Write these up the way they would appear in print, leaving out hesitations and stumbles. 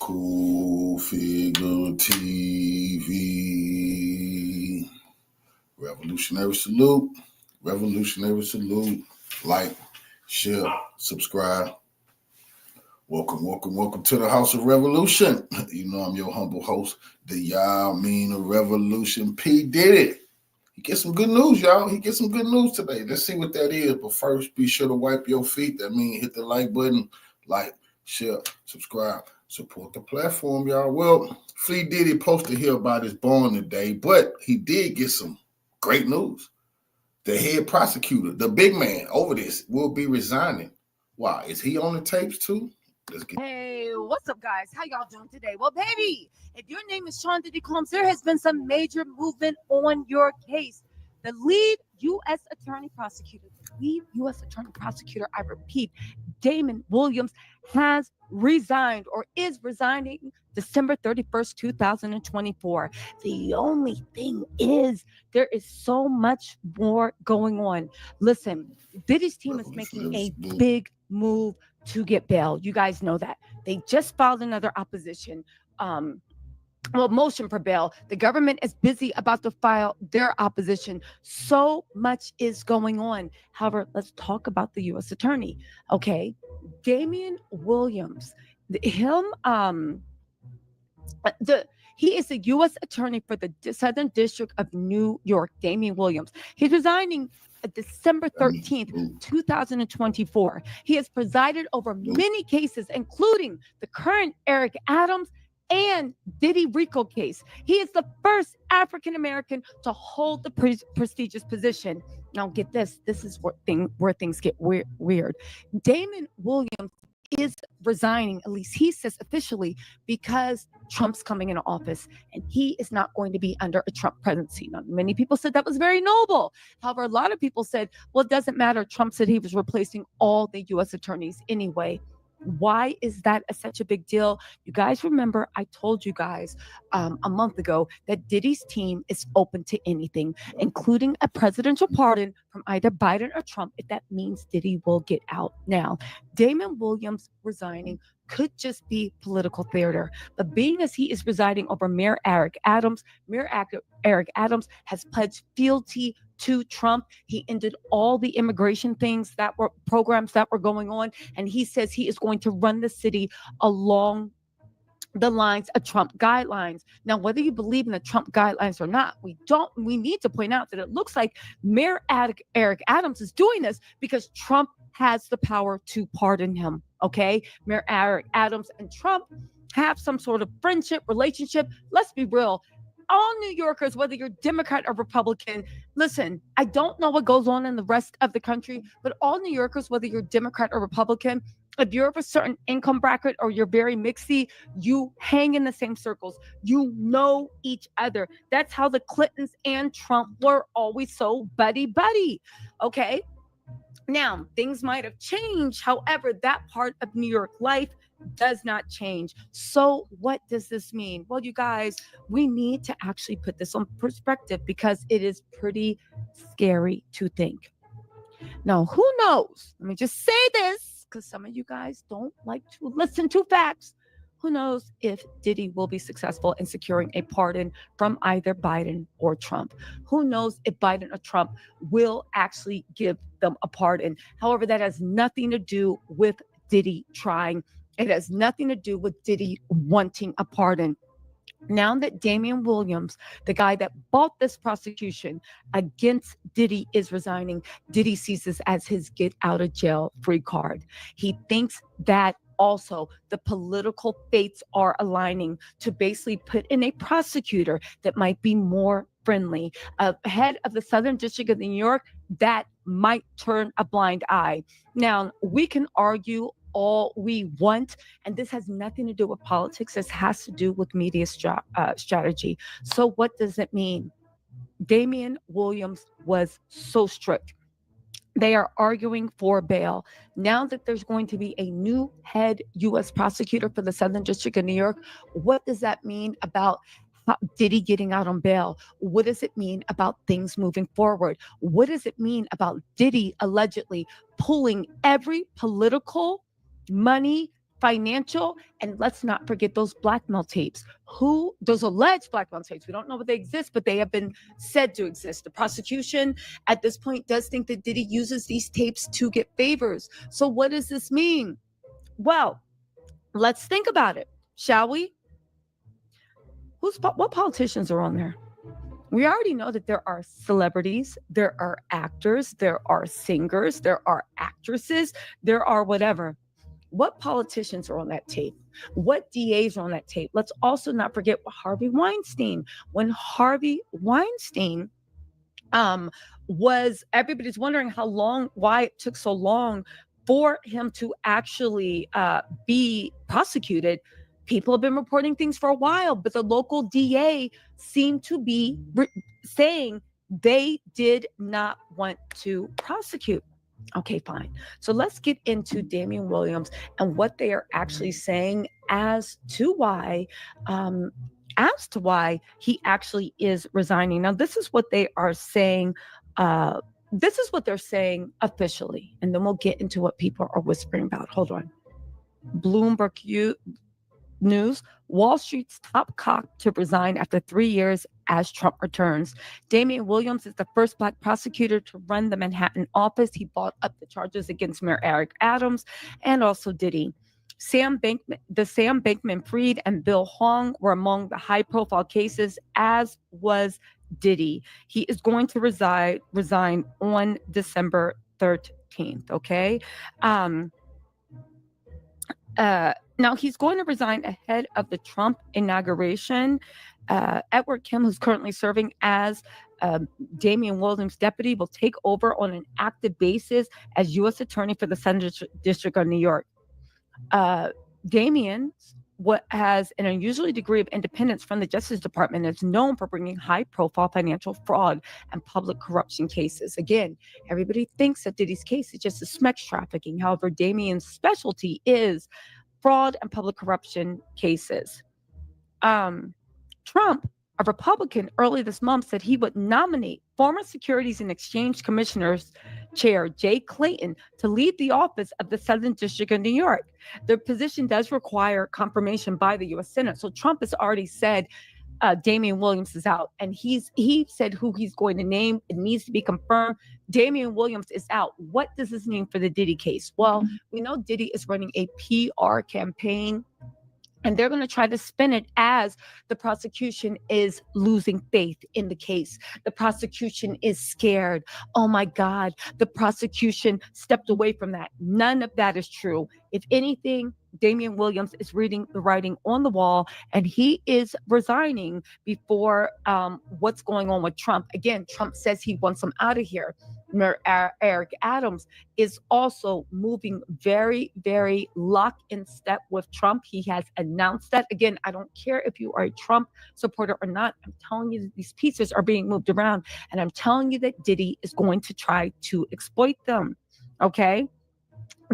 Cool Figure TV. Revolutionary salute. Revolutionary salute. Like, share, subscribe. Welcome to the House of Revolution. You know I'm your humble host, the y'all mean a revolution, P. Diddy. He gets some good news, y'all. He gets some good news today. Let's see what that is. But first, be sure to wipe your feet. That means hit the like button, like, share, subscribe, support the platform, y'all. Well, Flea Diddy posted here about his bond today, but he did get some great news. The head prosecutor, the big man over this, will be resigning. Why? Is he on the tapes too? Hey, what's up, guys? How y'all doing today? Well, baby, if your name is Sean Diddy Combs, there has been some major movement on your case. The lead U.S. Attorney Prosecutor, I repeat, Damian Williams has resigned or is resigning December 31st, 2024. The only thing is there is so much more going on. Listen, Diddy's team is making a big move to get bail. You guys know that. They just filed another opposition motion for bail. The government is busy about to file their opposition. So much is going on. However, let's talk about the U.S. Attorney. Okay, Damian Williams, he is the U.S. Attorney for the Southern District of New York. Damian Williams. He's resigning December 13th, 2024. He has presided over many cases, including the current Eric Adams and Diddy RICO case. He is the first African-American to hold the prestigious position. Now get this. This is where things get weird. Damian Williams is resigning, at least he says officially, because Trump's coming into office and he is not going to be under a Trump presidency. Now, many people said that was very noble. However, a lot of people said, well, it doesn't matter. Trump said he was replacing all the U.S. attorneys anyway. Why is that such a big deal? You guys remember I told you guys a month ago that Diddy's team is open to anything, including a presidential pardon from either Biden or Trump, if that means Diddy will get out. Now, Damian Williams resigning could just be political theater, but being as he is residing over Mayor Eric Adams has pledged fealty to Trump. He ended all the immigration programs that were going on, and he says he is going to run the city along the lines of Trump guidelines. Now, whether you believe in the Trump guidelines or not, we need to point out that it looks like Mayor Eric Adams is doing this because Trump has the power to pardon him. Okay, Mayor Eric Adams and Trump have some sort of friendship, relationship. Let's be real. All New Yorkers, whether you're Democrat or Republican, listen, I don't know what goes on in the rest of the country, but all New Yorkers, whether you're Democrat or Republican, if you're of a certain income bracket or you're very mixy, you hang in the same circles. You know each other. That's how the Clintons and Trump were always so buddy-buddy. Okay? Now, things might have changed. However, that part of New York life does not change. So what does this mean? Well, you guys, we need to actually put this on perspective because it is pretty scary to think. Now, who knows? Let me just say this because some of you guys don't like to listen to facts. Who knows if Diddy will be successful in securing a pardon from either Biden or Trump? Who knows if Biden or Trump will actually give them a pardon? However, that has nothing to do with Diddy trying. It has nothing to do with Diddy wanting a pardon. Now that Damian Williams, the guy that bought this prosecution against Diddy, is resigning, Diddy sees this as his get out of jail free card. He thinks that also the political fates are aligning to basically put in a prosecutor that might be more friendly. Head of the Southern District of New York, that might turn a blind eye. Now, we can argue all we want, and this has nothing to do with politics. This has to do with media strategy. So what does it mean? Damian Williams was so strict. They are arguing for bail. Now that there's going to be a new head U.S. prosecutor for the Southern District of New York, what does that mean about Diddy getting out on bail? What does it mean about things moving forward? What does it mean about Diddy allegedly pulling every political money financial, and let's not forget those blackmail tapes. Those alleged blackmail tapes, we don't know if they exist, but they have been said to exist. The prosecution at this point does think that Diddy uses these tapes to get favors. So what does this mean? Well, let's think about it, shall we? What politicians are on there? We already know that there are celebrities, there are actors, there are singers, there are actresses, there are whatever. What politicians are on that tape? What DAs are on that tape? Let's also not forget Harvey Weinstein. When Harvey Weinstein everybody's wondering why it took so long for him to actually be prosecuted. People have been reporting things for a while, but the local DA seemed to be saying they did not want to prosecute. Okay, fine. So let's get into Damian Williams and what they are actually saying as to why he actually is resigning. Now, this is what they are saying. This is what they're saying officially, and then we'll get into what people are whispering about. Hold on. Bloomberg News, Wall Street's top cop to resign after 3 years as Trump returns. Damian Williams is the first Black prosecutor to run the Manhattan office. He brought up the charges against Mayor Eric Adams and also Diddy. Sam Bankman-Fried and Bill Hong were among the high-profile cases, as was Diddy. He is going to resign on December 13th, okay? Now, he's going to resign ahead of the Trump inauguration. Edward Kim, who's currently serving as Damian Williams' deputy, will take over on an active basis as U.S. Attorney for the Southern District of New York. Damian has an unusual degree of independence from the Justice Department and is known for bringing high-profile financial fraud and public corruption cases. Again, everybody thinks that Diddy's case is just a sex trafficking. However, Damian's specialty is fraud and public corruption cases. Trump, a Republican, early this month said he would nominate former Securities and Exchange Commissioners Chair Jay Clayton to lead the office of the Southern District of New York. The position does require confirmation by the U.S. Senate. So Trump has already said Damian Williams is out, and he said who he's going to name. It needs to be confirmed. Damian Williams is out. What does this mean for the Diddy case? Well, we know Diddy is running a PR campaign, and they're going to try to spin it as the prosecution is losing faith in the case. The prosecution is scared. Oh my God, the prosecution stepped away from that. None of that is true. If anything, Damian Williams is reading the writing on the wall, and he is resigning before what's going on with Trump. Again, Trump says he wants him out of here. Eric Adams is also moving very, very lock in step with Trump. He has announced that. Again, I don't care if you are a Trump supporter or not. I'm telling you that these pieces are being moved around, and I'm telling you that Diddy is going to try to exploit them. Okay?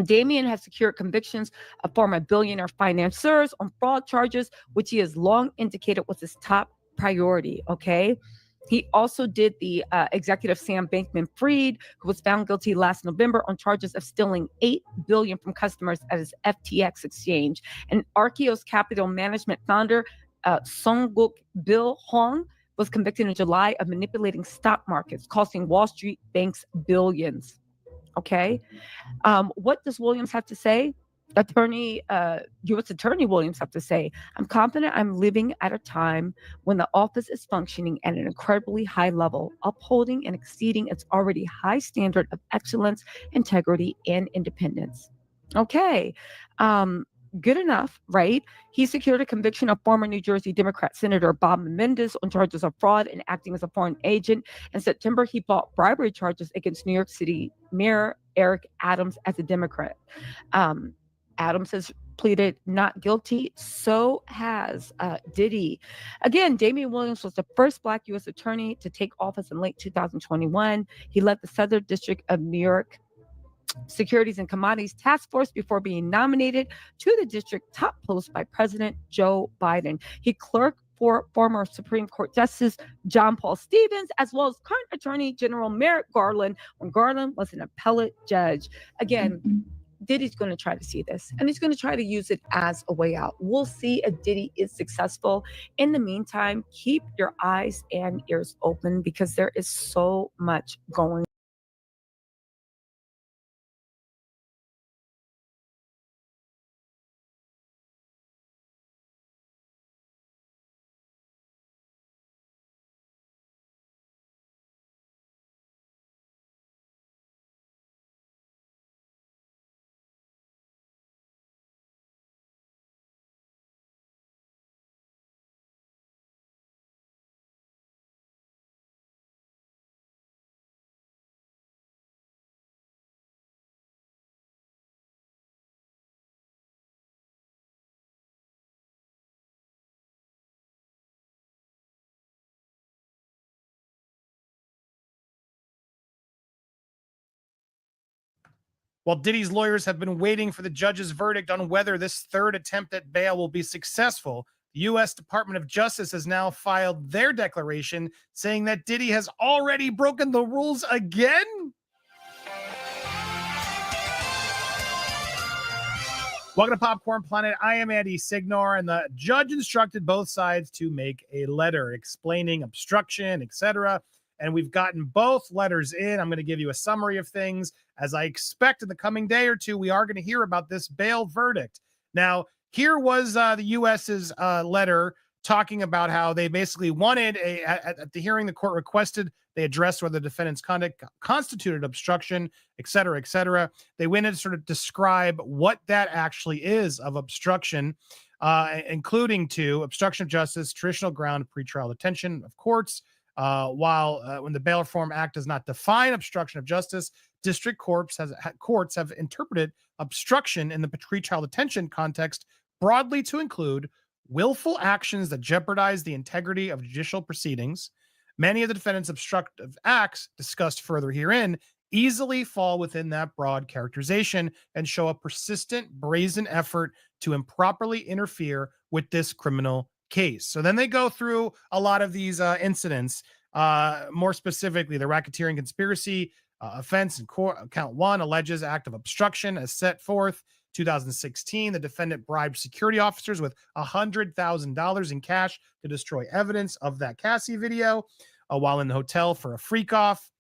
Damian has secured convictions of former billionaire financiers on fraud charges, which he has long indicated was his top priority. Okay. He also did the executive Sam Bankman-Fried, who was found guilty last November on charges of stealing $8 billion from customers at his FTX exchange. And Archeos Capital Management founder Sunguk Bill Hong was convicted in July of manipulating stock markets, costing Wall Street banks billions. Okay. What does Williams have to say? U.S. Attorney Williams have to say, I'm confident I'm living at a time when the office is functioning at an incredibly high level, upholding and exceeding its already high standard of excellence, integrity, and independence. Okay. Good enough, right? He secured a conviction of former New Jersey Democrat Senator Bob Menendez on charges of fraud and acting as a foreign agent. In September, he brought bribery charges against New York City Mayor Eric Adams as a Democrat. Adams has pleaded not guilty. So has Diddy. Again, Damian Williams was the first Black U.S. attorney to take office in late 2021. He led the Southern District of New York Securities and Commodities Task Force before being nominated to the district top post by President Joe Biden. He clerked for former Supreme Court Justice John Paul Stevens, as well as current Attorney General Merrick Garland when Garland was an appellate judge. Again, Diddy's going to try to see this, and he's going to try to use it as a way out. We'll see if Diddy is successful. In the meantime, keep your eyes and ears open because there is so much going. While Diddy's lawyers have been waiting for the judge's verdict on whether this third attempt at bail will be successful, the U.S. Department of Justice has now filed their declaration saying that Diddy has already broken the rules again. Welcome to Popcorn Planet. I am Andy Signor, and the judge instructed both sides to make a letter explaining obstruction, etc. And we've gotten both letters in. I'm going to give you a summary of things. As I expect in the coming day or two, we are going to hear about this bail verdict. Now, here was the U.S.'s letter talking about how they basically wanted at the hearing, the court requested they address whether the defendant's conduct constituted obstruction, et cetera, et cetera. They went and sort of describe what that actually is of obstruction, including to obstruction of justice, traditional ground of pretrial detention of courts. While when the Bail Reform Act does not define obstruction of justice, district courts have interpreted obstruction in the pretrial detention context broadly to include willful actions that jeopardize the integrity of judicial proceedings. Many of the defendant's obstructive acts discussed further herein easily fall within that broad characterization and show a persistent, brazen effort to improperly interfere with this criminal case. So then they go through a lot of these incidents, more specifically the racketeering conspiracy offense in count 1 alleges act of obstruction as set forth. 2016, the defendant bribed security officers with $100,000 in cash to destroy evidence of that Cassie video while in the hotel for a freak off.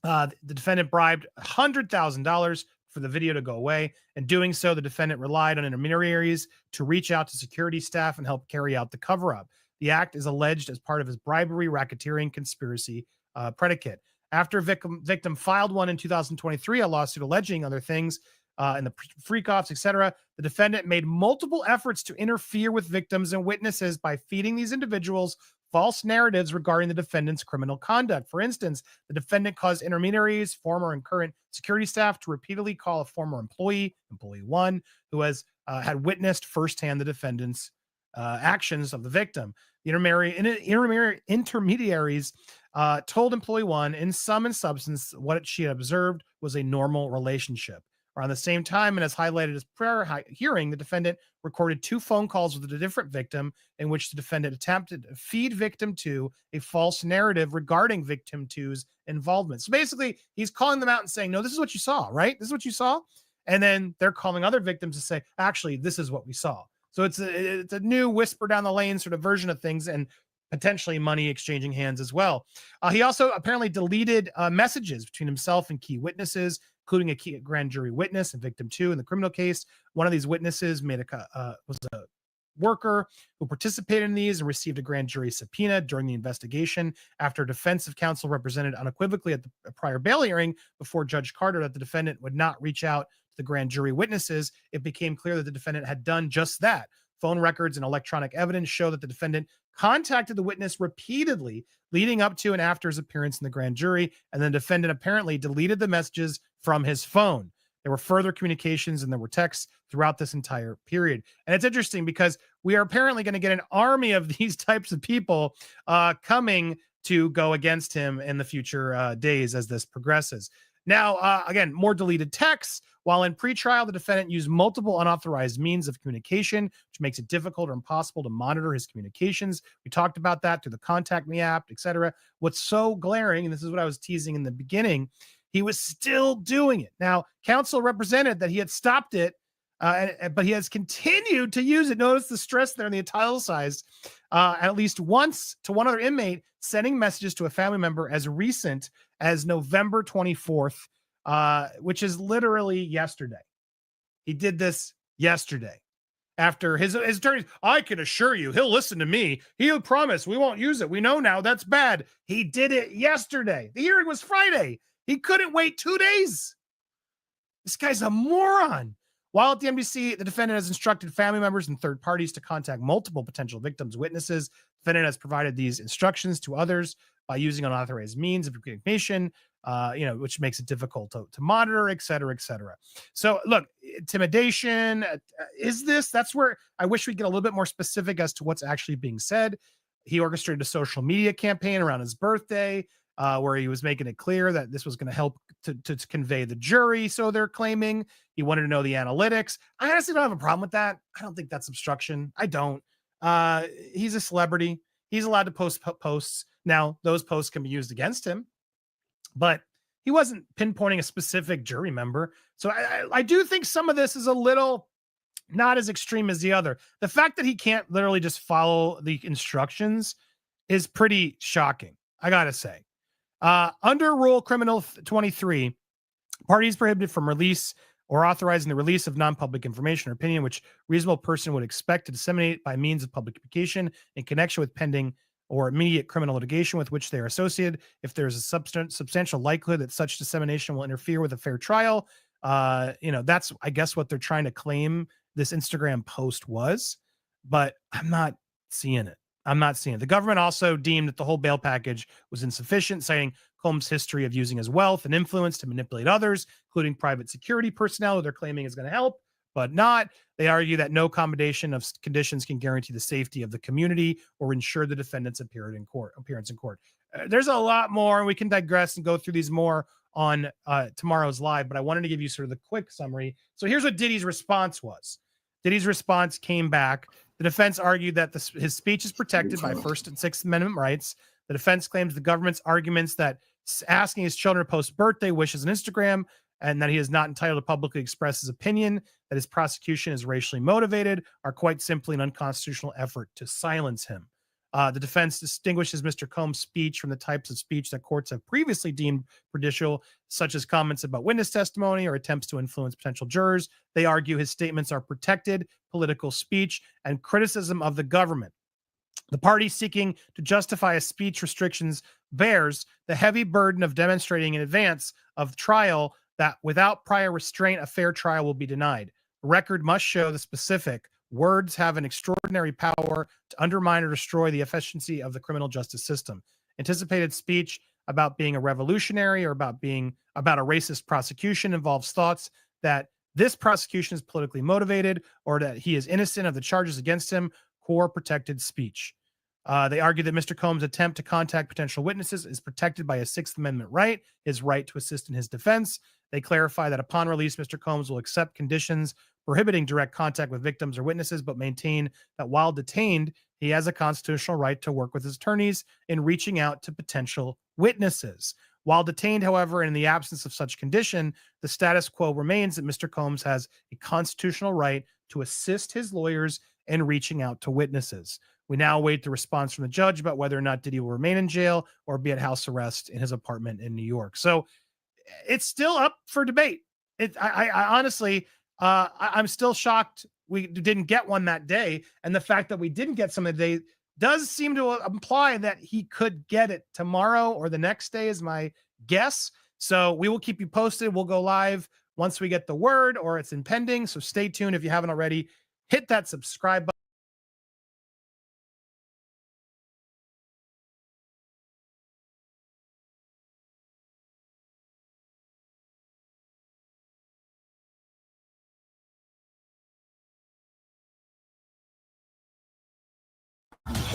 The defendant bribed $100,000 for the video to go away. In doing so, the defendant relied on intermediaries to reach out to security staff and help carry out the cover-up. The act is alleged as part of his bribery racketeering conspiracy predicate. After victim filed one in 2023, a lawsuit alleging other things in the freak-offs, etc., the defendant made multiple efforts to interfere with victims and witnesses by feeding these individuals false narratives regarding the defendant's criminal conduct. For instance, the defendant caused intermediaries, former and current security staff, to repeatedly call a former employee, employee 1, who has had witnessed firsthand the defendant's actions of the victim. The intermediaries told employee 1 in sum and substance what she had observed was a normal relationship. Around the same time, and as highlighted as prior hearing, the defendant recorded 2 phone calls with a different victim in which the defendant attempted to feed victim 2 a false narrative regarding victim 2's involvement. So basically, he's calling them out and saying, no, this is what you saw, right? This is what you saw. And then they're calling other victims to say, actually, this is what we saw. So it's a new whisper down the lane sort of version of things, and potentially money exchanging hands as well. He also apparently deleted messages between himself and key witnesses, including a key grand jury witness and victim 2 in the criminal case. One of these witnesses was a worker who participated in these and received a grand jury subpoena during the investigation after defensive counsel represented unequivocally at the prior bail hearing before Judge Carter that the defendant would not reach out to the grand jury witnesses. It became clear that the defendant had done just that. Phone records and electronic evidence show that the defendant contacted the witness repeatedly leading up to and after his appearance in the grand jury, and the defendant apparently deleted the messages from his phone. There were further communications and there were texts throughout this entire period. And it's interesting because we are apparently going to get an army of these types of people coming to go against him in the future days as this progresses. Now, again, more deleted texts. While in pretrial, the defendant used multiple unauthorized means of communication, which makes it difficult or impossible to monitor his communications. We talked about that through the Contact Me app, etc. What's so glaring, and this is what I was teasing in the beginning, he was still doing it. Now, counsel represented that he had stopped it, but he has continued to use it. Notice the stress there in the italicized, at least once to one other inmate, sending messages to a family member as recent as November 24th, which is literally yesterday. He did this yesterday. After his attorneys, I can assure you, he'll listen to me. He'll promise we won't use it. We know now that's bad. He did it yesterday. The hearing was Friday. He couldn't wait 2 days. This guy's a moron. While at the MDC, the defendant has instructed family members and third parties to contact multiple potential victims' witnesses. The defendant has provided these instructions to others by using unauthorized means of communication, which makes it difficult to monitor, et cetera, et cetera. So look, intimidation, that's where I wish we'd get a little bit more specific as to what's actually being said. He orchestrated a social media campaign around his birthday, where he was making it clear that this was going to help to convey the jury. So they're claiming he wanted to know the analytics. I honestly don't have a problem with that. I don't think that's obstruction. I don't. He's a celebrity. He's allowed to post posts. Now, those posts can be used against him, but he wasn't pinpointing a specific jury member. So I do think some of this is a little not as extreme as the other. The fact that he can't literally just follow the instructions is pretty shocking, I got to say. Under Rule Criminal 23, parties prohibited from release or authorizing the release of non-public information or opinion which reasonable person would expect to disseminate by means of public publication in connection with pending or immediate criminal litigation with which they are associated, if there is a substantial likelihood that such dissemination will interfere with a fair trial. That's, I guess, what they're trying to claim this Instagram post was, but I'm not seeing it. The government also deemed that the whole bail package was insufficient, citing Combs' history of using his wealth and influence to manipulate others, including private security personnel who they're claiming is going to help, but not. They argue that no combination of conditions can guarantee the safety of the community or ensure the defendant's appearance in court. There's a lot more, and we can digress and go through these more on tomorrow's live, but I wanted to give you sort of the quick summary. So here's what Diddy's response was. Diddy's response came back. The defense argued that his speech is protected by First and Sixth Amendment rights. The defense claims the government's arguments that asking his children to post birthday wishes on Instagram and that he is not entitled to publicly express his opinion, that his prosecution is racially motivated, are quite simply an unconstitutional effort to silence him. The defense distinguishes Mr. Combs' speech from the types of speech that courts have previously deemed prejudicial, such as comments about witness testimony or attempts to influence potential jurors. They argue his statements are protected political speech and criticism of the government. The party seeking to justify a speech restrictions bears the heavy burden of demonstrating in advance of trial that without prior restraint, a fair trial will be denied. The record must show the specific. Words have an extraordinary power to undermine or destroy the efficiency of the criminal justice system. Anticipated speech about being a revolutionary or about a racist prosecution involves thoughts that this prosecution is politically motivated or that he is innocent of the charges against him, core protected speech. They argue that Mr. Combs' attempt to contact potential witnesses is protected by a Sixth Amendment right, his right to assist in his defense. They clarify that upon release, Mr. Combs will accept conditions prohibiting direct contact with victims or witnesses, but maintain that while detained, he has a constitutional right to work with his attorneys in reaching out to potential witnesses. While detained, however, and in the absence of such condition, the status quo remains that Mr. Combs has a constitutional right to assist his lawyers in reaching out to witnesses. We now await the response from the judge about whether or not Diddy will remain in jail or be at house arrest in his apartment in New York. So it's still up for debate. I honestly, I'm still shocked we didn't get one that day. And the fact that we didn't get some of the day does seem to imply that he could get it tomorrow or the next day is my guess. So we will keep you posted. We'll go live once we get the word or it's impending. So stay tuned. If you haven't already, hit that subscribe button.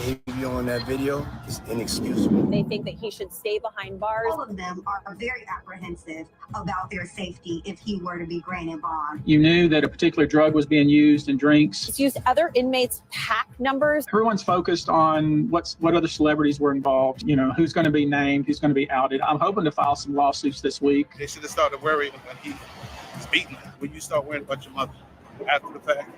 behavior on that video is inexcusable. They think that he should stay behind bars. All of them are very apprehensive about their safety if he were to be granted bond. You knew that a particular drug was being used in drinks. He's used other inmates' pack numbers. Everyone's focused on what other celebrities were involved, you know, who's going to be named, who's going to be outed. I'm hoping to file some lawsuits this week. They should have started worrying when he was beaten. When you start worrying about your mother after the fact.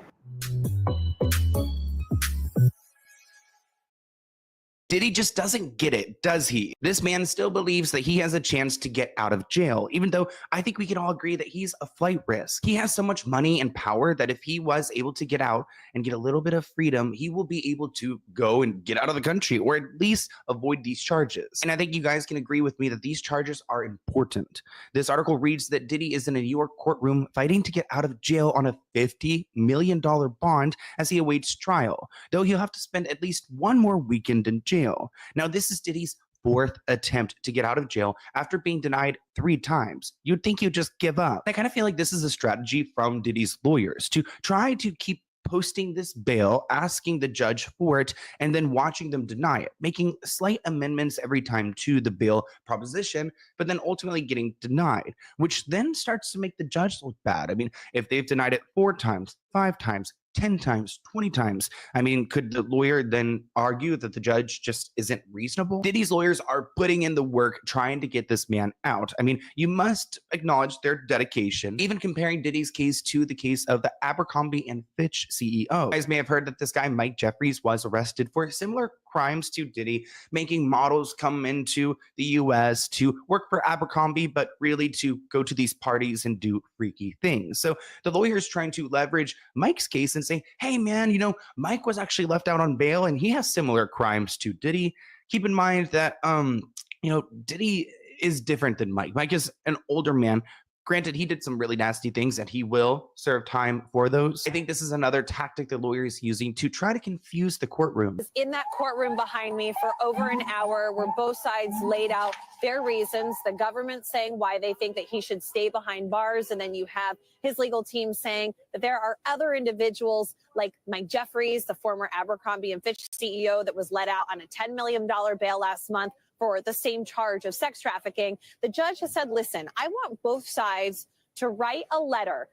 Diddy just doesn't get it, does he? This man still believes that he has a chance to get out of jail, even though I think we can all agree that he's a flight risk. He has so much money and power that if he was able to get out and get a little bit of freedom, he will be able to go and get out of the country or at least avoid these charges. And I think you guys can agree with me that these charges are important. This article reads that Diddy is in a New York courtroom fighting to get out of jail on a $50 million bond as he awaits trial, though he'll have to spend at least one more weekend in jail. Now, this is Diddy's fourth attempt to get out of jail after being denied 3 times. You'd think he'd just give up. I kind of feel like this is a strategy from Diddy's lawyers to try to keep posting this bail, asking the judge for it, and then watching them deny it, making slight amendments every time to the bail proposition, but then ultimately getting denied, which then starts to make the judge look bad. I mean, if they've denied it 4 times, 5 times, 10 times, 20 times. I mean, could the lawyer then argue that the judge just isn't reasonable? Diddy's lawyers are putting in the work trying to get this man out. I mean, you must acknowledge their dedication, even comparing Diddy's case to the case of the Abercrombie and Fitch CEO. You guys may have heard that this guy, Mike Jeffries, was arrested for similar crimes to Diddy, making models come into the US to work for Abercrombie, but really to go to these parties and do freaky things. So the lawyer is trying to leverage Mike's case and say, hey man, you know, Mike was actually left out on bail and he has similar crimes to Diddy. Keep in mind that, you know, Diddy is different than Mike. Mike is an older man. Granted, he did some really nasty things and he will serve time for those. I think this is another tactic the lawyer is using to try to confuse the courtroom. In that courtroom behind me for over an hour where both sides laid out their reasons, the government saying why they think that he should stay behind bars, and then you have his legal team saying that there are other individuals like Mike Jeffries, the former Abercrombie and Fitch CEO that was let out on a $10 million bail last month for the same charge of sex trafficking. The judge has said, listen, I want both sides to write a letter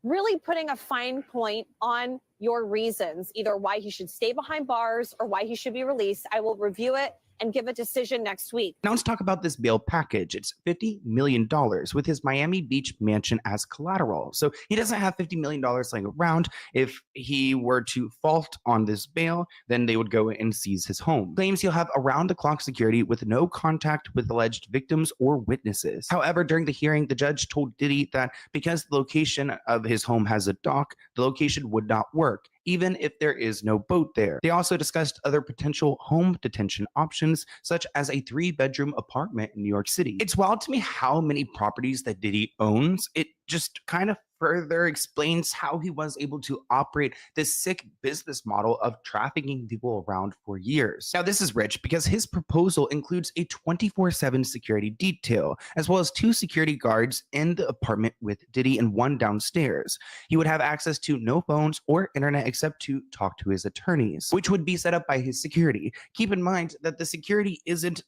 really putting a fine point on your reasons, either why he should stay behind bars or why he should be released. I will review it and give a decision next week. Now let's talk about this bail package. It's $50 million with his Miami Beach mansion as collateral. So he doesn't have $50 million laying around. If he were to fault on this bail, then they would go and seize his home. Claims he'll have around-the-clock security with no contact with alleged victims or witnesses. However, during the hearing, the judge told Diddy that because the location of his home has a dock, the location would not work, even if there is no boat there. They also discussed other potential home detention options, such as a 3-bedroom apartment in New York City. It's wild to me how many properties that Diddy owns. It just kind of further explains how he was able to operate this sick business model of trafficking people around for years. Now, this is rich because his proposal includes a 24/7 security detail, as well as 2 security guards in the apartment with Diddy and 1 downstairs. He would have access to no phones or internet except to talk to his attorneys, which would be set up by his security. Keep in mind that the security isn't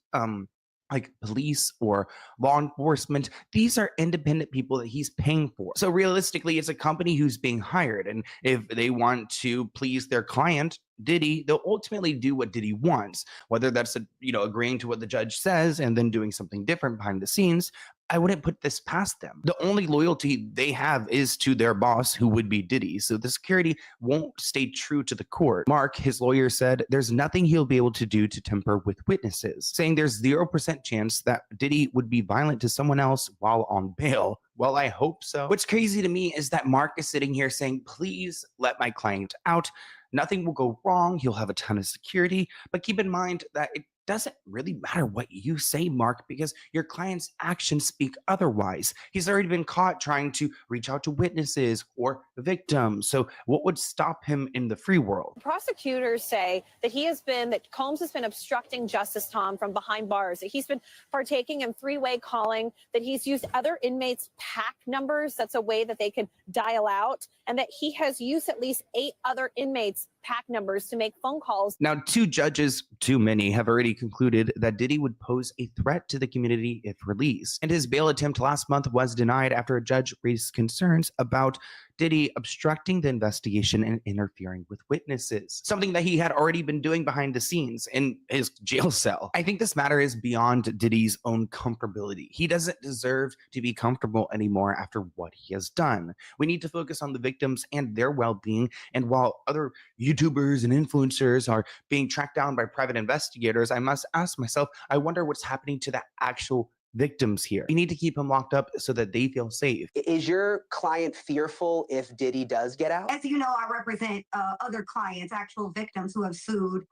like police or law enforcement. These are independent people that he's paying for. So realistically, it's a company who's being hired. And if they want to please their client, Diddy, they'll ultimately do what Diddy wants, whether that's agreeing to what the judge says and then doing something different behind the scenes. I wouldn't put this past them. The only loyalty they have is to their boss, who would be Diddy. So the security won't stay true to the court. Mark, his lawyer, said there's nothing he'll be able to do to tamper with witnesses, saying there's 0% chance that Diddy would be violent to someone else while on bail. Well, I hope so. What's crazy to me is that Mark is sitting here saying, please let my client out. Nothing will go wrong. He'll have a ton of security. But keep in mind that it doesn't really matter what you say, Mark, because your client's actions speak otherwise. He's already been caught trying to reach out to witnesses or victims. So what would stop him in the free world? Prosecutors say that Combs has been obstructing justice, Tom, from behind bars, that he's been partaking in 3-way calling, that he's used other inmates' pack numbers. That's a way that they can dial out, and that he has used at least 8 other inmates' pack numbers to make phone calls. Now, 2 judges, too many, have already concluded that Diddy would pose a threat to the community if released. And his bail attempt last month was denied after a judge raised concerns about Diddy obstructing the investigation and interfering with witnesses, something that he had already been doing behind the scenes in his jail cell. I think this matter is beyond Diddy's own comfortability. He doesn't deserve to be comfortable anymore after what he has done. We need to focus on the victims and their well-being, and while other YouTubers and influencers are being tracked down by private investigators, I must ask myself, I wonder what's happening to the actual victims here. We need to keep them locked up so that they feel safe. Is your client fearful if Diddy does get out? As you know, I represent other clients, actual victims who have sued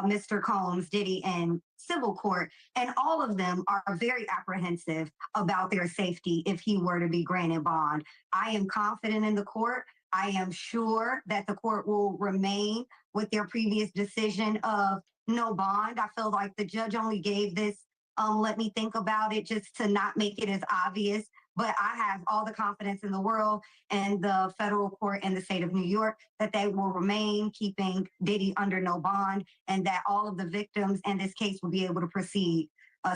Mr. Combs, Diddy, in civil court, and all of them are very apprehensive about their safety if he were to be granted bond. I am confident in the court. I am sure that the court will remain with their previous decision of no bond. I feel like the judge only gave this let me think about it just to not make it as obvious. But I have all the confidence in the world and the federal court in the state of New York that they will remain keeping Diddy under no bond, and that all of the victims in this case will be able to proceed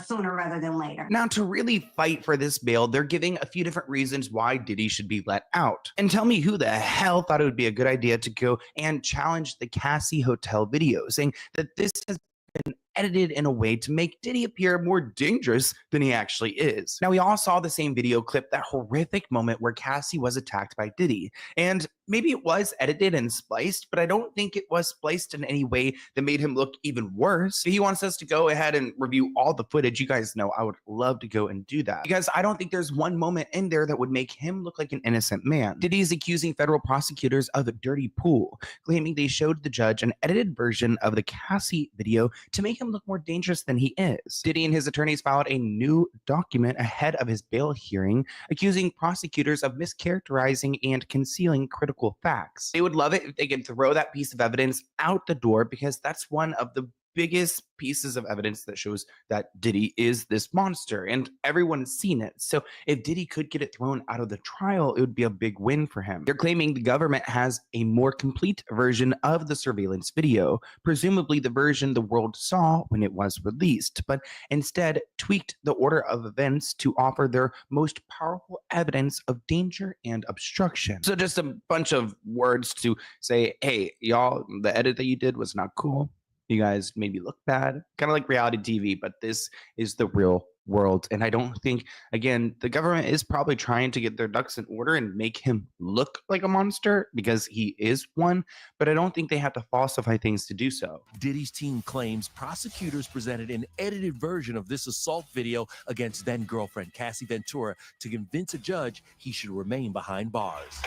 sooner rather than later. Now, to really fight for this bail, they're giving a few different reasons why Diddy should be let out. And tell me who the hell thought it would be a good idea to go and challenge the Cassie Hotel video, saying that this has been edited in a way to make Diddy appear more dangerous than he actually is. Now, we all saw the same video clip, that horrific moment where Cassie was attacked by Diddy. And maybe it was edited and spliced, but I don't think it was spliced in any way that made him look even worse. If he wants us to go ahead and review all the footage, you guys know I would love to go and do that, because I don't think there's one moment in there that would make him look like an innocent man. Diddy is accusing federal prosecutors of a dirty pool, claiming they showed the judge an edited version of the Cassie video to make him look more dangerous than he is. Diddy and his attorneys filed a new document ahead of his bail hearing, accusing prosecutors of mischaracterizing and concealing critical facts. They would love it if they could throw that piece of evidence out the door, because that's one of the biggest pieces of evidence that shows that Diddy is this monster, and everyone's seen it. So if Diddy could get it thrown out of the trial, it would be a big win for him. They're claiming the government has a more complete version of the surveillance video, presumably the version the world saw when it was released, but instead tweaked the order of events to offer their most powerful evidence of danger and obstruction. So just a bunch of words to say, hey, y'all, the edit that you did was not cool. You guys made me look bad, kind of like reality TV, but this is the real world. And I don't think, again, the government is probably trying to get their ducks in order and make him look like a monster, because he is one, but I don't think they have to falsify things to do so. Diddy's team claims prosecutors presented an edited version of this assault video against then-girlfriend Cassie Ventura to convince a judge he should remain behind bars.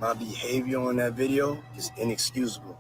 My behavior on that video is inexcusable.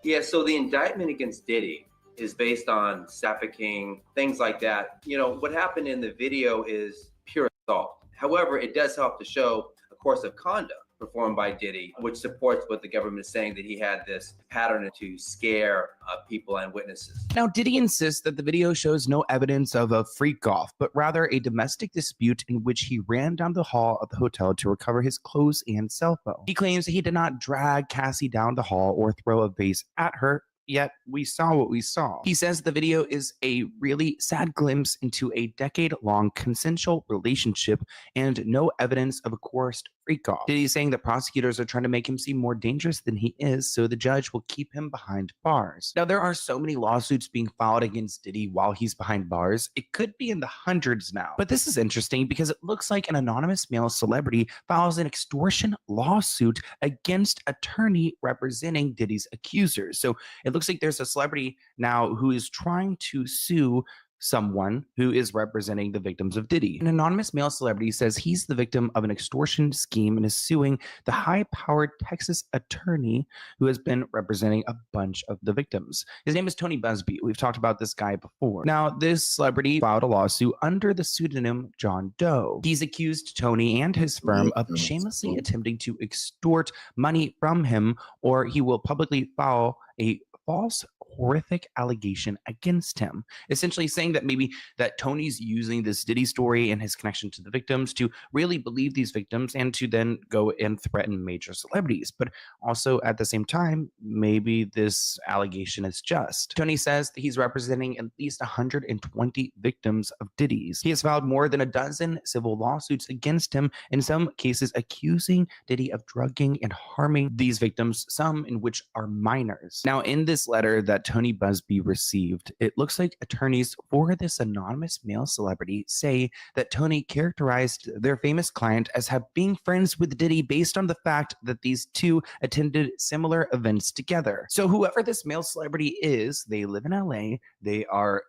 Yeah, so the indictment against Diddy is based on trafficking, things like that. You know, what happened in the video is pure assault. However, it does help to show a course of conduct performed by Diddy, which supports what the government is saying, that he had this pattern to scare people and witnesses. Now, Diddy insists that the video shows no evidence of a freak-off, but rather a domestic dispute in which he ran down the hall of the hotel to recover his clothes and cell phone. He claims he did not drag Cassie down the hall or throw a vase at her, yet we saw what we saw. He says the video is a really sad glimpse into a decade-long consensual relationship and no evidence of a coerced freak-off. Diddy's saying that prosecutors are trying to make him seem more dangerous than he is, so the judge will keep him behind bars. Now, there are so many lawsuits being filed against Diddy while he's behind bars. It could be in the hundreds now. But this is interesting because it looks like an anonymous male celebrity files an extortion lawsuit against attorney representing Diddy's accusers. So it looks like there's a celebrity now who is trying to sue someone who is representing the victims of Diddy. An anonymous male celebrity says he's the victim of an extortion scheme and is suing the high-powered Texas attorney who has been representing a bunch of the victims. His name is Tony Busby. We've talked about this guy before. Now, this celebrity filed a lawsuit under the pseudonym John Doe. He's accused Tony and his firm of shamelessly attempting to extort money from him, or he will publicly file a false, horrific allegation against him, essentially saying that maybe that Tony's using this Diddy story and his connection to the victims to really believe these victims and to then go and threaten major celebrities. But also at the same time, maybe this allegation is just. Tony says that he's representing at least 120 victims of Diddy's. He has filed more than a dozen civil lawsuits against him, in some cases accusing Diddy of drugging and harming these victims, some in which are minors. Now, in this letter that Tony Busby received, it looks like attorneys for this anonymous male celebrity say that Tony characterized their famous client as being friends with Diddy based on the fact that these two attended similar events together. So whoever this male celebrity is, they live in LA, they are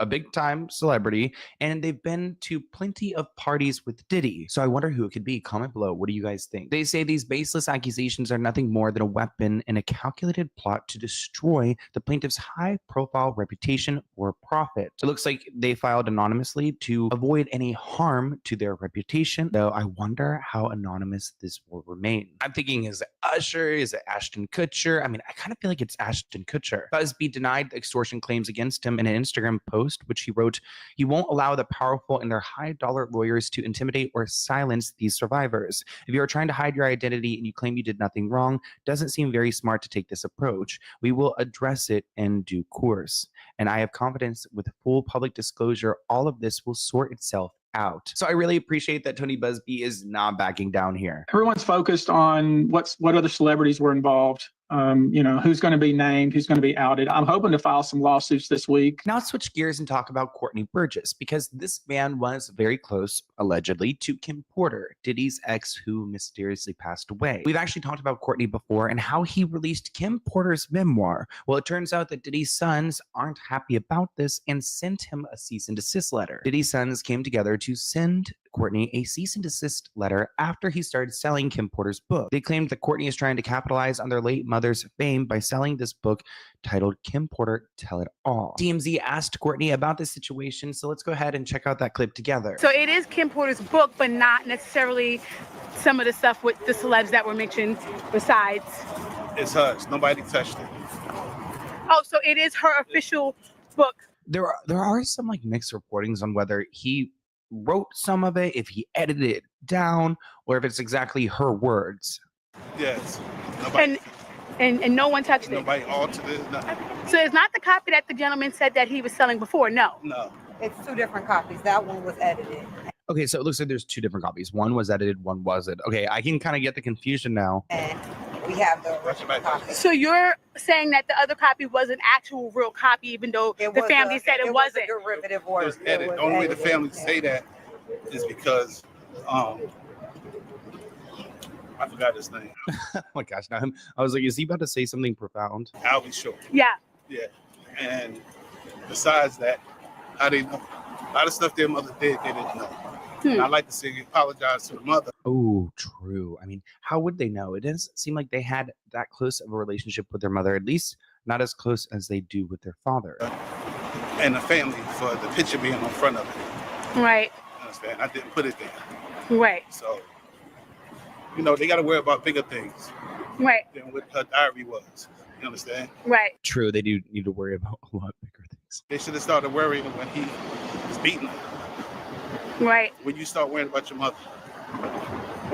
a big time celebrity, and they've been to plenty of parties with Diddy. So I wonder who it could be. Comment below. What do you guys think? They say these baseless accusations are nothing more than a weapon in a calculated plot to destroy the plaintiff's high profile reputation for profit. It looks like they filed anonymously to avoid any harm to their reputation, though I wonder how anonymous this will remain. I'm thinking, is it Usher? Is it Ashton Kutcher? I mean, I kind of feel like it's Ashton Kutcher. Busby denied the extortion claims against him in an Instagram post, which he wrote, "He won't allow the powerful and their high-dollar lawyers to intimidate or silence these survivors. If you are trying to hide your identity and you claim you did nothing wrong, doesn't seem very smart to take this approach. We will address it in due course. And I have confidence with full public disclosure, all of this will sort itself out." So I really appreciate that Tony Busby is not backing down here. Everyone's focused on what other celebrities were involved. Who's going to be named, who's going to be outed. I'm hoping to file some lawsuits this week. Now let's switch gears and talk about Courtney Burgess, because this man was very close, allegedly, to Kim Porter, Diddy's ex who mysteriously passed away. We've actually talked about Courtney before and how he released Kim Porter's memoir. Well, it turns out that Diddy's sons aren't happy about this and sent him a cease and desist letter. Diddy's sons came together to send Courtney a cease and desist letter after he started selling Kim Porter's book. They claimed that Courtney is trying to capitalize on their late mother's fame by selling this book titled Kim Porter Tell It All. TMZ asked Courtney about this situation, so let's go ahead and check out that clip together. So it is Kim Porter's book, but not necessarily some of the stuff with the celebs that were mentioned besides. It's HUGH. Nobody touched it. Oh, so it is her official book. There are some like mixed reportings on whether he wrote some of it, if he edited it down, or if it's exactly her words. Yes. And no one touched it. Nobody altered it. Nothing. So it's not the copy that the gentleman said that he was selling before. No. No. It's two different copies. That one was edited. Okay, so it looks like there's two different copies. One was edited, one wasn't. Okay, I can kind of get the confusion now. And we have the original copy. So you're saying that the other copy was an actual real copy, even though the family said it wasn't? It was a derivative work. It was edited. The only way the family say that is because I forgot his name. Oh my gosh, now I was like, is he about to say something profound? I'll be sure. Yeah. Yeah. And besides that, how they know? A lot of stuff their mother did, they didn't know. And I like to say apologize to the mother. Oh, true. I mean, how would they know? It doesn't seem like they had that close of a relationship with their mother, at least not as close as they do with their father. And the family for the picture being on front of it. Right. You understand? I didn't put it there. Right. So, they got to worry about bigger things. Right. Than what her diary was. You understand? Right. True. They do need to worry about a lot bigger things. They should have started worrying when he was beaten her. Right. When you start worrying about your mother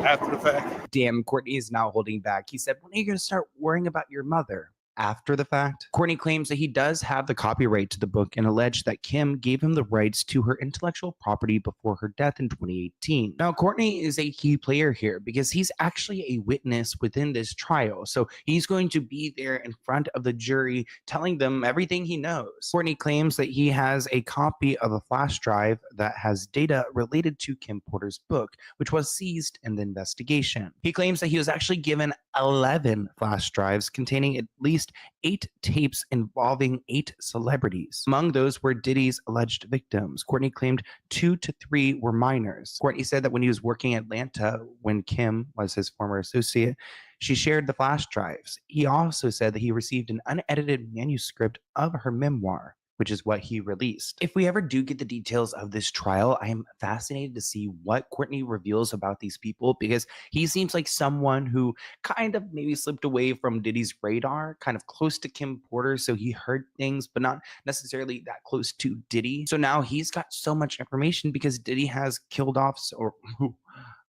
after the fact. Damn, Courtney is now holding back. He said, when are you going to start worrying about your mother? After the fact. Courtney claims that he does have the copyright to the book and alleged that Kim gave him the rights to her intellectual property before her death in 2018. Now, Courtney is a key player here because he's actually a witness within this trial. So he's going to be there in front of the jury telling them everything he knows. Courtney claims that he has a copy of a flash drive that has data related to Kim Porter's book, which was seized in the investigation. He claims that he was actually given 11 flash drives containing at least 8 tapes involving 8 celebrities. Among those were Diddy's alleged victims. Courtney claimed 2 to 3 were minors. Courtney said that when he was working in Atlanta, when Kim was his former associate, she shared the flash drives. He also said that he received an unedited manuscript of her memoir. which is what he released. If we ever do get the details of this trial, I am fascinated to see what Courtney reveals about these people, because he seems like someone who kind of maybe slipped away from Diddy's radar, kind of close to Kim Porter, so he heard things, but not necessarily that close to Diddy. So now he's got so much information because Diddy has killed off, or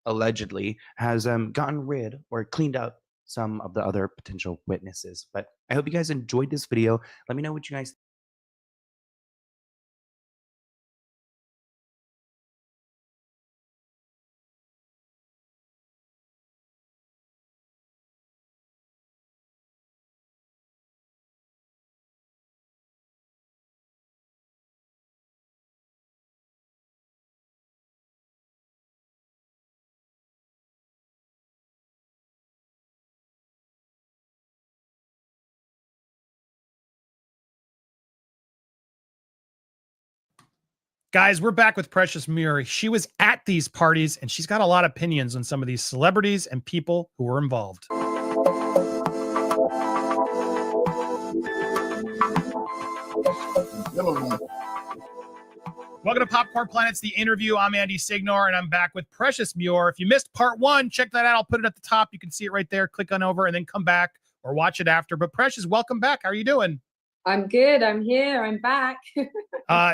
allegedly has gotten rid or cleaned up some of the other potential witnesses. But I hope you guys enjoyed this video. Let me know what you guys Guys, we're back with Precious Muir. She was at these parties, and she's got a lot of opinions on some of these celebrities and people who were involved. Welcome to Popcorn Planet's The Interview. I'm Andy Signor, and I'm back with Precious Muir. If you missed part 1, check that out. I'll put it at the top. You can see it right there. Click on over and then come back or watch it after. But Precious, welcome back. How are you doing? I'm good. I'm here. I'm back.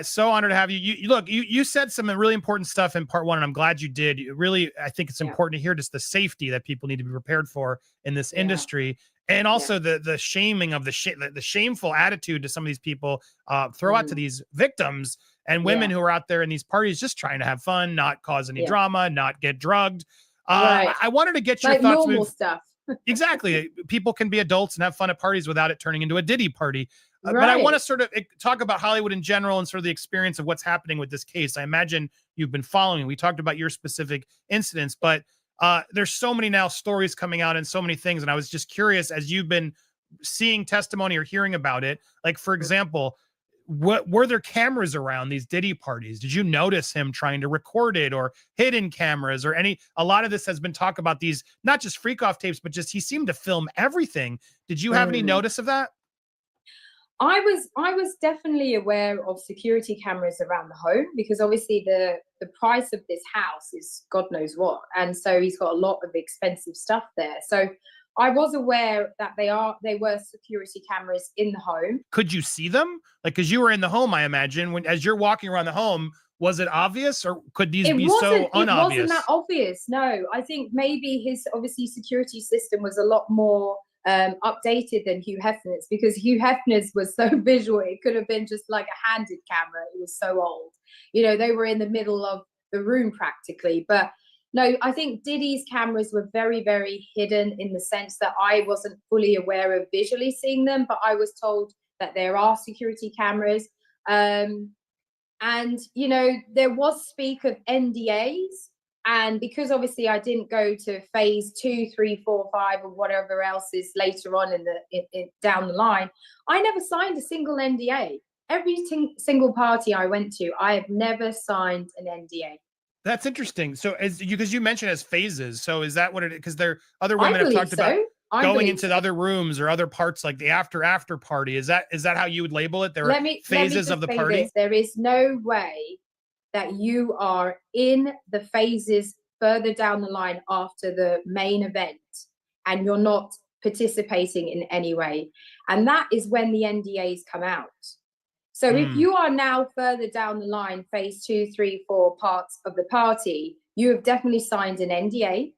So honored to have you. You said some really important stuff in part 1, and I'm glad you did. Really, I think it's important to hear just the safety that people need to be prepared for in this industry, and also the shaming of the shameful attitude to some of these people throw out to these victims and women who are out there in these parties just trying to have fun, not cause any drama, not get drugged. I wanted to get your thoughts. Normal stuff. Exactly. People can be adults and have fun at parties without it turning into a Diddy party. But I want to sort of talk about Hollywood in general and sort of the experience of what's happening with this case. I imagine you've been following. We talked about your specific incidents, but there's so many now stories coming out and so many things. And I was just curious, as you've been seeing testimony or hearing about it, like, for example, what were there cameras around these Diddy parties? Did you notice him trying to record it, or hidden cameras, or a lot of this has been talk about these, not just freak off tapes, but just he seemed to film everything. Did you have any notice of that? I was definitely aware of security cameras around the home, because obviously the price of this house is God knows what. And so he's got a lot of expensive stuff there. So I was aware that they were security cameras in the home. Could you see them? Like, because you were in the home, I imagine, as you're walking around the home, was it obvious, or could these be so unobvious? It wasn't that obvious. No, I think maybe his security system was a lot more updated than Hugh Hefner's, because Hugh Hefner's was so visual. It could have been just like a handed camera. It was so old. They were in the middle of the room practically. But no, I think Diddy's cameras were very, very hidden, in the sense that I wasn't fully aware of visually seeing them, but I was told that there are security cameras. And, there was speak of NDAs. And because obviously I didn't go to phase 2, 3, 4, 5, or whatever else is later on down the line, I never signed a single NDA. Every single party I went to, I have never signed an NDA. That's interesting. So, because you mentioned as phases, so is that what it is? Because there other women have talked about going into the other rooms or other parts, like the after party. Is that how you would label it? There are phases of the party. There is no way that you are in the phases further down the line after the main event and you're not participating in any way. And that is when the NDAs come out. So if you are now further down the line, phase 2, 3, 4 parts of the party, you have definitely signed an NDA.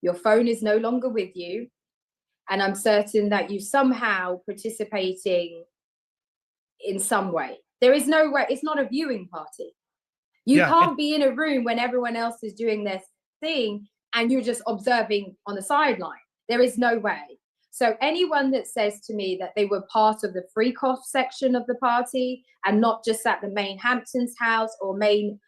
Your phone is no longer with you. And I'm certain that you somehow participating in some way. There is no way. It's not a viewing party. You can't be in a room when everyone else is doing their thing and you're just observing on the sideline. There is no way. So anyone that says to me that they were part of the freak off section of the party and not just at the main Hamptons house or main,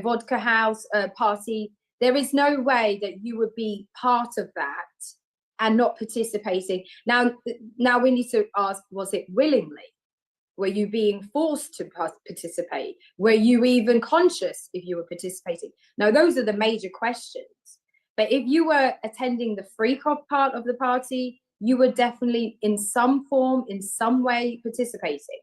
vodka house party, there is no way that you would be part of that and not participating. Now we need to ask, was it willingly? Were you being forced to participate? Were you even conscious if you were participating? Now, those are the major questions. But if you were attending the freak-off part of the party, you were definitely in some form, in some way participating.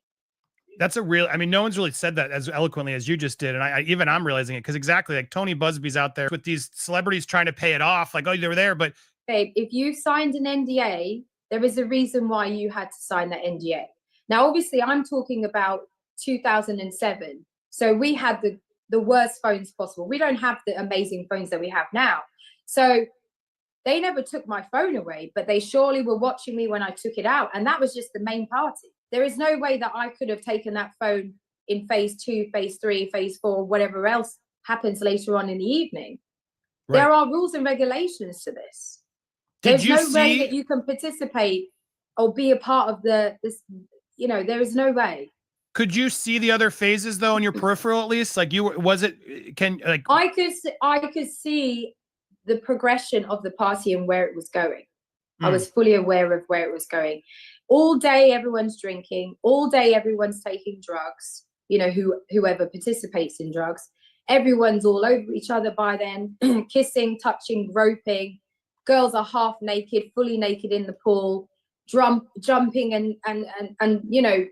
That's a real, I mean, no one's really said that as eloquently as you just did. And I'm realizing it because exactly like Tony Busby's out there with these celebrities trying to pay it off. Like, oh, they were there, but. Babe, if you signed an NDA, there is a reason why you had to sign that NDA. Now, obviously, I'm talking about 2007. So we had the worst phones possible. We don't have the amazing phones that we have now. So they never took my phone away, but they surely were watching me when I took it out. And that was just the main party. There is no way that I could have taken that phone in phase 2, phase 3, phase 4, whatever else happens later on in the evening. Right. There are rules and regulations to this. There's no way that you can participate or be a part of this, you know, there is no way. Could you see the other phases though in your peripheral at least? Like I could see the progression of the party and where it was going. I was fully aware of where it was going. All day everyone's drinking, all day everyone's taking drugs, you know, whoever participates in drugs. Everyone's all over each other by then, kissing, touching, groping. Girls are half naked, fully naked in the pool, jumping and you know,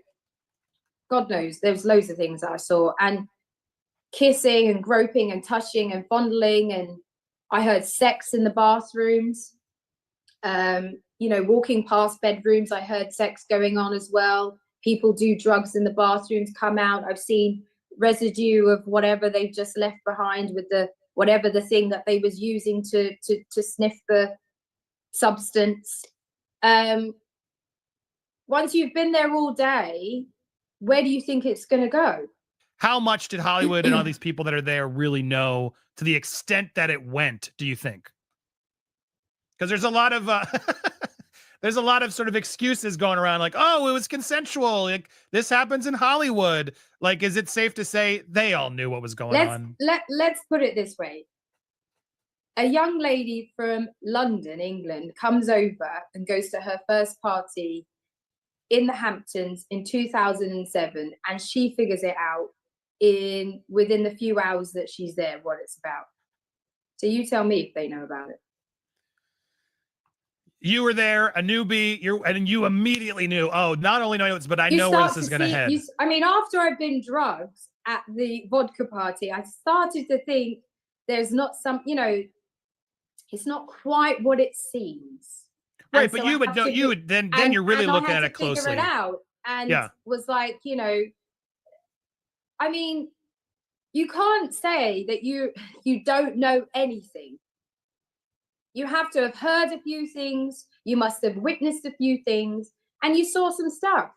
God knows, there's loads of things that I saw, and kissing and groping and touching and fondling, and I heard sex in the bathrooms. You know, walking past bedrooms, I heard sex going on as well. People do drugs in the bathrooms, come out. I've seen residue of whatever they've just left behind with whatever the thing that they was using to sniff the substance. Once you've been there all day, where do you think it's going to go? How much did Hollywood and all these people that are there really know to the extent that it went, do you think? Because there's a lot of there's a lot of sort of excuses going around like, oh, it was consensual. Like this happens in Hollywood. Like, is it safe to say they all knew what was going on? Let's put it this way. A young lady from London, England, comes over and goes to her first party in the Hamptons in 2007, and she figures it out within the few hours that she's there what it's about. So you tell me if they know about it. You were there, a newbie, and you immediately knew, oh, not only know it's, but I know where this is going to head. I mean, after I've been drugged at the vodka party, I started to think there's not some, you know, it's not quite what it seems. Right, but you would know, then you're really looking at it closely. Figure it out, and was like, you know, I mean, you can't say that you don't know anything. You have to have heard a few things. You must have witnessed a few things, and you saw some stuff.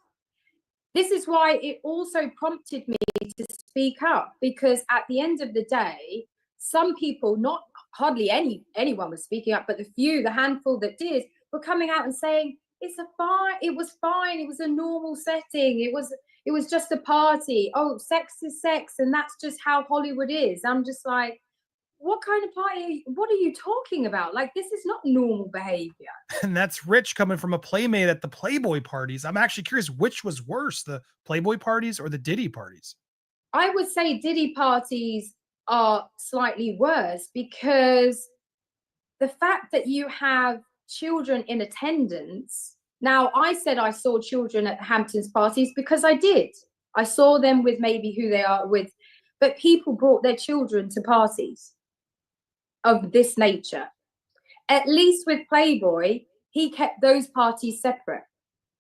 This is why it also prompted me to speak up, because at the end of the day, some people, not hardly anyone was speaking up, but the handful that did were coming out and saying, it was fine. It was a normal setting. It was just a party. Oh, sex is sex, and that's just how Hollywood is. I'm just like, what kind of party? What are you talking about? Like, this is not normal behavior. And that's Rich coming from a playmate at the Playboy parties. I'm actually curious, which was worse, the Playboy parties or the Diddy parties? I would say Diddy parties are slightly worse, because the fact that you have children in attendance. Now, I said I saw children at Hamptons parties because I did. I saw them with maybe who they are with, but people brought their children to parties of this nature. At least with Playboy, he kept those parties separate.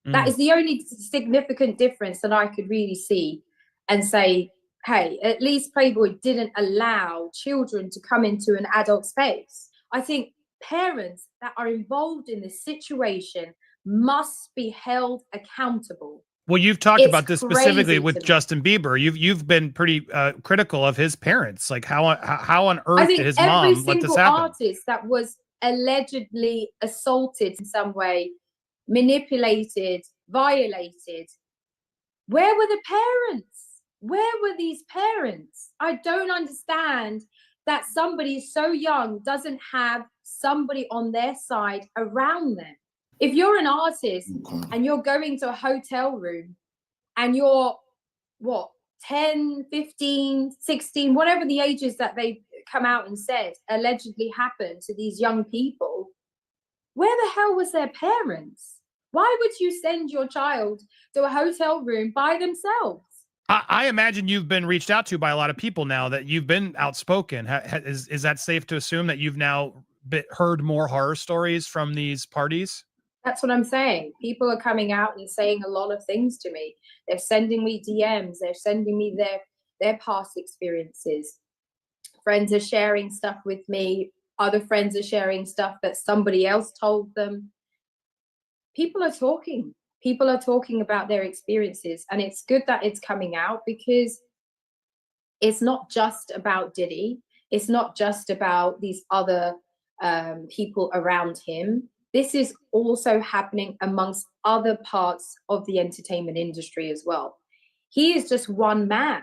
That is the only significant difference that I could really see and say, hey, at least Playboy didn't allow children to come into an adult space. I think parents that are involved in this situation must be held accountable. Well, you've talked about this specifically with Justin Bieber. You've been pretty critical of his parents. Like, how on earth did his mom let this happen? Every single artist that was allegedly assaulted in some way, manipulated, violated, where were the parents? Where were these parents? I don't understand that somebody so young doesn't have somebody on their side around them. If you're an artist and you're going to a hotel room and you're, 10, 15, 16, whatever the ages that they come out and said allegedly happened to these young people, where the hell was their parents? Why would you send your child to a hotel room by themselves? I imagine you've been reached out to by a lot of people now that you've been outspoken. Is that safe to assume that you've now heard more horror stories from these parties? That's what I'm saying. People are coming out and saying a lot of things to me. They're sending me DMs. They're sending me their past experiences. Friends are sharing stuff with me. Other friends are sharing stuff that somebody else told them. People are talking. People are talking about their experiences, and it's good that it's coming out because it's not just about Diddy. It's not just about these other people around him. This is also happening amongst other parts of the entertainment industry as well. He is just one man.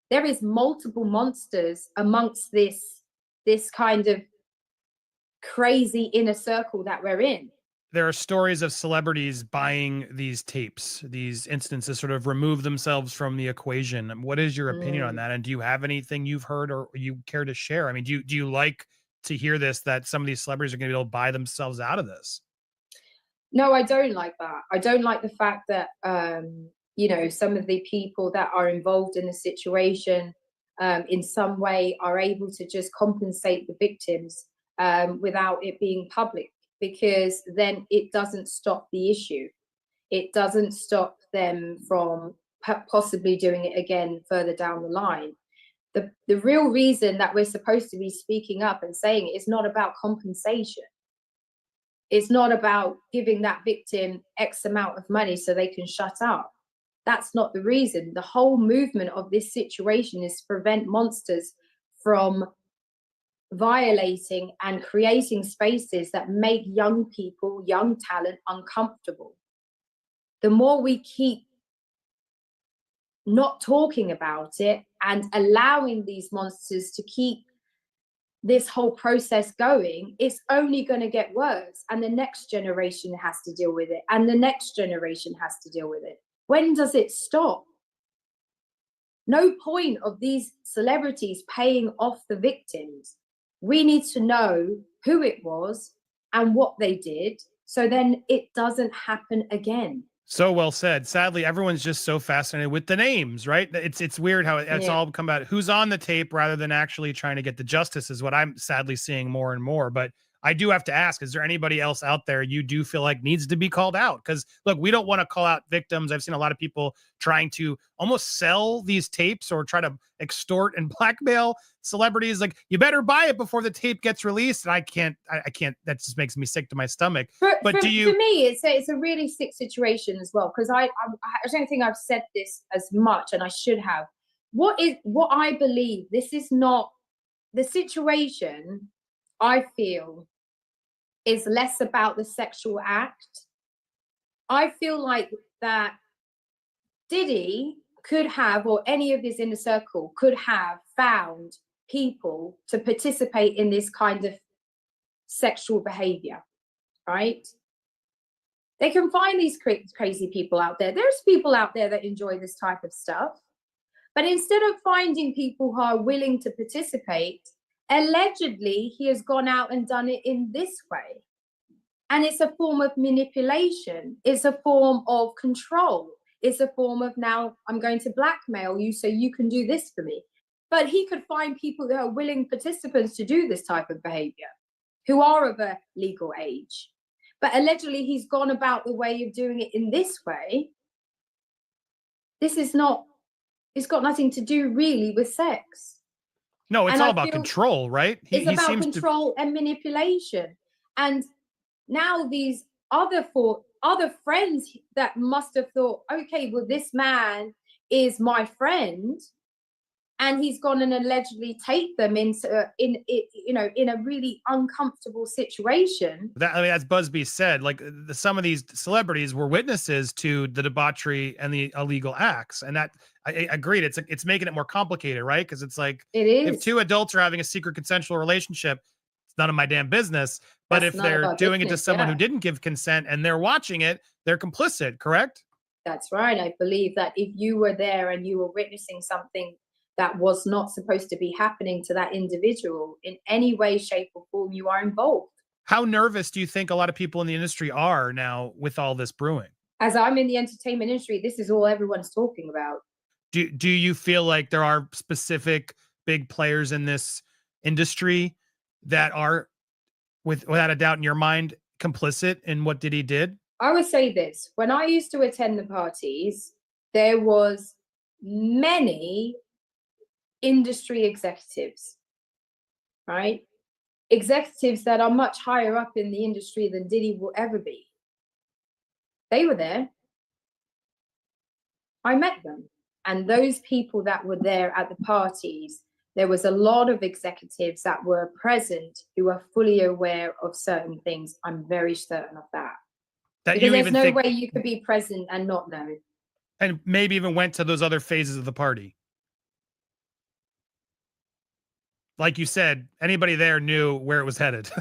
There is multiple monsters amongst this kind of crazy inner circle that we're in. There are stories of celebrities buying these tapes, these instances sort of remove themselves from the equation. What is your opinion on that? And do you have anything you've heard or you care to share? I mean, do you like to hear this, that some of these celebrities are going to be able to buy themselves out of this? No, I don't like that. I don't like the fact that, you know, some of the people that are involved in the situation in some way are able to just compensate the victims without it being public, because then it doesn't stop the issue. It doesn't stop them from possibly doing it again further down the line. The real reason that we're supposed to be speaking up and saying it is not about compensation. It's not about giving that victim X amount of money so they can shut up. That's not the reason. The whole movement of this situation is to prevent monsters from violating and creating spaces that make young people, young talent uncomfortable. The more we keep not talking about it and allowing these monsters to keep this whole process going, it's only going to get worse. And the next generation has to deal with it. And the next generation has to deal with it. When does it stop? No point of these celebrities paying off the victims. We need to know who it was and what they did, so then it doesn't happen again. So well said. Sadly, everyone's just so fascinated with the names, right? It's weird how it's all come about who's on the tape rather than actually trying to get the justice is what I'm sadly seeing more and more. But I do have to ask, is there anybody else out there you do feel like needs to be called out? Because look, we don't want to call out victims. I've seen a lot of people trying to almost sell these tapes or try to extort and blackmail celebrities. Like, you better buy it before the tape gets released. And I can't, that just makes me sick to my stomach. But for me, it's a really sick situation as well. Because I don't think I've said this as much, and I should have. What I believe, this is not the situation. I feel is less about the sexual act. I feel like that Diddy could have, or any of his inner circle could have found people to participate in this kind of sexual behavior, right? They can find these crazy people out there. There's people out there that enjoy this type of stuff. But instead of finding people who are willing to participate, allegedly, he has gone out and done it in this way. And it's a form of manipulation. It's a form of control. It's a form of, now I'm going to blackmail you so you can do this for me. But he could find people that are willing participants to do this type of behavior, who are of a legal age. But allegedly, he's gone about the way of doing it in this way. This is not, it's got nothing to do really with sex. No, it's all about control, right? It's about control and manipulation. And now these other friends that must have thought, okay, well, this man is my friend, and he's gone and allegedly take them into in a really uncomfortable situation. That, I mean, as Busby said, like some of these celebrities were witnesses to the debauchery and the illegal acts, and that I agreed. It's making it more complicated, right? Because it's like, it is. If two adults are having a secret consensual relationship, it's none of my damn business. But if they're doing it to someone who didn't give consent and they're watching it, they're complicit, correct? That's right. I believe that if you were there and you were witnessing something that was not supposed to be happening to that individual in any way, shape, or form, you are involved. How nervous do you think a lot of people in the industry are now with all this brewing? As I'm in the entertainment industry, this is all everyone's talking about. Do you feel like there are specific big players in this industry that are, without a doubt in your mind, complicit in what Diddy did? I would say this: when I used to attend the parties, there was many industry executives, right? Executives that are much higher up in the industry than Diddy will ever be. They were there. I met them. And those people that were there at the parties, there was a lot of executives that were present who were fully aware of certain things. I'm very certain of that. Because there's no way you could be present and not know. And maybe even went to those other phases of the party. Like you said, anybody there knew where it was headed.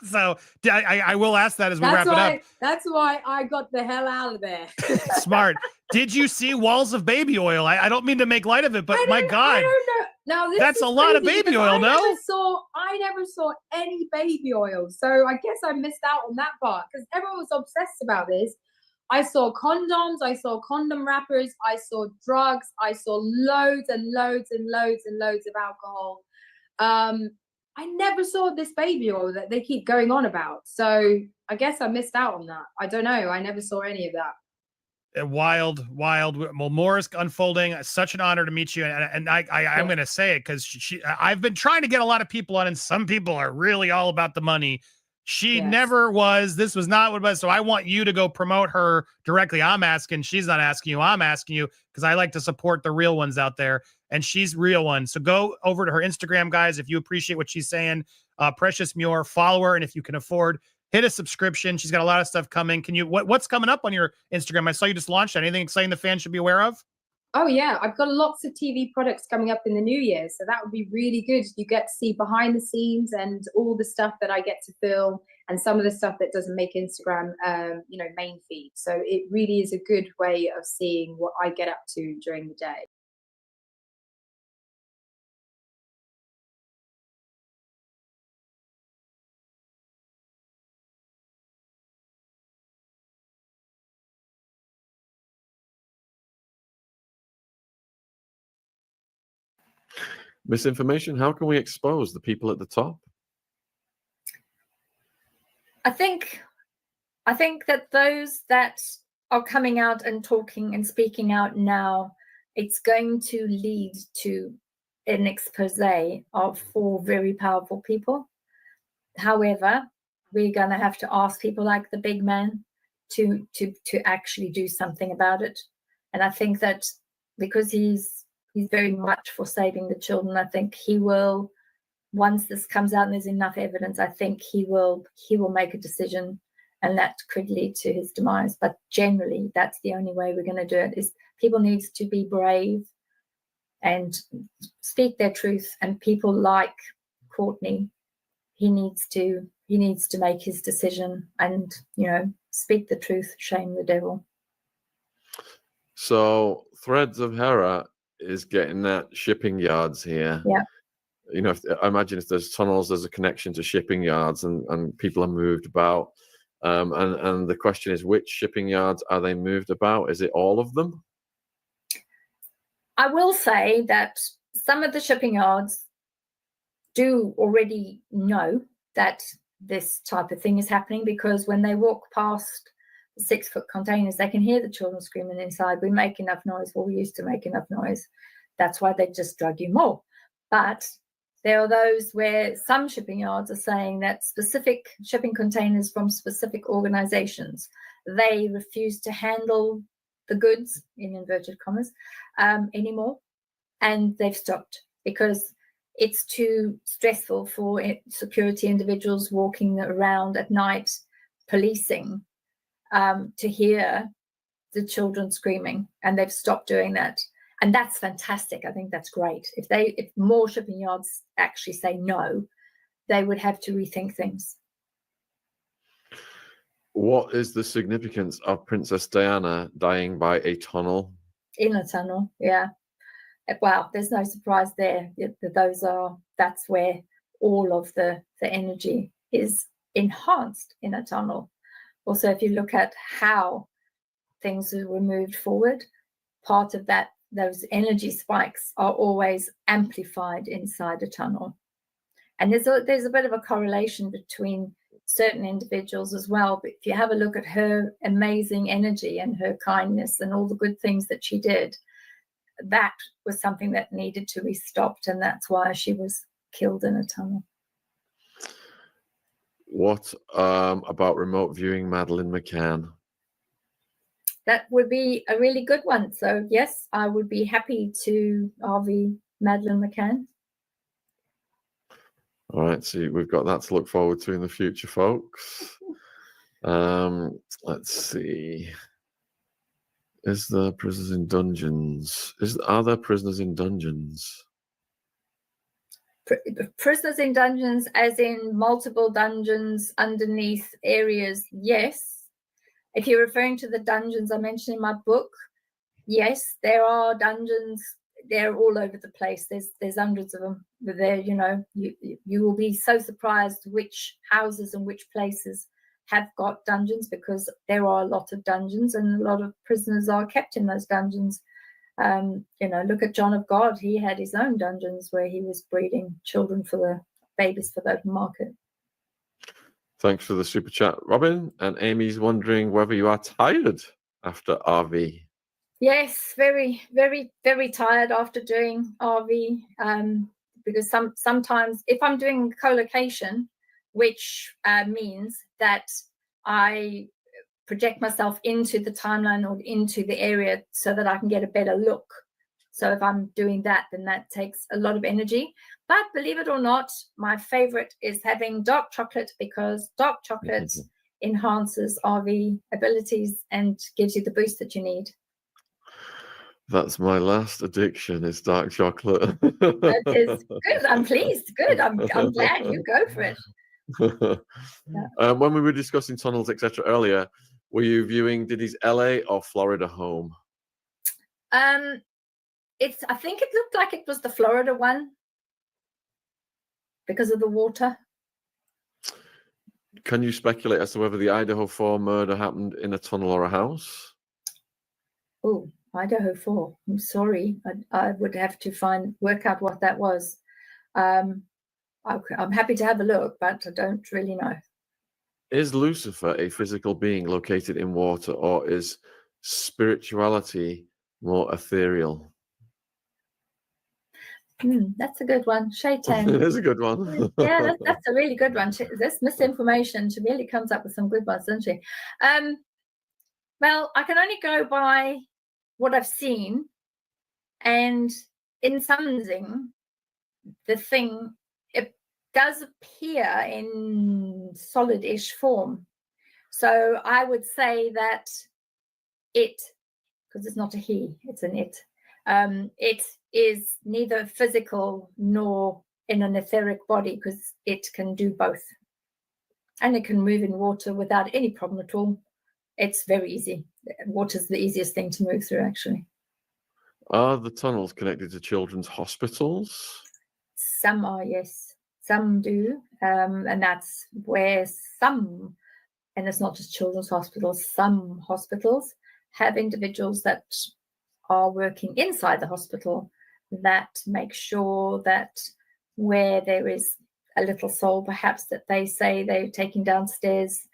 So I will ask that as we wrap it up. That's why I got the hell out of there. Smart. Did you see walls of baby oil? I don't mean to make light of it, but my God. I don't know. Now, that's a lot of baby oil, no? I never saw any baby oil. So I guess I missed out on that part because everyone was obsessed about this. I saw condoms, I saw condom wrappers, I saw drugs, I saw loads and loads and loads and loads of alcohol. I never saw this baby oil that they keep going on about. So I guess I missed out on that. I don't know. I never saw any of that. Wild. Well, more is unfolding. It's such an honor to meet you. And I'm going to say it because I've been trying to get a lot of people on, and some people are really all about the money. She never was. This was not what it was. So I want you to go promote her directly. I'm asking. She's not asking you. I'm asking you because I like to support the real ones out there. And she's real one. So go over to her Instagram, guys, if you appreciate what she's saying. Precious Muir, follow her. And if you can afford, hit a subscription. She's got a lot of stuff coming. Can you, what's coming up on your Instagram? I saw you just launched anything exciting the fans should be aware of? Oh yeah, I've got lots of TV products coming up in the new year. So that would be really good. You get to see behind the scenes and all the stuff that I get to film and some of the stuff that doesn't make Instagram, main feed. So it really is a good way of seeing what I get up to during the day. Misinformation, how can we expose the people at the top? I think that those that are coming out and talking and speaking out now, it's going to lead to an expose of 4 very powerful people. However, we're going to have to ask people like the big man to actually do something about it. And I think that because he's very much for saving the children, I think he will, once this comes out and there's enough evidence, I think he will make a decision, and that could lead to his demise. But generally, that's the only way we're going to do it, is people need to be brave and speak their truth. And people like Courtney, he needs to make his decision and, speak the truth, shame the devil. So Threads of Hera is getting at shipping yards here. Yeah. I imagine if there's tunnels, there's a connection to shipping yards, and people are moved about. And the question is, which shipping yards are they moved about? Is it all of them? I will say that some of the shipping yards do already know that this type of thing is happening, because when they walk past the 6-foot containers, they can hear the children screaming inside. We make enough noise. Well, we used to make enough noise. That's why they just drug you more. But there are those where some shipping yards are saying that specific shipping containers from specific organizations, they refuse to handle the goods, in inverted commas, anymore. And they've stopped because it's too stressful for security individuals walking around at night policing to hear the children screaming, and they've stopped doing that. And that's fantastic. I think that's great. If more shipping yards actually say no, they would have to rethink things. What is the significance of Princess Diana dying by a tunnel? In a tunnel, yeah. Well, there's no surprise there. That's where all of the energy is enhanced in a tunnel. Also, if you look at how things were moved forward, part of that those energy spikes are always amplified inside a tunnel. And there's a bit of a correlation between certain individuals as well. But if you have a look at her amazing energy and her kindness and all the good things that she did, that was something that needed to be stopped, and that's why she was killed in a tunnel. What about remote viewing Madeleine McCann? That would be a really good one. So yes, I would be happy to RV Madeleine McCann. All right, so we've got that to look forward to in the future, folks. Let's see. Is there prisoners in dungeons? Are there prisoners in dungeons? Prisoners in dungeons, as in multiple dungeons underneath areas, yes. If you're referring to the dungeons I mentioned in my book, yes, there are dungeons. They're all over the place. There's hundreds of them. But there, you know, you will be so surprised which houses and which places have got dungeons, because there are a lot of dungeons and a lot of prisoners are kept in those dungeons. You know, look at John of God. He had his own dungeons where he was breeding children for the babies for the open market. Thanks for the super chat, Robin. And Amy's wondering whether you are tired after RV. Yes, very, very, very tired after doing RV, because sometimes if I'm doing co-location, which means that I project myself into the timeline or into the area so that I can get a better look. So if I'm doing that, then that takes a lot of energy. But believe it or not, my favorite is having dark chocolate, because dark chocolate enhances RV abilities and gives you the boost that you need. That's my last addiction, is dark chocolate. That is good. I'm pleased. Good. I'm glad you go for it. Yeah. When we were discussing tunnels, etc., earlier, were you viewing Diddy's LA or Florida home? I think it looked like it was the Florida one because of the water. Can you speculate as to whether the Idaho 4 murder happened in a tunnel or a house? Oh, Idaho 4. I'm sorry. I would have to work out what that was. I'm happy to have a look, but I don't really know. Is Lucifer a physical being located in water, or is spirituality more ethereal? That's a good one. Shaitan. It is a good one. Yeah, that's a really good one. This misinformation, she really comes up with some good ones, doesn't she? Well, I can only go by what I've seen, and in summoning, the thing, it does appear in solid-ish form. So I would say that it, because it's not a he, it's an it, it is neither physical nor in an etheric body, because it can do both. And it can move in water without any problem at all. It's very easy. Water's the easiest thing to move through, actually. Are the tunnels connected to children's hospitals? Some are, yes. Some do. And that's where some, and it's not just children's hospitals, some hospitals have individuals that are working inside the hospital that make sure that where there is a little soul, perhaps, that they say they're taking downstairs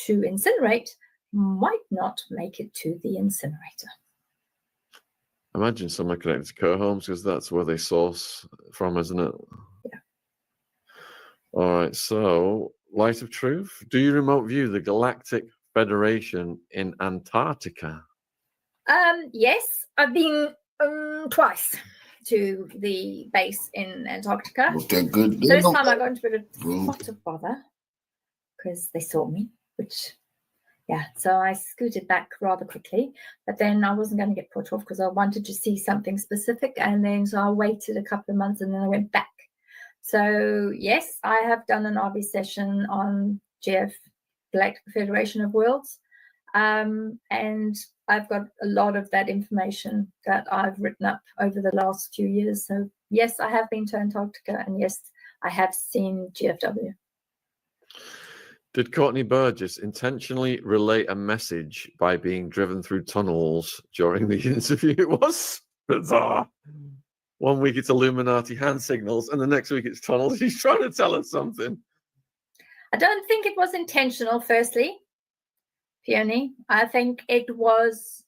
to incinerate, might not make it to the incinerator. Imagine someone connected to care homes, because that's where they source from, isn't it? Yeah. All right, so Light of Truth. Do you remote view the Galactic Federation in Antarctica? Yes, I've been twice to the base in Antarctica. Was that good? So this time I got into a lot of bother because they saw me, which, yeah, so I scooted back rather quickly, but then I wasn't going to get put off because I wanted to see something specific, and then so I waited a couple of months and then I went back. So yes, I have done an RV session on GF, Galactic Federation of Worlds, and I've got a lot of that information that I've written up over the last few years. So yes, I have been to Antarctica, and yes, I have seen GFW. Did Courtney Burgess intentionally relay a message by being driven through tunnels during the interview? It was. Bizarre. One week it's Illuminati hand signals, and the next week it's tunnels. He's trying to tell us something. I don't think it was intentional, firstly, Peony. I think it was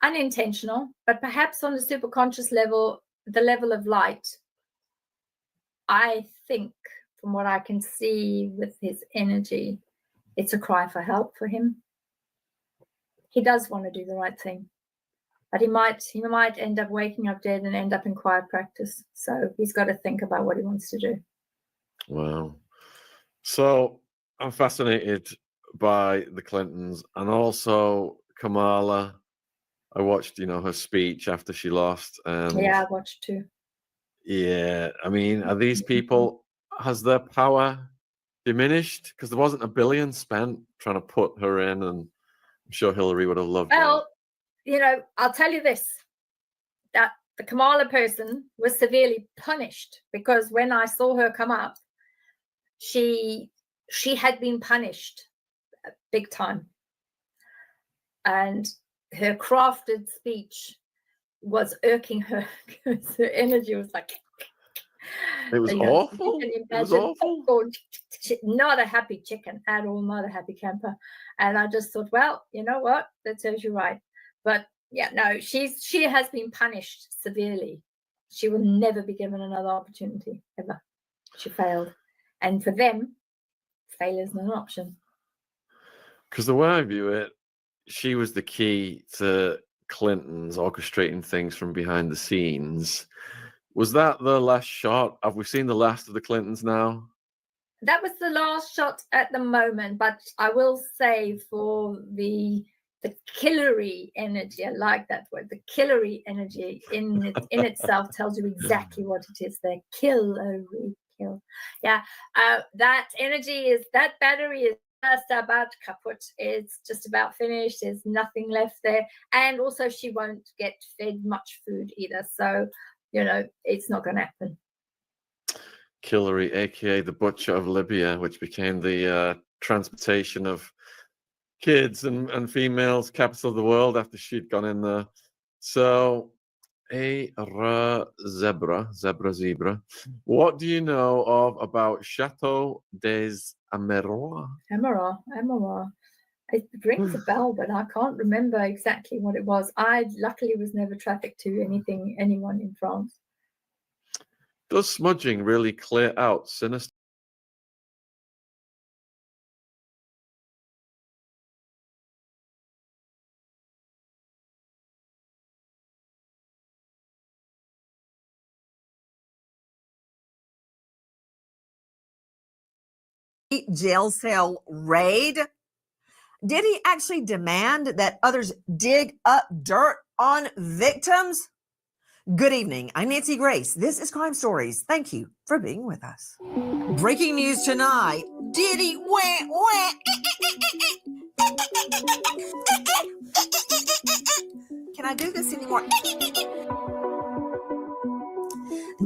unintentional, but perhaps on the superconscious level, the level of light, I think, from what I can see with his energy, it's a cry for help for him. He does want to do the right thing, but he might end up waking up dead and end up in quiet practice. So he's got to think about what he wants to do. Wow. So I'm fascinated by the Clintons and also Kamala. I watched, her speech after she lost. And Yeah, I watched too. yeah, I mean, are these people, has their power diminished? Because there wasn't $1 billion spent trying to put her in, and I'm sure Hillary would have loved Well, I'll tell you this, that the Kamala person was severely punished, because when I saw her come up, she had been punished big time. And her crafted speech was irking her because her energy was like... It was awful. You can It was imagine, awful. not a happy chicken at all, not a happy camper. And I just thought, well, you know what? That serves you right. But yeah, no, she has been punished severely. She will never be given another opportunity, ever. She failed. And for them, failure is not an option. Because the way I view it, she was the key to Clinton's orchestrating things from behind the scenes. Was that the last shot? Have we seen the last of the Clintons now? That was the last shot at the moment, but I will say for the killery energy, I like that word, the killery energy in itself tells you exactly what it is there. Killery, kill. Yeah, that energy that battery is just about kaput. It's just about finished. There's nothing left there. And also she won't get fed much food either. So, it's not going to happen. Hillary, aka the Butcher of Libya, which became the transportation of kids and females, capital of the world after she'd gone in there. So, zebra. What do you know about Chateau des Amours? Amours. It rings a bell, but I can't remember exactly what it was. I luckily was never trafficked to anyone in France. Does smudging really clear out sinister? Jail cell raid? Did he actually demand that others dig up dirt on victims? Good evening. I'm Nancy Grace. This is Crime Stories. Thank you for being with us. Breaking news tonight. Diddy went. Can I do this anymore?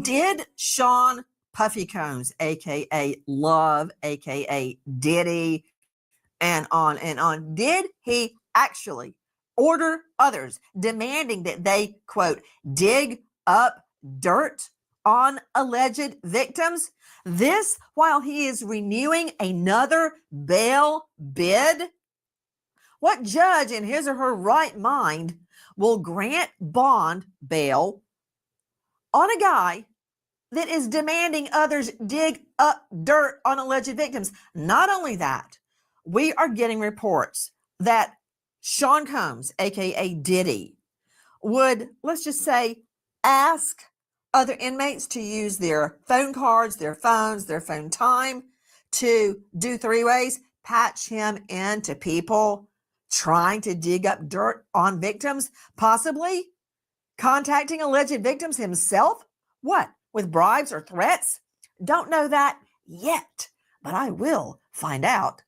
Did Sean Puffy Combs, aka Love, aka Diddy, and on, did he actually order others, demanding that they, quote, dig up dirt on alleged victims? This while he is renewing another bail bid? What judge in his or her right mind will grant bond bail on a guy that is demanding others dig up dirt on alleged victims? Not only that, we are getting reports that Sean Combs, aka Diddy, would, let's just say, ask other inmates to use their phone cards, their phones, their phone time to do three-ways, patch him into people trying to dig up dirt on victims, possibly contacting alleged victims himself. What, with bribes or threats? Don't know that yet, but I will find out.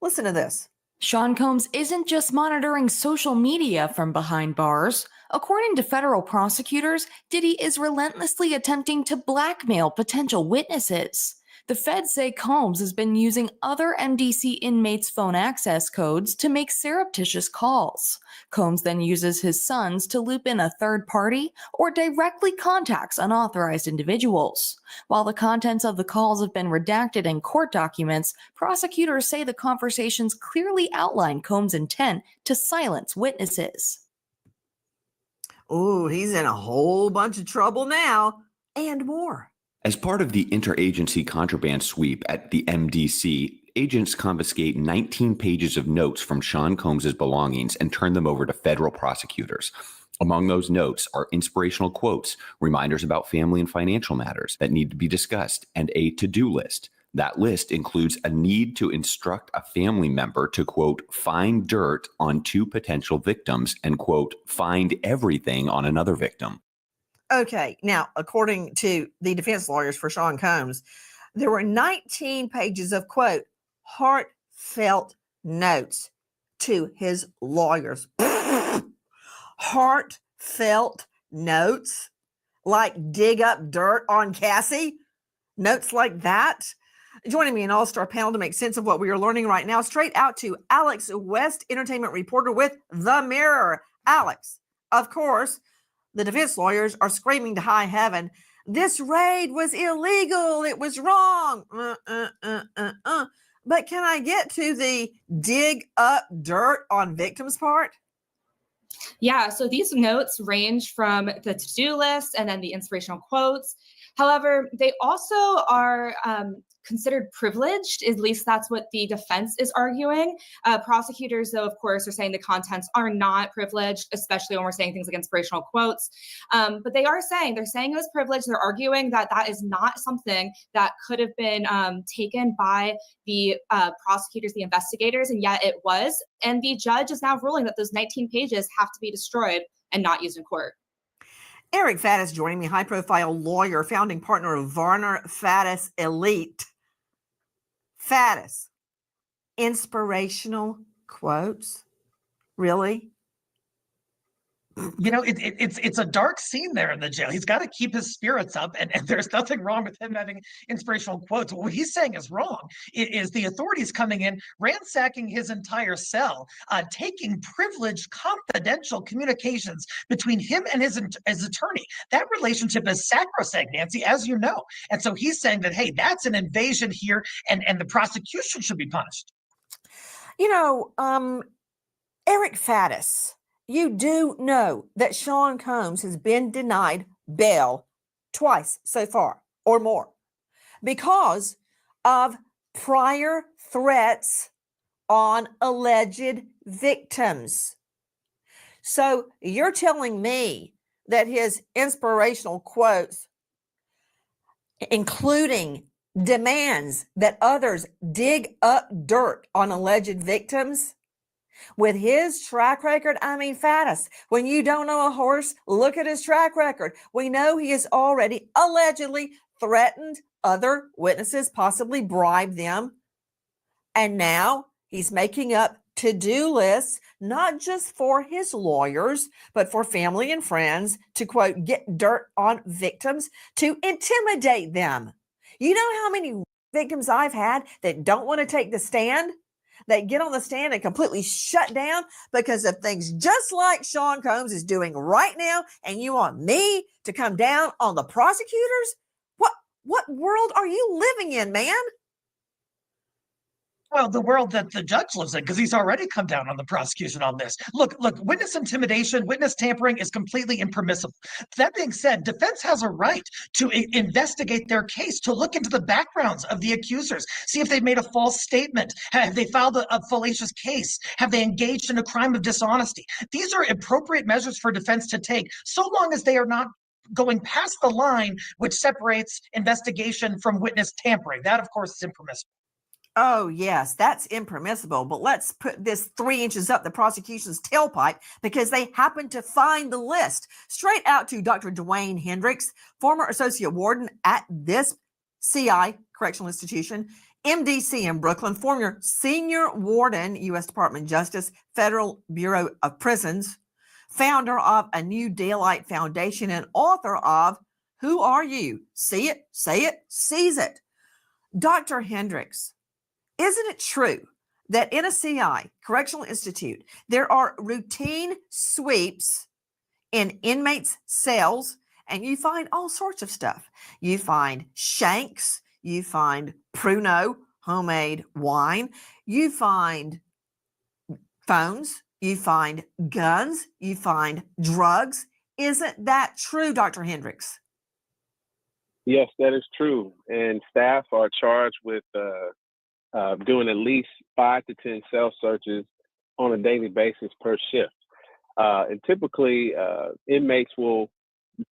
Listen to this. Sean Combs isn't just monitoring social media from behind bars. According to federal prosecutors, Diddy is relentlessly attempting to blackmail potential witnesses. The feds say Combs has been using other MDC inmates' phone access codes to make surreptitious calls. Combs then uses his sons to loop in a third party or directly contacts unauthorized individuals. While the contents of the calls have been redacted in court documents, prosecutors say the conversations clearly outline Combs' intent to silence witnesses. Ooh, he's in a whole bunch of trouble now and more. As part of the interagency contraband sweep at the MDC, agents confiscate 19 pages of notes from Sean Combs' belongings and turn them over to federal prosecutors. Among those notes are inspirational quotes, reminders about family and financial matters that need to be discussed, and a to-do list. That list includes a need to instruct a family member to, quote, find dirt on 2 potential victims and, quote, find everything on another victim. Okay, now, according to the defense lawyers for Sean Combs, there were 19 pages of, quote, heartfelt notes to his lawyers. Heartfelt notes? Like dig up dirt on Cassie? Notes like that? Joining me an all-star panel to make sense of what we are learning right now, straight out to Alex West, entertainment reporter with The Mirror. Alex, of course, the defense lawyers are screaming to high heaven, this raid was illegal, it was wrong. But can I get to the dig up dirt on victims part? Yeah, so these notes range from the to-do list and then the inspirational quotes. However, they also are considered privileged, at least that's what the defense is arguing. Prosecutors, though, of course, are saying the contents are not privileged, especially when we're saying things like inspirational quotes. But they're saying it was privileged. They're arguing that that is not something that could have been taken by the prosecutors, the investigators, and yet it was. And the judge is now ruling that those 19 pages have to be destroyed and not used in court. Eric Faddis joining me, high-profile lawyer, founding partner of Varner Faddis Elite. Faddis, inspirational quotes? Really? You know, it's a dark scene there in the jail. He's got to keep his spirits up, and there's nothing wrong with him having inspirational quotes. What he's saying is wrong. It is the authorities coming in, ransacking his entire cell, taking privileged, confidential communications between him and his attorney. That relationship is sacrosanct, Nancy, as you know. And so he's saying that, hey, that's an invasion here, and the prosecution should be punished. You know, Eric Faddis, you do know that Sean Combs has been denied bail twice so far or more because of prior threats on alleged victims. So you're telling me that his inspirational quotes, including demands that others dig up dirt on alleged victims, with his track record, I mean, Faddis, when you don't know a horse, look at his track record. We know he has already allegedly threatened other witnesses, possibly bribed them. And now he's making up to-do lists, not just for his lawyers, but for family and friends to, quote, get dirt on victims, to intimidate them. You know how many victims I've had that don't want to take the stand? That get on the stand and completely shut down because of things just like Sean Combs is doing right now, and you want me to come down on the prosecutors? What world are you living in, man? Well, the world that the judge lives in, because he's already come down on the prosecution on this. Look, witness intimidation, witness tampering is completely impermissible. That being said, defense has a right to investigate their case, to look into the backgrounds of the accusers, see if they've made a false statement. Have they filed a fallacious case? Have they engaged in a crime of dishonesty? These are appropriate measures for defense to take, so long as they are not going past the line which separates investigation from witness tampering. That, of course, is impermissible. Oh, yes, that's impermissible. But let's put this 3 inches up the prosecution's tailpipe because they happen to find the list. Straight out to Dr. Dwayne Hendricks, former associate warden at this CI correctional institution, MDC in Brooklyn, former senior warden, U.S. Department of Justice, Federal Bureau of Prisons, founder of A New Daylight Foundation, and author of Who Are You? See It, Say It, Seize It. Dr. Hendricks, isn't it true that in a CI, Correctional Institute, there are routine sweeps in inmates' cells, and you find all sorts of stuff? You find shanks, you find Pruno, homemade wine, you find phones, you find guns, you find drugs. Isn't that true, Dr. Hendricks? Yes, that is true. And staff are charged with doing at least 5 to 10 cell searches on a daily basis per shift. And typically, inmates will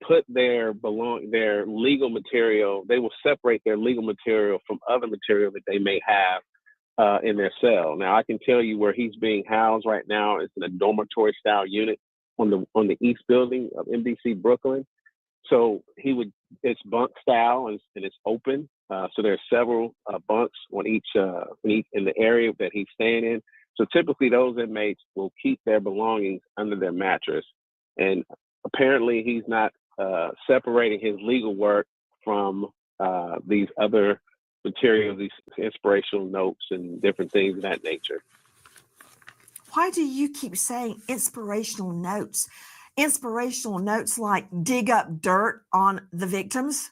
put their legal material. They will separate their legal material from other material that they may have in their cell. Now, I can tell you where he's being housed right now. It's in a dormitory style unit on the east building of MDC Brooklyn. So it's bunk style and it's open. So there's several bunks on each in the area that he's staying in. So typically those inmates will keep their belongings under their mattress. And apparently he's not separating his legal work from these other materials, these inspirational notes and different things of that nature. Why do you keep saying inspirational notes? Inspirational notes like dig up dirt on the victims?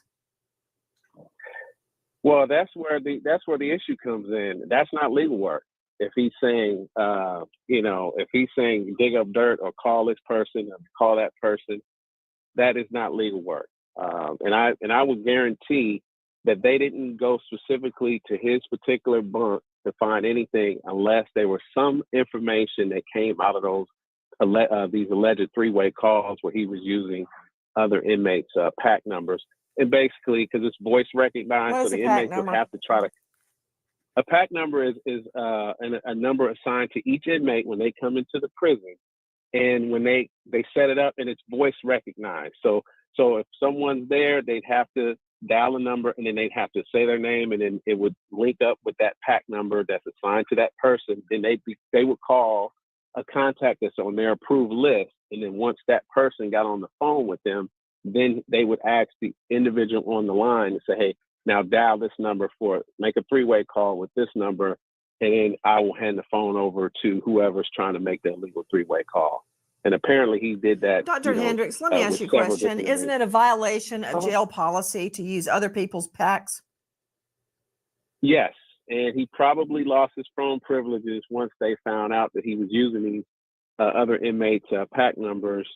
Well, that's where the issue comes in. That's not legal work. If he's saying, if he's saying dig up dirt or call this person or call that person, that is not legal work. And I would guarantee that they didn't go specifically to his particular bunk to find anything unless there was some information that came out of these alleged three-way calls where he was using other inmates' pack numbers. And basically, because it's voice recognized, so the inmates would have to try to. A pack number is a number assigned to each inmate when they come into the prison, and when they set it up and it's voice recognized. So if someone's there, they'd have to dial a number and then they'd have to say their name, and then it would link up with that pack number that's assigned to that person. Then they would call a contact that's on their approved list, and then once that person got on the phone with them, then they would ask the individual on the line to say, hey, now dial this number make a three-way call with this number, and then I will hand the phone over to whoever's trying to make that legal three-way call. And apparently he did that. Dr. Hendricks, let me ask you a question. Isn't it a violation of jail policy to use other people's packs? Yes. And he probably lost his phone privileges once they found out that he was using these other inmates' pack numbers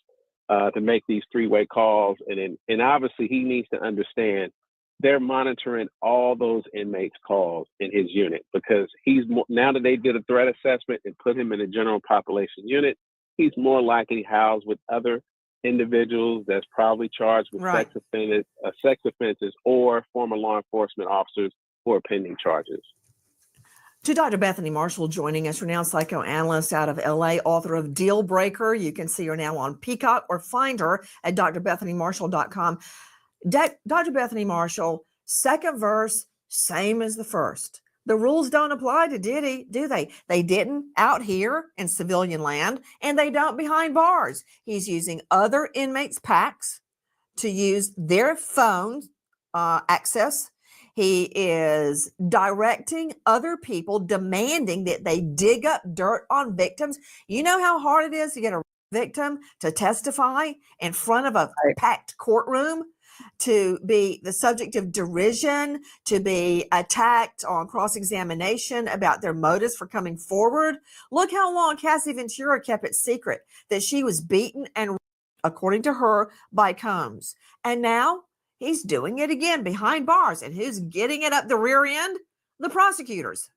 to make these three-way calls. And obviously he needs to understand they're monitoring all those inmates' calls in his unit, because now that they did a threat assessment and put him in a general population unit, he's more likely housed with other individuals that's probably charged with sex offenses or former law enforcement officers who are pending charges. To Dr. Bethany Marshall joining us, renowned psychoanalyst out of LA, author of Deal Breaker. You can see her now on Peacock or find her at drbethanymarshall.com. Dr. Bethany Marshall, second verse, same as the first. The rules don't apply to Diddy, do they? They didn't out here in civilian land, and they don't behind bars. He's using other inmates' packs to use their phone access. He is directing other people, demanding that they dig up dirt on victims. You know how hard it is to get a victim to testify in front of a packed courtroom, to be the subject of derision, to be attacked on cross-examination about their motives for coming forward. Look how long Cassie Ventura kept it secret that she was beaten and, according to her, by Combs. And now he's doing it again behind bars. And who's getting it up the rear end? The prosecutors.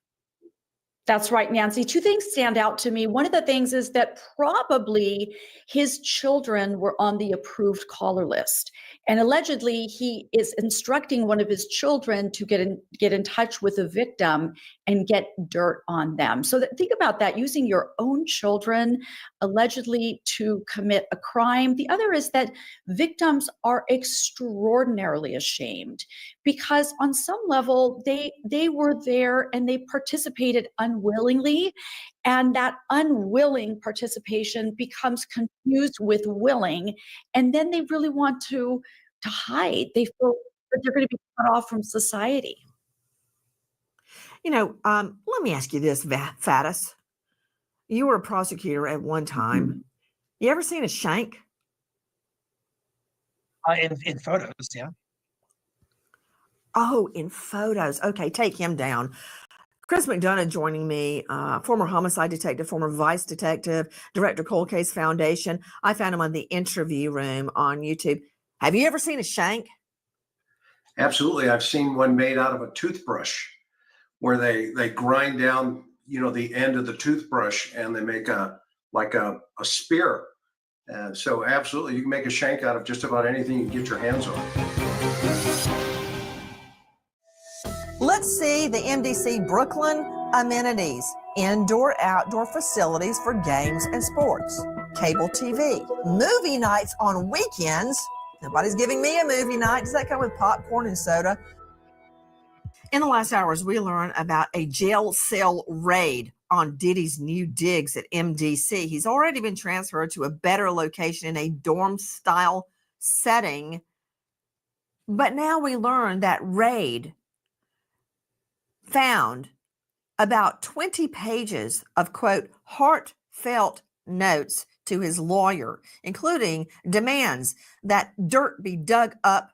That's right, Nancy. Two things stand out to me. One of the things is that probably his children were on the approved caller list. And allegedly, he is instructing one of his children to get in touch with a victim and get dirt on them. So think about that, using your own children allegedly to commit a crime. The other is that victims are extraordinarily ashamed because on some level, they were there and they participated unwillingly. And that unwilling participation becomes confused with willing. And then they really want to hide. They feel that they're going to be cut off from society. Let me ask you this, Faddis. You were a prosecutor at one time. You ever seen a shank? In photos, yeah. Oh, in photos. Okay, take him down. Chris McDonough joining me, former homicide detective, former vice detective, director Cold Case Foundation. I found him on the Interview Room on YouTube. Have you ever seen a shank? Absolutely. I've seen one made out of a toothbrush where they grind down, the end of the toothbrush and they make a spear. So absolutely, you can make a shank out of just about anything you can get your hands on. Let's see the MDC Brooklyn amenities. Indoor, outdoor facilities for games and sports. Cable TV. Movie nights on weekends. Nobody's giving me a movie night. Does that come with popcorn and soda? In the last hours, we learned about a jail cell raid on Diddy's new digs at MDC. He's already been transferred to a better location in a dorm-style setting. But now we learn that raid found about 20 pages of, quote, heartfelt notes to his lawyer, including demands that dirt be dug up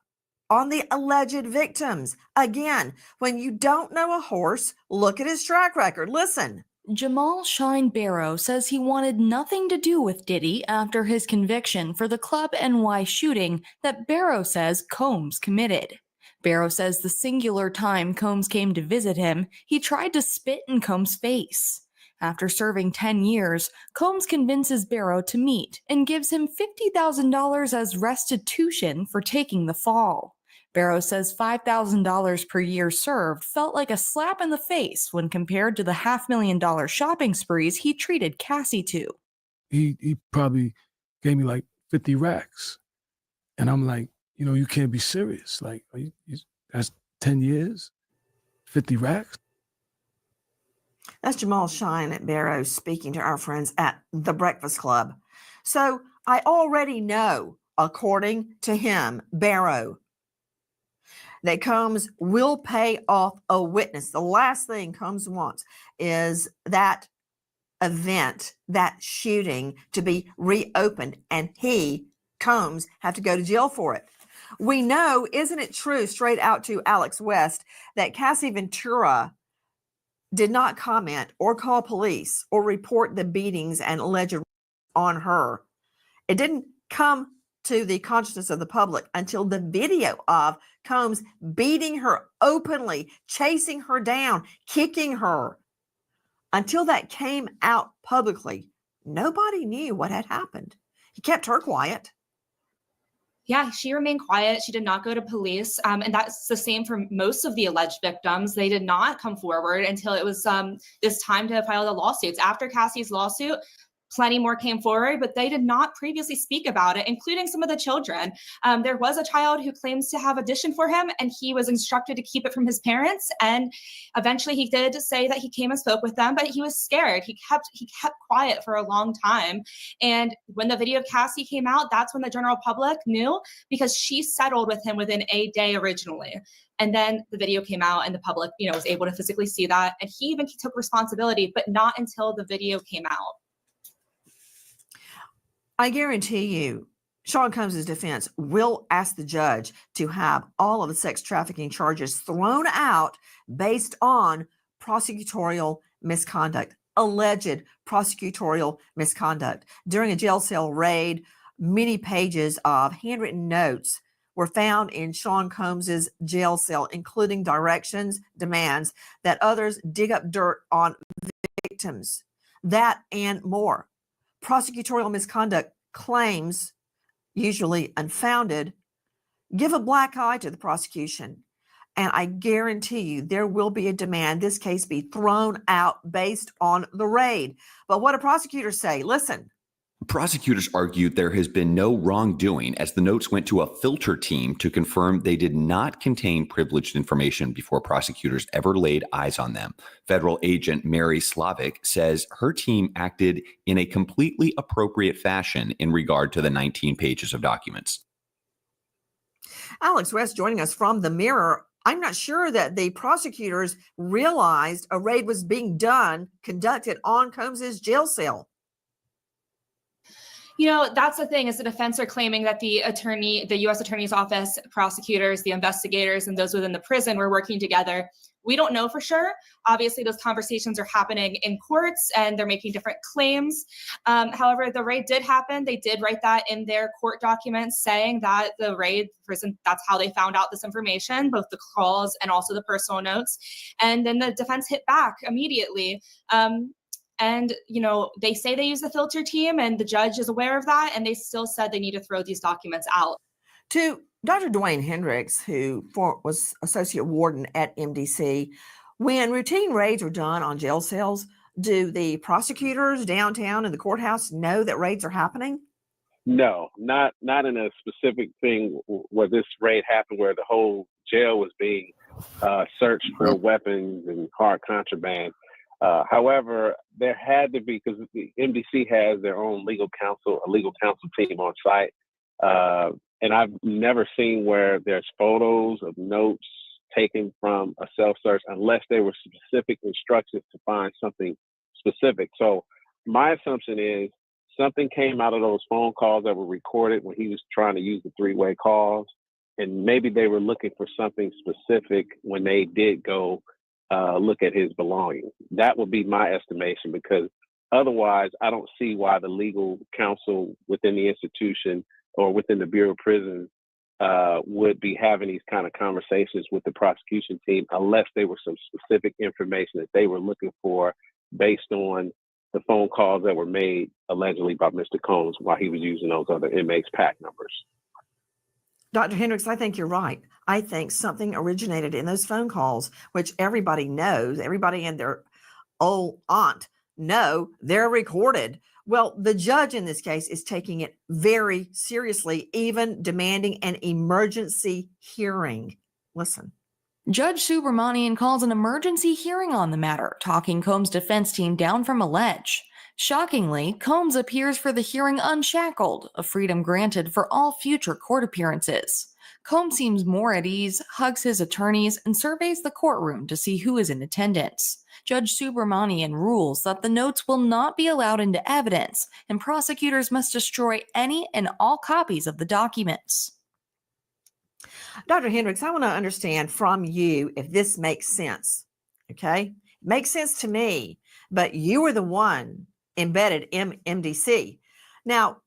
on the alleged victims. Again, when you don't know a horse, look at his track record. Listen. Jamal Shine Barrow says he wanted nothing to do with Diddy after his conviction for the Club NY shooting that Barrow says Combs committed. Barrow says the singular time Combs came to visit him, he tried to spit in Combs' face. After serving 10 years, Combs convinces Barrow to meet and gives him $50,000 as restitution for taking the fall. Barrow says $5,000 per year served felt like a slap in the face when compared to the $500,000 shopping sprees he treated Cassie to. He probably gave me like 50 racks. And I'm like, you can't be serious. Like, that's 10 years, 50 racks. That's Jamal Shine at Barrow speaking to our friends at The Breakfast Club. So I already know, according to him, Barrow, that Combs will pay off a witness. The last thing Combs wants is that event, that shooting, to be reopened, and Combs, have to go to jail for it. We know, isn't it true, straight out to Alex West, that Cassie Ventura did not comment or call police or report the beatings and alleged on her. It didn't come to the consciousness of the public until the video of Combs beating her openly, chasing her down, kicking her. Until that came out publicly, nobody knew what had happened. He kept her quiet. Yeah, she remained quiet. She did not go to police. And that's the same for most of the alleged victims. They did not come forward until it was this time to file the lawsuits. After Cassie's lawsuit, plenty more came forward, but they did not previously speak about it, including some of the children. There was a child who claims to have auditioned for him, and he was instructed to keep it from his parents. And eventually he did say that he came and spoke with them, but he was scared. He kept quiet for a long time. And when the video of Cassie came out, that's when the general public knew, because she settled with him within a day originally. And then the video came out and the public, was able to physically see that. And he even took responsibility, but not until the video came out. I guarantee you, Sean Combs' defense will ask the judge to have all of the sex trafficking charges thrown out based on prosecutorial misconduct, alleged prosecutorial misconduct. During a jail cell raid, many pages of handwritten notes were found in Sean Combs' jail cell, including directions, demands that others dig up dirt on victims, that and more. Prosecutorial misconduct claims, usually unfounded, give a black eye to the prosecution. And I guarantee you there will be a demand this case be thrown out based on the raid. But what do prosecutors say? Listen. Prosecutors argued there has been no wrongdoing as the notes went to a filter team to confirm they did not contain privileged information before prosecutors ever laid eyes on them. Federal agent Mary Slavic says her team acted in a completely appropriate fashion in regard to the 19 pages of documents. Alex West joining us from the Mirror. I'm not sure that the prosecutors realized a raid was being conducted on Combs's jail cell. You know, that's the thing, is the defense are claiming that the U.S. Attorney's Office, prosecutors, the investigators, and those within the prison were working together. We don't know for sure. Obviously, those conversations are happening in courts and they're making different claims. However, the raid did happen. They did write that in their court documents, saying that the raid prison, that's how they found out this information, both the calls and also the personal notes. And then the defense hit back immediately. And, you know, they say they use the filter team and the judge is aware of that. And they still said they need to throw these documents out. To Dr. Dwayne Hendricks, who was associate warden at MDC, when routine raids are done on jail cells, do the prosecutors downtown in the courthouse know that raids are happening? No, not in a specific thing where this raid happened, where the whole jail was being searched for weapons and hard contraband. However, there had to be, because the MDC has their own legal counsel, a legal counsel team on site. And I've never seen where there's photos of notes taken from a self-search unless there were specific instructions to find something specific. So my assumption is something came out of those phone calls that were recorded when he was trying to use the three-way calls. And maybe they were looking for something specific when they did go look at his belongings. That would be my estimation, because otherwise I don't see why the legal counsel within the institution or within the Bureau of Prisons would be having these kind of conversations with the prosecution team unless there was some specific information that they were looking for based on the phone calls that were made allegedly by Mr. Combs while he was using those other inmates' pack numbers. Dr. Hendricks, I think you're right. I think something originated in those phone calls, which everybody knows, everybody and their old aunt know they're recorded. Well, the judge in this case is taking it very seriously, even demanding an emergency hearing. Listen. Judge Subramanian calls an emergency hearing on the matter, talking Combs' defense team down from a ledge. Shockingly, Combs appears for the hearing unshackled, a freedom granted for all future court appearances. Combs seems more at ease, hugs his attorneys, and surveys the courtroom to see who is in attendance. Judge Subramanian rules that the notes will not be allowed into evidence, and prosecutors must destroy any and all copies of the documents. Dr. Hendricks, I want to understand from you if this makes sense. Okay? It makes sense to me, but you were the one embedded in MDC. Now,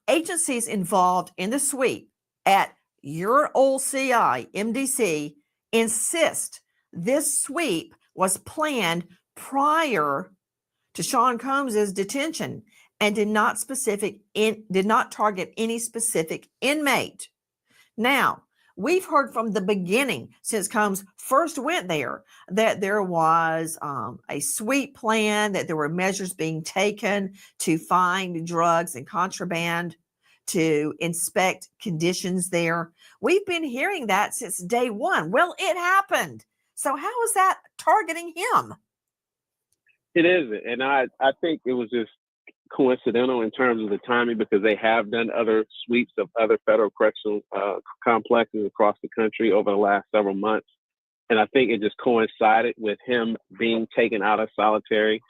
agencies involved in the sweep at your old CI, MDC, insist this sweep was planned prior to Sean Combs's detention and did not target any specific inmate. Now, we've heard from the beginning, since Combs first went there, that there was a sweep plan, that there were measures being taken to find drugs and contraband, to inspect conditions there. We've been hearing that since day one. Well, it happened. So how is that targeting him? It isn't. And I think it was just coincidental in terms of the timing, because they have done other sweeps of other federal correctional complexes across the country over the last several months. And I think it just coincided with him being taken out of solitary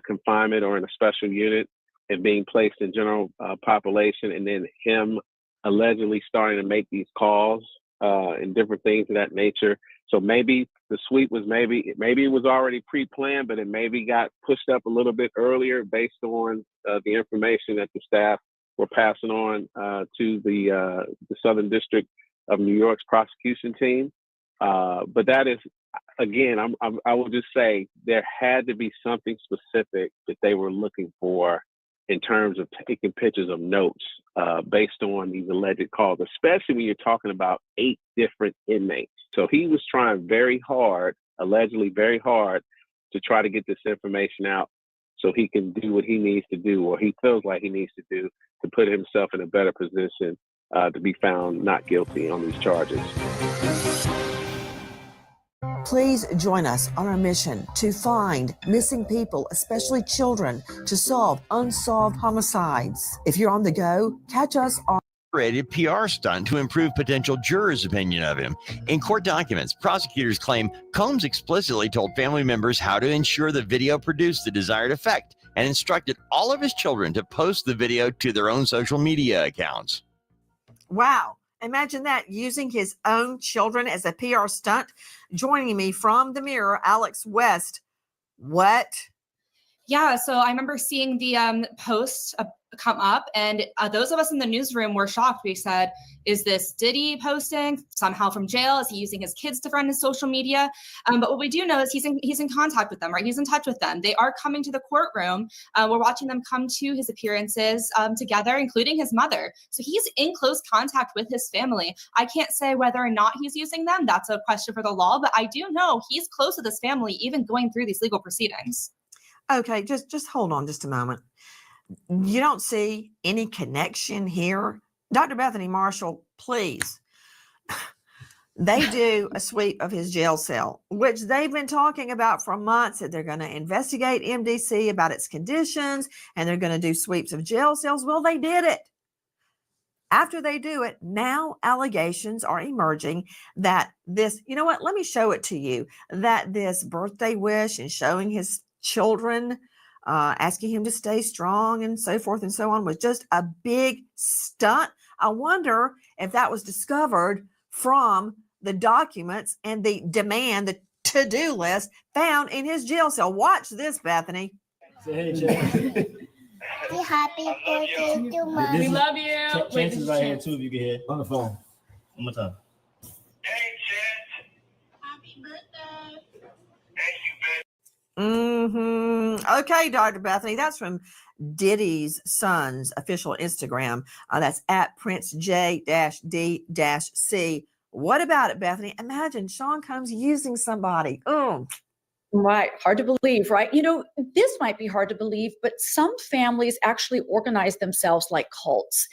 confinement or in a special unit and being placed in general population, and then him allegedly starting to make these calls and different things of that nature. So maybe the sweep was maybe it was already pre-planned, but it maybe got pushed up a little bit earlier based on the information that the staff were passing on to the Southern District of New York's prosecution team. But that is, again, I will just say there had to be something specific that they were looking for in terms of taking pictures of notes based on these alleged calls, especially when you're talking about 8 different inmates. So he was trying very hard, allegedly very hard, to try to get this information out so he can do what he needs to do, or he feels like he needs to do, to put himself in a better position to be found not guilty on these charges. Please join us on our mission to find missing people, especially children, to solve unsolved homicides. If you're on the go, catch us on elaborated PR stunt to improve potential jurors' opinion of him. In court documents, prosecutors claim Combs explicitly told family members how to ensure the video produced the desired effect and instructed all of his children to post the video to their own social media accounts. Wow. Imagine that, using his own children as a PR stunt. Joining me from the Mirror, Alex West. What? Yeah, so I remember seeing the post come up, and those of us in the newsroom were shocked. We said, is this Diddy posting somehow from jail? Is he using his kids to run his social media? But what we do know is he's in contact with them, right? He's in touch with them. They are coming to the courtroom. We're watching them come to his appearances together, including his mother. So he's in close contact with his family. I can't say whether or not he's using them. That's a question for the law, but I do know he's close with his family, even going through these legal proceedings. Okay, just hold on just a moment. You don't see any connection here? Dr. Bethany Marshall, please. They do a sweep of his jail cell, which they've been talking about for months, that they're going to investigate MDC about its conditions, and they're going to do sweeps of jail cells. Well, they did it. After they do it, now allegations are emerging that this, you know what, let me show it to you, that this birthday wish and showing his children, asking him to stay strong and so forth and so on, was just a big stunt. I wonder if that was discovered from the documents and the to-do list found in his jail cell. Watch this, Bethany. Say hey, Chad. Happy birthday to Mom. We love you. Chance is right here too, if you can hear. On the phone. One more time. Okay, Dr. Bethany, that's from Diddy's son's official Instagram. That's at Prince J-D-C. What about it, Bethany? Imagine Sean Combs using somebody. Oh, right. Hard to believe, right? You know, this might be hard to believe, but some families actually organize themselves like cults,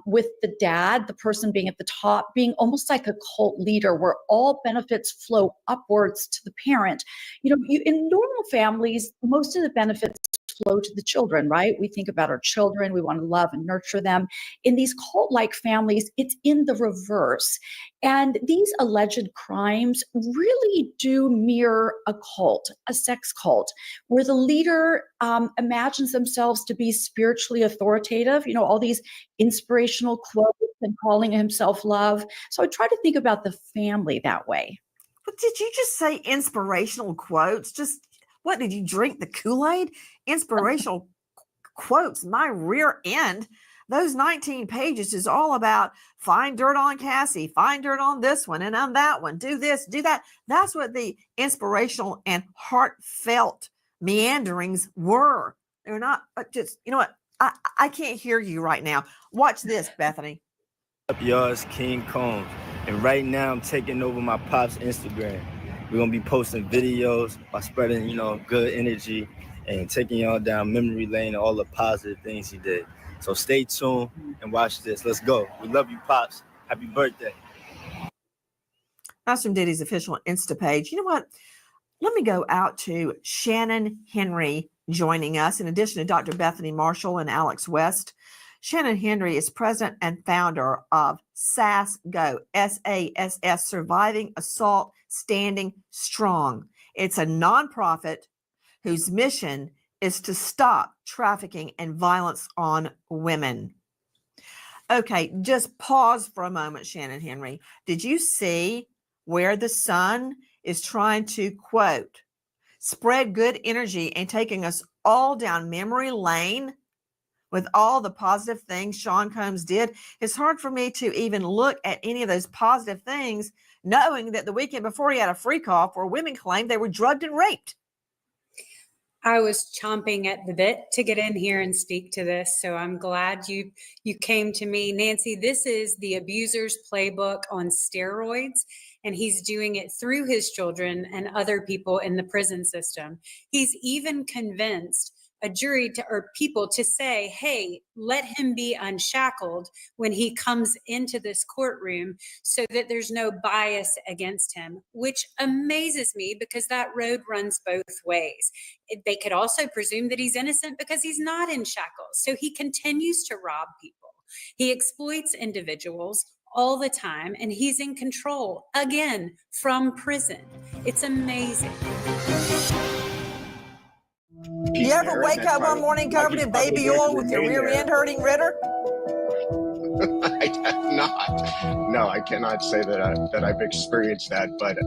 with the dad, the person being at the top, being almost like a cult leader where all benefits flow upwards to the parent. You know, in normal families, most of the benefits flow to the children, right? We think about our children. We want to love and nurture them. In these cult-like families, it's in the reverse. And these alleged crimes really do mirror a cult, a sex cult, where the leader imagines themselves to be spiritually authoritative, you know, all these inspirational quotes and calling himself love. So I try to think about the family that way. But did you just say inspirational quotes? Just what, did you drink the Kool-Aid? Inspirational quotes, my rear end. Those 19 pages is all about find dirt on Cassie, find dirt on this one and on that one, do this, do that. That's what the inspirational and heartfelt meanderings were. They're not just, you know what? I can't hear you right now. Watch this, Bethany. Up yours, King Combs. And right now I'm taking over my pop's Instagram. We're gonna be posting videos by spreading, you know, good energy and taking y'all down memory lane and all the positive things he did. So stay tuned and watch this. Let's go. We love you, Pops. Happy birthday. That's from Diddy's official Insta page. You know what? Let me go out to Shannon Henry joining us, in addition to Dr. Bethany Marshall and Alex West. Shannon Henry is president and founder of SASS-GO, S-A-S-S, Surviving Assault Standing Strong. It's a nonprofit whose mission is to stop trafficking and violence on women. Okay, just pause for a moment, Shannon Henry. Did you see where the Sun is trying to, quote, spread good energy and taking us all down memory lane with all the positive things Sean Combs did? It's hard for me to even look at any of those positive things, knowing that the weekend before he had a freak off where women claimed they were drugged and raped. I was chomping at the bit to get in here and speak to this, so I'm glad you came to me. Nancy, this is the abuser's playbook on steroids, and he's doing it through his children and other people in the prison system. He's even convinced a jury or people to say, hey, let him be unshackled when he comes into this courtroom so that there's no bias against him, which amazes me because that road runs both ways. They could also presume that he's innocent because he's not in shackles. So he continues to rob people. He exploits individuals all the time, and he's in control, again, from prison. It's amazing. You ever wake up one morning covered in baby oil with your rear end hurting, Ritter? I have not. No, I cannot say that I've experienced that, but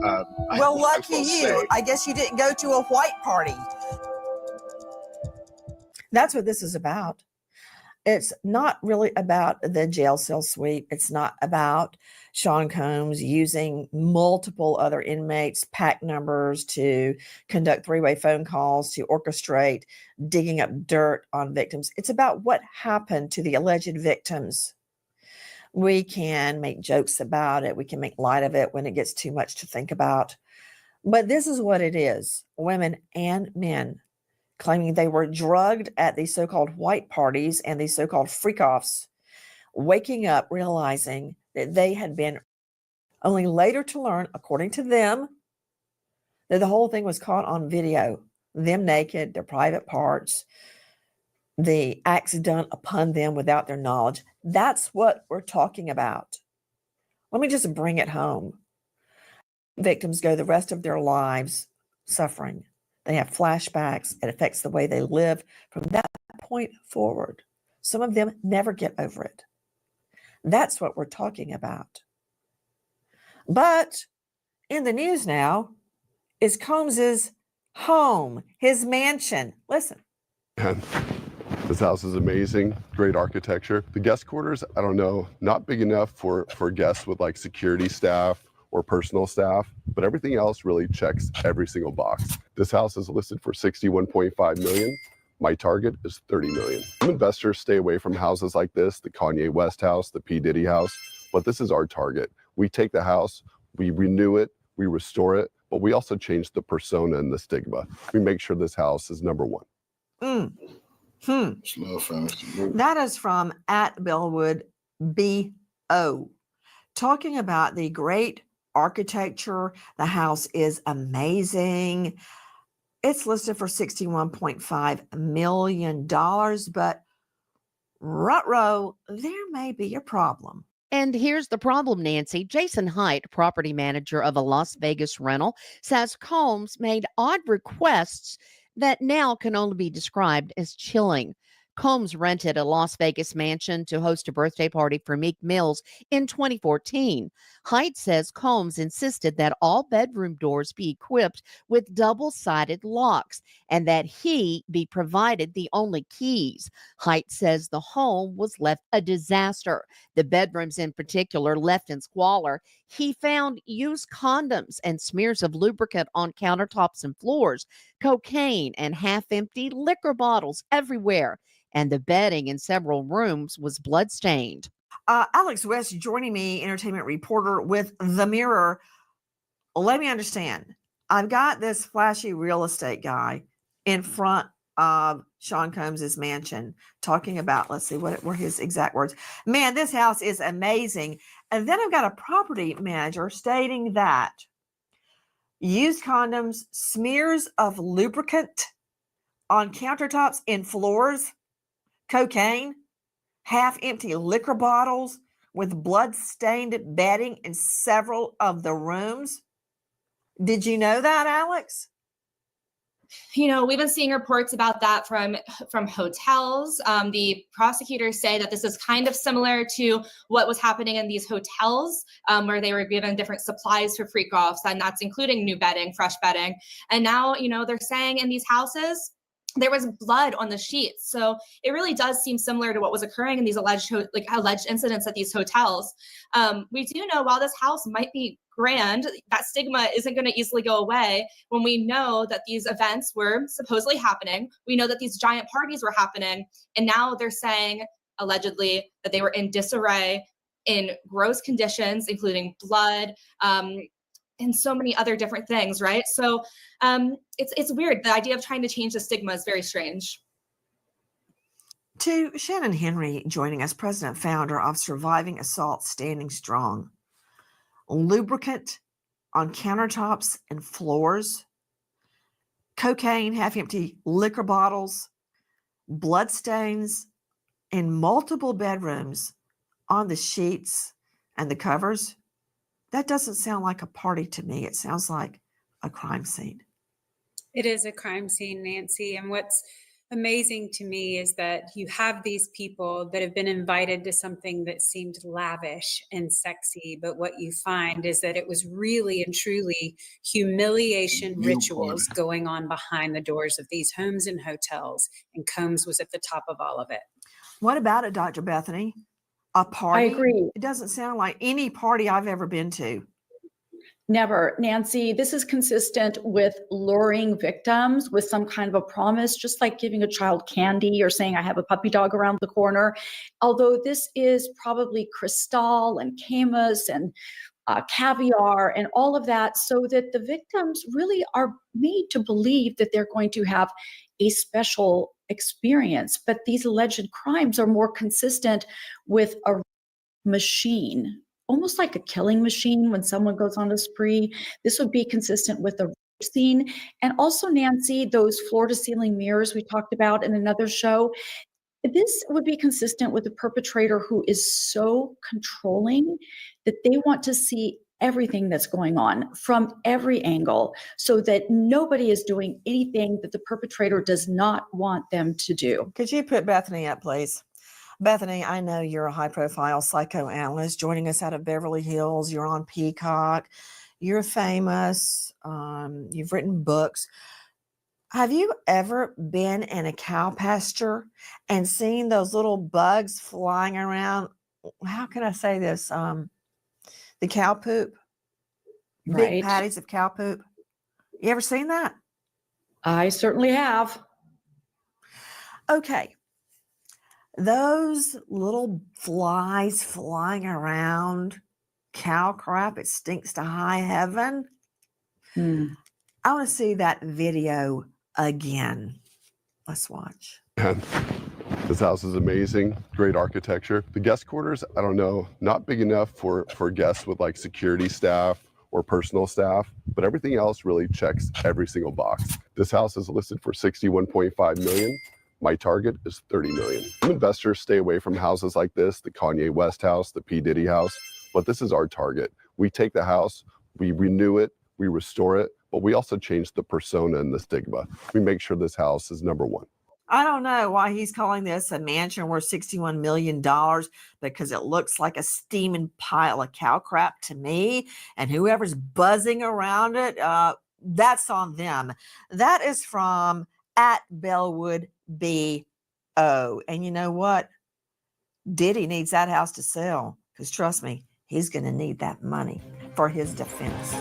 Well, I lucky will you. say- I guess you didn't go to a white party. That's what this is about. It's not really about the jail cell sweep. It's not about Sean Combs using multiple other inmates' pack numbers to conduct three-way phone calls, to orchestrate digging up dirt on victims. It's about what happened to the alleged victims. We can make jokes about it. We can make light of it when it gets too much to think about. But this is what it is. Women and men claiming they were drugged at these so-called white parties and these so-called freak-offs, waking up realizing that they had been, only later to learn, according to them, that the whole thing was caught on video. Them naked, their private parts, the acts done upon them without their knowledge. That's what we're talking about. Let me just bring it home. Victims go the rest of their lives suffering. They have flashbacks. It affects the way they live from that point forward. Some of them never get over it. That's what we're talking about. But in the news now is Combs's home, his mansion. Listen. This house is amazing, great architecture. The guest quarters, I don't know, not big enough for guests with like security staff or personal staff, but everything else really checks every single box. This house is listed for $61.5 million. My target is $30 million. Some investors stay away from houses like this, the Kanye West house, the P. Diddy house, but this is our target. We take the house, we renew it, we restore it, but we also change the persona and the stigma. We make sure this house is number one. That is from @BellwoodBO, talking about the great architecture. The house is amazing. It's listed for $61.5 million, but ruh-roh, there may be a problem. And here's the problem, Nancy. Jason Haidt, property manager of a Las Vegas rental, says Combs made odd requests that now can only be described as chilling. Combs rented a Las Vegas mansion to host a birthday party for Meek Mills in 2014. Haidt says Combs insisted that all bedroom doors be equipped with double-sided locks and that he be provided the only keys. Haidt says the home was left a disaster. The bedrooms in particular left in squalor. He found used condoms and smears of lubricant on countertops and floors, cocaine and half-empty liquor bottles everywhere. And the bedding in several rooms was bloodstained. Alex West joining me, entertainment reporter with The Mirror. Let me understand. I've got this flashy real estate guy in front of Sean Combs's mansion talking about, let's see, what were his exact words? Man, this house is amazing. And then I've got a property manager stating that used condoms, smears of lubricant on countertops and floors, cocaine, half-empty liquor bottles with blood-stained bedding in several of the rooms. Did you know that, Alex? You know, we've been seeing reports about that from hotels. The prosecutors say that this is kind of similar to what was happening in these hotels where they were given different supplies for freak-offs, and that's including new bedding, fresh bedding. And now, you know, they're saying in these houses, there was blood on the sheets. So it really does seem similar to what was occurring in these alleged incidents at these hotels. We do know while this house might be grand, that stigma isn't going to easily go away when we know that these events were supposedly happening. We know that these giant parties were happening. And now they're saying, allegedly, that they were in disarray, in gross conditions, including blood, and so many other different things, right? So it's weird. The idea of trying to change the stigma is very strange. To Shannon Henry joining us, president founder of Surviving Assault Standing Strong. Lubricant on countertops and floors, cocaine, half-empty liquor bottles, bloodstains in multiple bedrooms on the sheets and the covers, that doesn't sound like a party to me. It sounds like a crime scene. It is a crime scene, Nancy. And what's amazing to me is that you have these people that have been invited to something that seemed lavish and sexy, but what you find is that it was really and truly humiliation rituals going on behind the doors of these homes and hotels, and Combs was at the top of all of it. What about it, Dr. Bethany? A party? I agree. It doesn't sound like any party I've ever been to. Never. Nancy, this is consistent with luring victims with some kind of a promise, just like giving a child candy or saying, I have a puppy dog around the corner. Although this is probably Cristal and Camus and caviar and all of that, so that the victims really are made to believe that they're going to have a special experience. But these alleged crimes are more consistent with a machine, almost like a killing machine when someone goes on a spree. This would be consistent with a scene. And also, Nancy, those floor-to-ceiling mirrors we talked about in another show, this would be consistent with a perpetrator who is so controlling that they want to see everything that's going on from every angle so that nobody is doing anything that the perpetrator does not want them to do. Could you put Bethany up, please? Bethany, I know you're a high-profile psychoanalyst joining us out of Beverly Hills. You're on Peacock. You're famous. You've written books. Have you ever been in a cow pasture and seen those little bugs flying around? How can I say this? The cow poop. Right. Big patties of cow poop. You ever seen that? I certainly have. Okay. Those little flies flying around, cow crap, it stinks to high heaven. I want to see that video again. Let's watch. And this house is amazing, great architecture. The guest quarters, I don't know, not big enough for guests with like security staff or personal staff, but everything else really checks every single box. This house is listed for $61.5 million. My target is $30 million. Some investors stay away from houses like this, the Kanye West house, the P. Diddy house, but this is our target. We take the house, we renew it, we restore it, but we also change the persona and the stigma. We make sure this house is number one. I don't know why he's calling this a mansion worth $61 million, because it looks like a steaming pile of cow crap to me, and whoever's buzzing around it, that's on them. That is from @Bellwood BO. And you know what? Diddy needs that house to sell, because trust me, he's going to need that money for his defense.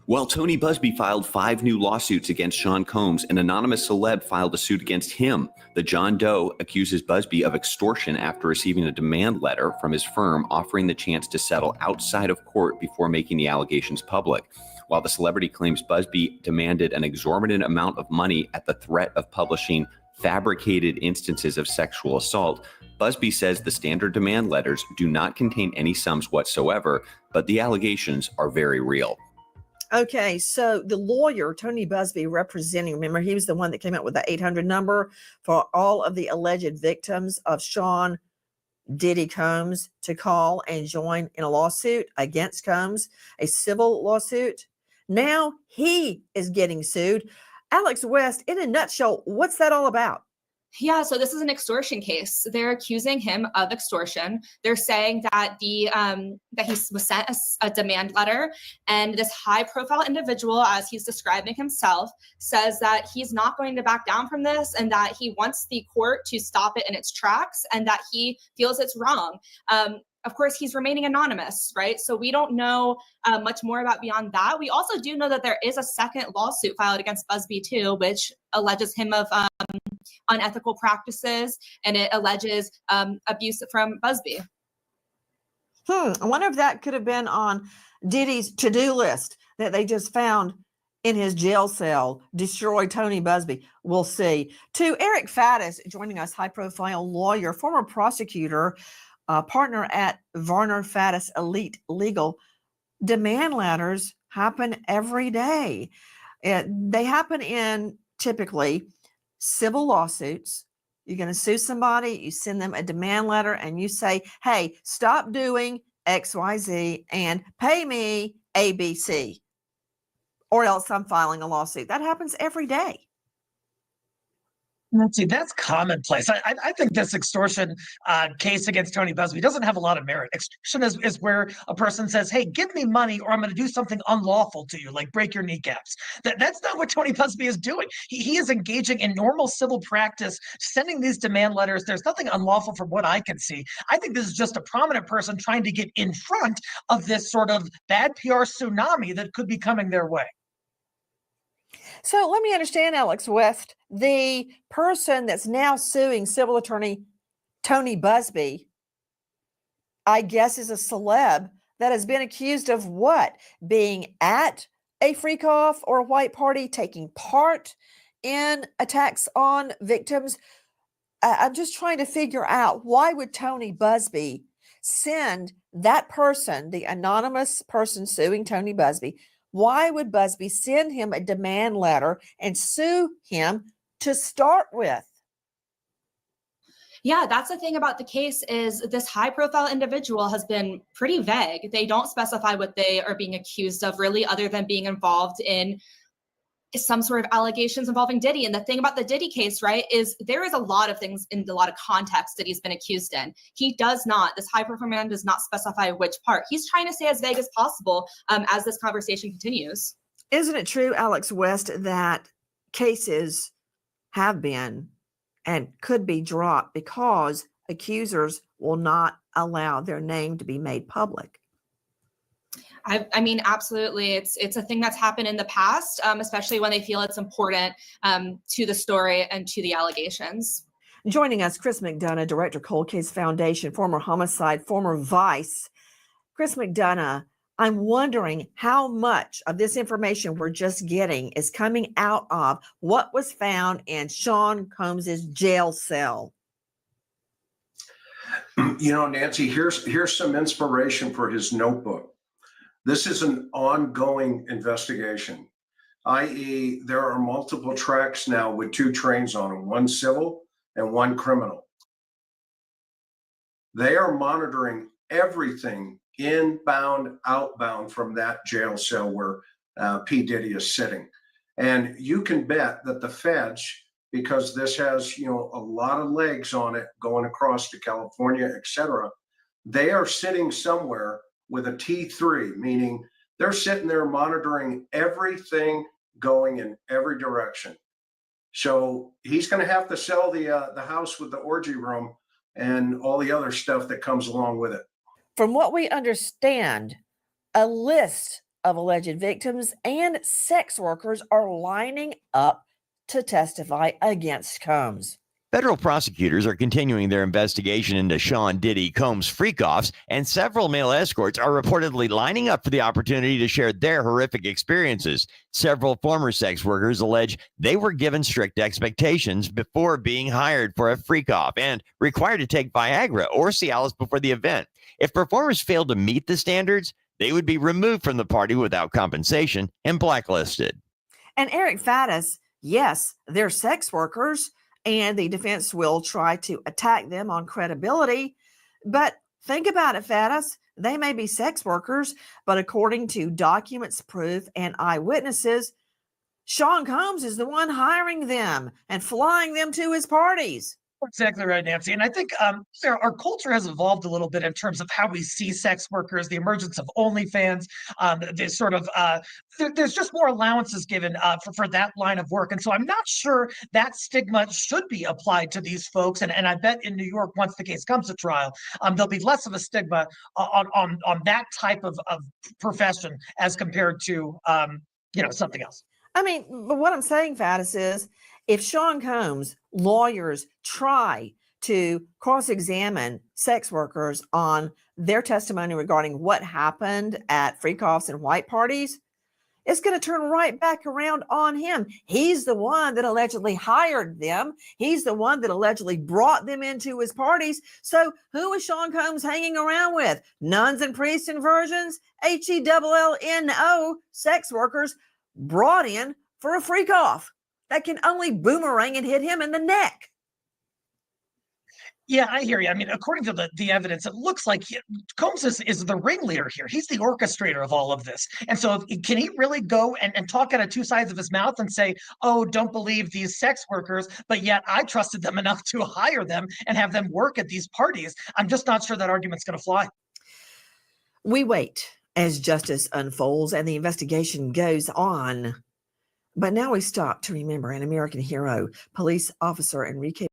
While Tony Busby filed 5 new lawsuits against Sean Combs, an anonymous celeb filed a suit against him. The John Doe accuses Busby of extortion after receiving a demand letter from his firm offering the chance to settle outside of court before making the allegations public. While the celebrity claims Busby demanded an exorbitant amount of money at the threat of publishing fabricated instances of sexual assault, Busby says the standard demand letters do not contain any sums whatsoever, but the allegations are very real. Okay, so the lawyer, Tony Busby, representing, remember, he was the one that came up with the 800 number for all of the alleged victims of Sean Diddy Combs to call and join in a lawsuit against Combs, a civil lawsuit. Now he is getting sued. Alex West, in a nutshell, what's that all about? Yeah, so this is an extortion case. They're accusing him of extortion. They're saying that that he was sent a demand letter, and this high-profile individual, as he's describing himself, says that he's not going to back down from this, and that he wants the court to stop it in its tracks, and that he feels it's wrong. Of course, he's remaining anonymous, right? So we don't know much more about beyond that. We also do know that there is a second lawsuit filed against Busby too, which alleges him of unethical practices, and it alleges abuse from Busby. I wonder if that could have been on Diddy's to-do list that they just found in his jail cell. Destroy Tony Busby. We'll see. To Eric Faddis, joining us, high-profile lawyer, former prosecutor, partner at Varner Faddis Elite Legal. Demand letters happen every day. They happen in typically civil lawsuits. You're going to sue somebody, you send them a demand letter, and you say, hey, stop doing XYZ and pay me ABC, or else I'm filing a lawsuit. That happens every day. See, that's commonplace. I think this extortion case against Tony Busby doesn't have a lot of merit. Extortion is where a person says, hey, give me money or I'm going to do something unlawful to you, like break your kneecaps. That's not what Tony Busby is doing. He is engaging in normal civil practice, sending these demand letters. There's nothing unlawful from what I can see. I think this is just a prominent person trying to get in front of this sort of bad PR tsunami that could be coming their way. So let me understand, Alex West, the person that's now suing civil attorney Tony Busby, I guess, is a celeb that has been accused of what? Being at a freak-off or a white party, taking part in attacks on victims. I'm just trying to figure out, why would Tony Busby send that person, the anonymous person suing Tony Busby, why would Busby send him a demand letter and sue him to start with? Yeah, that's the thing about the case, is this high profile individual has been pretty vague. They don't specify what they are being accused of, really, other than being involved in some sort of allegations involving Diddy. And the thing about the Diddy case, right, is there is a lot of things in a lot of context that he's been accused in. He does not, this high profile man does not specify which part. He's trying to stay as vague as possible as this conversation continues. Isn't it true, Alex West, that cases have been and could be dropped because accusers will not allow their name to be made public? I mean, absolutely. It's a thing that's happened in the past, especially when they feel it's important to the story and to the allegations. Joining us, Chris McDonough, Director, Cold Case Foundation, former homicide, former vice. Chris McDonough, I'm wondering how much of this information we're just getting is coming out of what was found in Sean Combs's jail cell. You know, Nancy, here's some inspiration for his notebook. This is an ongoing investigation, i.e., there are multiple tracks now with 2 trains on them, one civil and one criminal. They are monitoring everything inbound, outbound from that jail cell where P. Diddy is sitting. And you can bet that the feds, because this has, you know, a lot of legs on it going across to California, et cetera, they are sitting somewhere with a T3, meaning they're sitting there monitoring everything going in every direction. So he's going to have to sell the house with the orgy room and all the other stuff that comes along with it. From what we understand, a list of alleged victims and sex workers are lining up to testify against Combs. Federal prosecutors are continuing their investigation into Sean Diddy Combs freak-offs, and several male escorts are reportedly lining up for the opportunity to share their horrific experiences. Several former sex workers allege they were given strict expectations before being hired for a freak-off and required to take Viagra or Cialis before the event. If performers failed to meet the standards, they would be removed from the party without compensation and blacklisted. And Eric Faddis, yes, they're sex workers, and the defense will try to attack them on credibility. But think about it, Faddis. They may be sex workers, but according to documents, proof, and eyewitnesses, Sean Combs is the one hiring them and flying them to his parties. Exactly right, Nancy. And I think our culture has evolved a little bit in terms of how we see sex workers, the emergence of OnlyFans, this sort of, there's just more allowances given for that line of work. And so I'm not sure that stigma should be applied to these folks. And I bet in New York, once the case comes to trial, there'll be less of a stigma on that type of profession as compared to, something else. I mean, but what I'm saying, Faddis, is if Sean Combs' lawyers try to cross-examine sex workers on their testimony regarding what happened at freak-offs and white parties, it's going to turn right back around on him. He's the one that allegedly hired them. He's the one that allegedly brought them into his parties. So who is Sean Combs hanging around with? Nuns and priests and virgins? HELLNO, sex workers brought in for a freak-off. that can only boomerang and hit him in the neck. Yeah, I hear you. I mean, according to the evidence, it looks like Combs is the ringleader here. He's the orchestrator of all of this. And so can he really go and talk out of two sides of his mouth and say, oh, don't believe these sex workers, but yet I trusted them enough to hire them and have them work at these parties? I'm just not sure that argument's going to fly. We wait as justice unfolds and the investigation goes on. But now we stop to remember an American hero, police officer Enrique.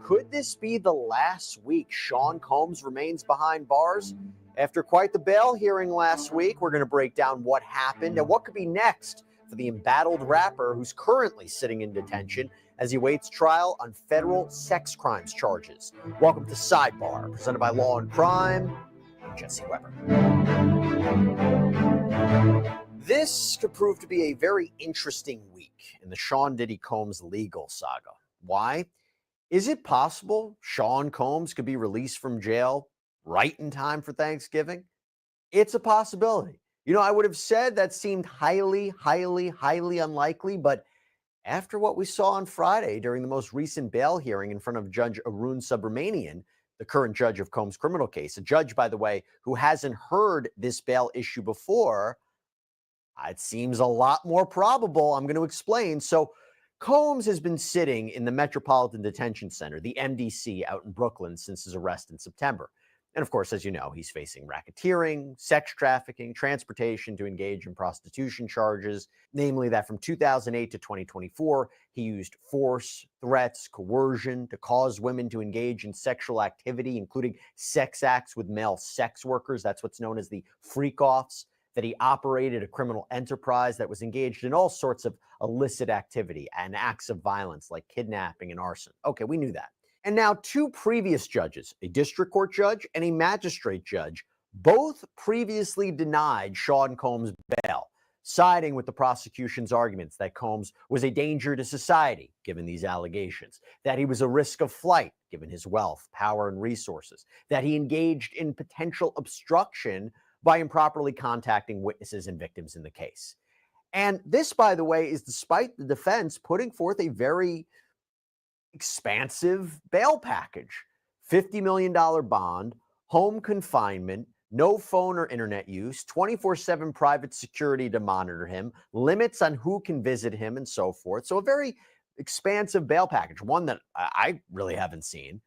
Could this be the last week Sean Combs remains behind bars? After quite the bail hearing last week, we're going to break down what happened and what could be next for the embattled rapper who's currently sitting in detention as he waits trial on federal sex crimes charges. Welcome to Sidebar, presented by Law and Crime. I'm Jesse Weber. This could prove to be a very interesting week in the Sean Diddy Combs legal saga. Why? Is it possible Sean Combs could be released from jail right in time for Thanksgiving? It's a possibility. You know, I would have said that seemed highly, highly, highly unlikely, but after what we saw on Friday during the most recent bail hearing in front of Judge Arun Subramanian, the current judge of Combs' criminal case, a judge, by the way, who hasn't heard this bail issue before, it seems a lot more probable. I'm going to explain. So, Combs has been sitting in the Metropolitan Detention Center, the MDC, out in Brooklyn since his arrest in September. And of course, as you know, he's facing racketeering, sex trafficking, transportation to engage in prostitution charges, namely that from 2008 to 2024, he used force, threats, coercion to cause women to engage in sexual activity, including sex acts with male sex workers. That's what's known as the freak-offs. That he operated a criminal enterprise that was engaged in all sorts of illicit activity and acts of violence like kidnapping and arson. Okay, we knew that. And now two previous judges, a district court judge and a magistrate judge, both previously denied Sean Combs bail, siding with the prosecution's arguments that Combs was a danger to society, given these allegations, that he was a risk of flight, given his wealth, power, and resources, that he engaged in potential obstruction by improperly contacting witnesses and victims in the case. And this, by the way, is despite the defense putting forth a very expansive bail package. $50 million bond, home confinement, no phone or internet use, 24/7 private security to monitor him, limits on who can visit him, and so forth. So a very expansive bail package, one that I really haven't seen.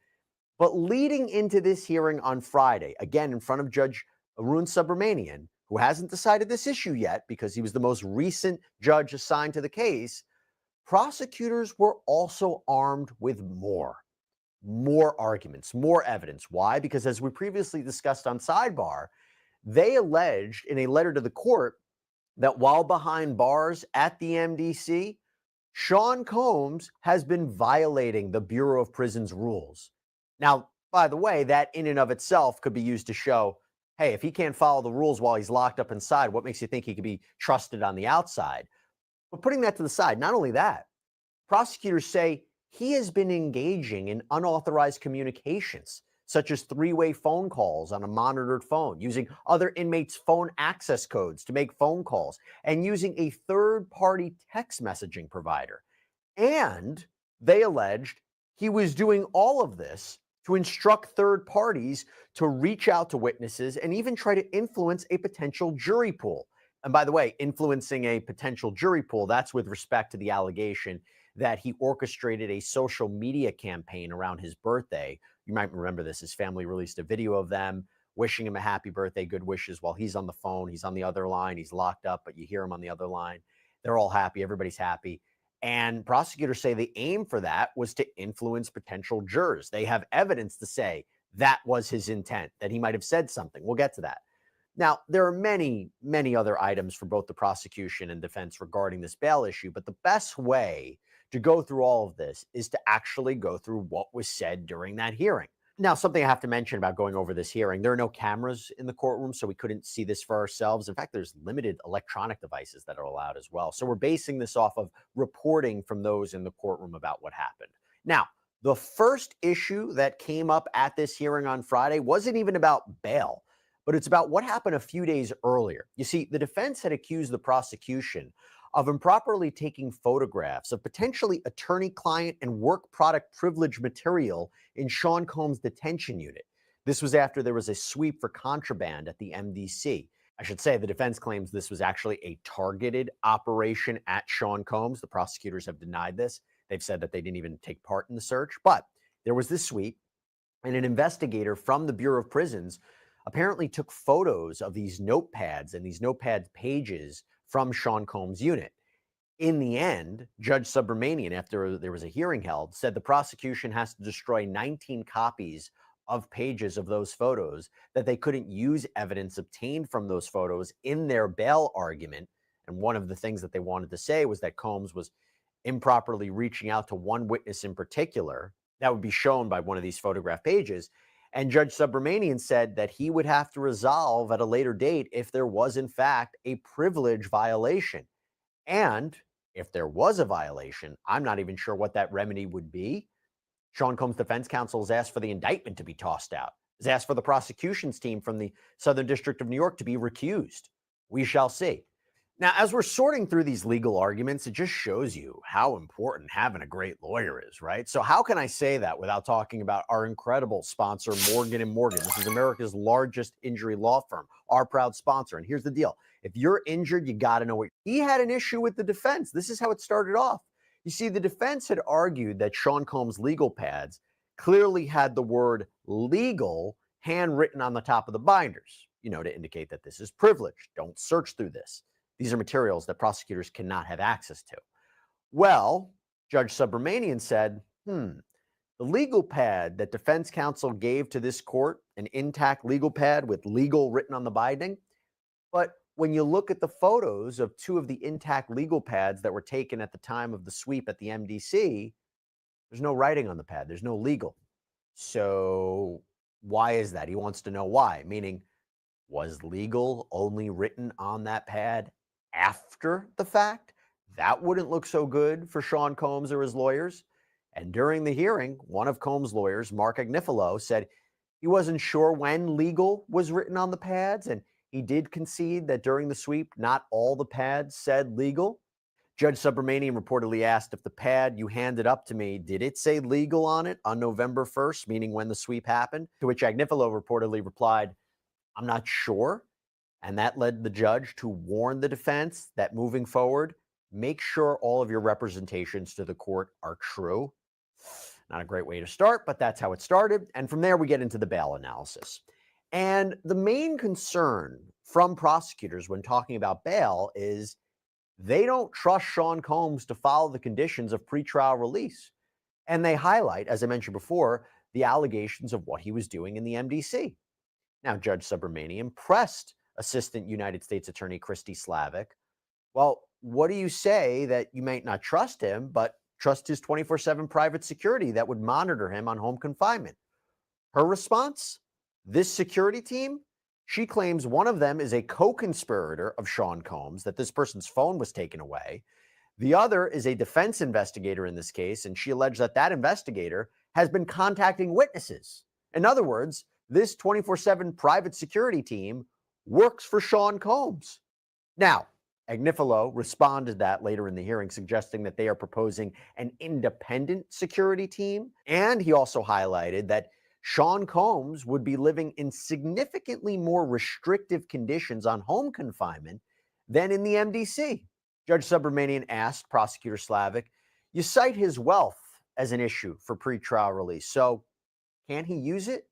But leading into this hearing on Friday, again in front of Judge Arun Subramanian, who hasn't decided this issue yet because he was the most recent judge assigned to the case, prosecutors were also armed with more arguments, more evidence. Why? Because as we previously discussed on Sidebar, they alleged in a letter to the court that while behind bars at the MDC, Sean Combs has been violating the Bureau of Prisons rules. Now, by the way, that in and of itself could be used to show, hey, if he can't follow the rules while he's locked up inside, what makes you think he could be trusted on the outside? But putting that to the side, not only that, prosecutors say he has been engaging in unauthorized communications, such as three-way phone calls on a monitored phone, using other inmates' phone access codes to make phone calls, and using a third-party text messaging provider. And they alleged he was doing all of this to instruct third parties to reach out to witnesses and even try to influence a potential jury pool. And by the way, influencing a potential jury pool, that's with respect to the allegation that he orchestrated a social media campaign around his birthday. You might remember this. His family released a video of them wishing him a happy birthday, good wishes, while he's on the phone. He's on the other line. He's locked up, but you hear him on the other line. They're all happy. Everybody's happy. And prosecutors say the aim for that was to influence potential jurors. They have evidence to say that was his intent, that he might have said something. We'll get to that. Now, there are many, many other items for both the prosecution and defense regarding this bail issue, but the best way to go through all of this is to actually go through what was said during that hearing. Now, something I have to mention about going over this hearing, there are no cameras in the courtroom, so we couldn't see this for ourselves. In fact, there's limited electronic devices that are allowed as well. So we're basing this off of reporting from those in the courtroom about what happened. Now, the first issue that came up at this hearing on Friday wasn't even about bail, but it's about what happened a few days earlier. You see, the defense had accused the prosecution of improperly taking photographs of potentially attorney-client and work product privilege material in Sean Combs' detention unit. This was after there was a sweep for contraband at the MDC. I should say the defense claims this was actually a targeted operation at Sean Combs. The prosecutors have denied this. They've said that they didn't even take part in the search, but there was this sweep, and an investigator from the Bureau of Prisons apparently took photos of these notepads and these notepad pages from Sean Combs' unit. In the end, Judge Subramanian, after there was a hearing held, said the prosecution has to destroy 19 copies of pages of those photos, that they couldn't use evidence obtained from those photos in their bail argument. And one of the things that they wanted to say was that Combs was improperly reaching out to one witness in particular. That would be shown by one of these photograph pages. And Judge Subramanian said that he would have to resolve at a later date if there was, in fact, a privilege violation. And if there was a violation, I'm not even sure what that remedy would be. Sean Combs' defense counsel has asked for the indictment to be tossed out, has asked for the prosecution's team from the Southern District of New York to be recused. We shall see. Now, as we're sorting through these legal arguments, it just shows you how important having a great lawyer is, right? So how can I say that without talking about our incredible sponsor, Morgan & Morgan? This is America's largest injury law firm, our proud sponsor. And here's the deal. If you're injured, you got to know what. He had an issue with the defense. This is how it started off. You see, the defense had argued that Sean Combs' legal pads clearly had the word legal handwritten on the top of the binders, to indicate that this is privileged. Don't search through this. These are materials that prosecutors cannot have access to. Well, Judge Subramanian said, the legal pad that defense counsel gave to this court, an intact legal pad with legal written on the binding, but when you look at the photos of two of the intact legal pads that were taken at the time of the sweep at the MDC, there's no writing on the pad. There's no legal. So why is that? He wants to know why, meaning, was legal only written on that pad after the fact? That wouldn't look so good for Sean Combs or his lawyers. And during the hearing, one of Combs' lawyers, Mark Agnifilo, said he wasn't sure when legal was written on the pads, and he did concede that during the sweep, not all the pads said legal. Judge Subramanian reportedly asked if the pad you handed up to me, did it say legal on it on November 1st, meaning when the sweep happened? To which Agnifilo reportedly replied, I'm not sure. And that led the judge to warn the defense that moving forward, make sure all of your representations to the court are true. Not a great way to start, but that's how it started. And from there, we get into the bail analysis. And the main concern from prosecutors when talking about bail is they don't trust Sean Combs to follow the conditions of pretrial release. And they highlight, as I mentioned before, the allegations of what he was doing in the MDC. Now, Judge Subramanian pressed Assistant United States Attorney Christy Slavic, well, what do you say that you might not trust him, but trust his 24/7 private security that would monitor him on home confinement? Her response? This security team, she claims one of them is a co-conspirator of Sean Combs, that this person's phone was taken away. The other is a defense investigator in this case, and she alleged that that investigator has been contacting witnesses. In other words, this 24/7 private security team works for Sean Combs. Now, Agnifilo responded to that later in the hearing, suggesting that they are proposing an independent security team. And he also highlighted that Sean Combs would be living in significantly more restrictive conditions on home confinement than in the MDC. Judge Subramanian asked Prosecutor Slavic, you cite his wealth as an issue for pretrial release, so can he use it?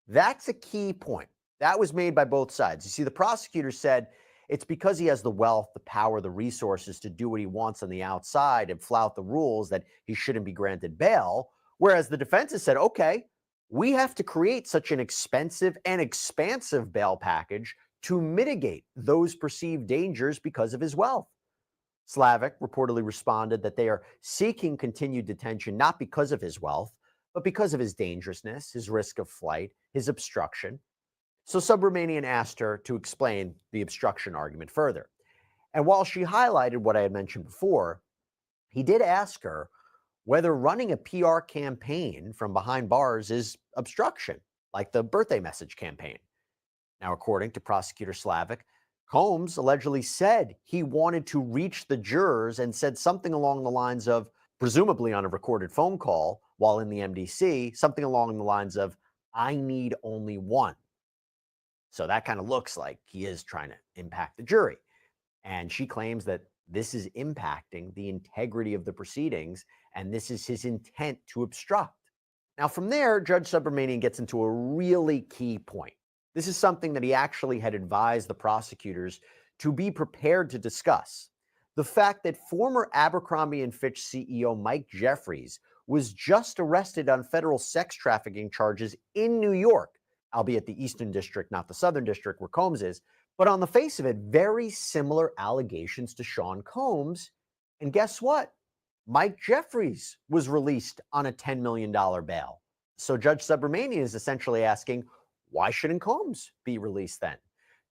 That's a key point. That was made by both sides. You see, the prosecutor said it's because he has the wealth, the power, the resources to do what he wants on the outside and flout the rules that he shouldn't be granted bail, whereas the defense has said, okay, we have to create such an expensive and expansive bail package to mitigate those perceived dangers because of his wealth. Slavic reportedly responded that they are seeking continued detention not because of his wealth, but because of his dangerousness, his risk of flight, his obstruction. So Subramanian asked her to explain the obstruction argument further. And while she highlighted what I had mentioned before, he did ask her whether running a PR campaign from behind bars is obstruction, like the birthday message campaign. Now, according to prosecutor Slavic, Combs allegedly said he wanted to reach the jurors and said something along the lines of, presumably on a recorded phone call while in the MDC, something along the lines of, I need only one. So that kind of looks like he is trying to impact the jury. And she claims that this is impacting the integrity of the proceedings, and this is his intent to obstruct. Now, from there, Judge Subramanian gets into a really key point. This is something that he actually had advised the prosecutors to be prepared to discuss. The fact that former Abercrombie & Fitch CEO Mike Jeffries was just arrested on federal sex trafficking charges in New York, albeit the Eastern District, not the Southern District where Combs is, but on the face of it, very similar allegations to Sean Combs. And guess what? Mike Jeffries was released on a $10 million bail. So Judge Subramanian is essentially asking, why shouldn't Combs be released then?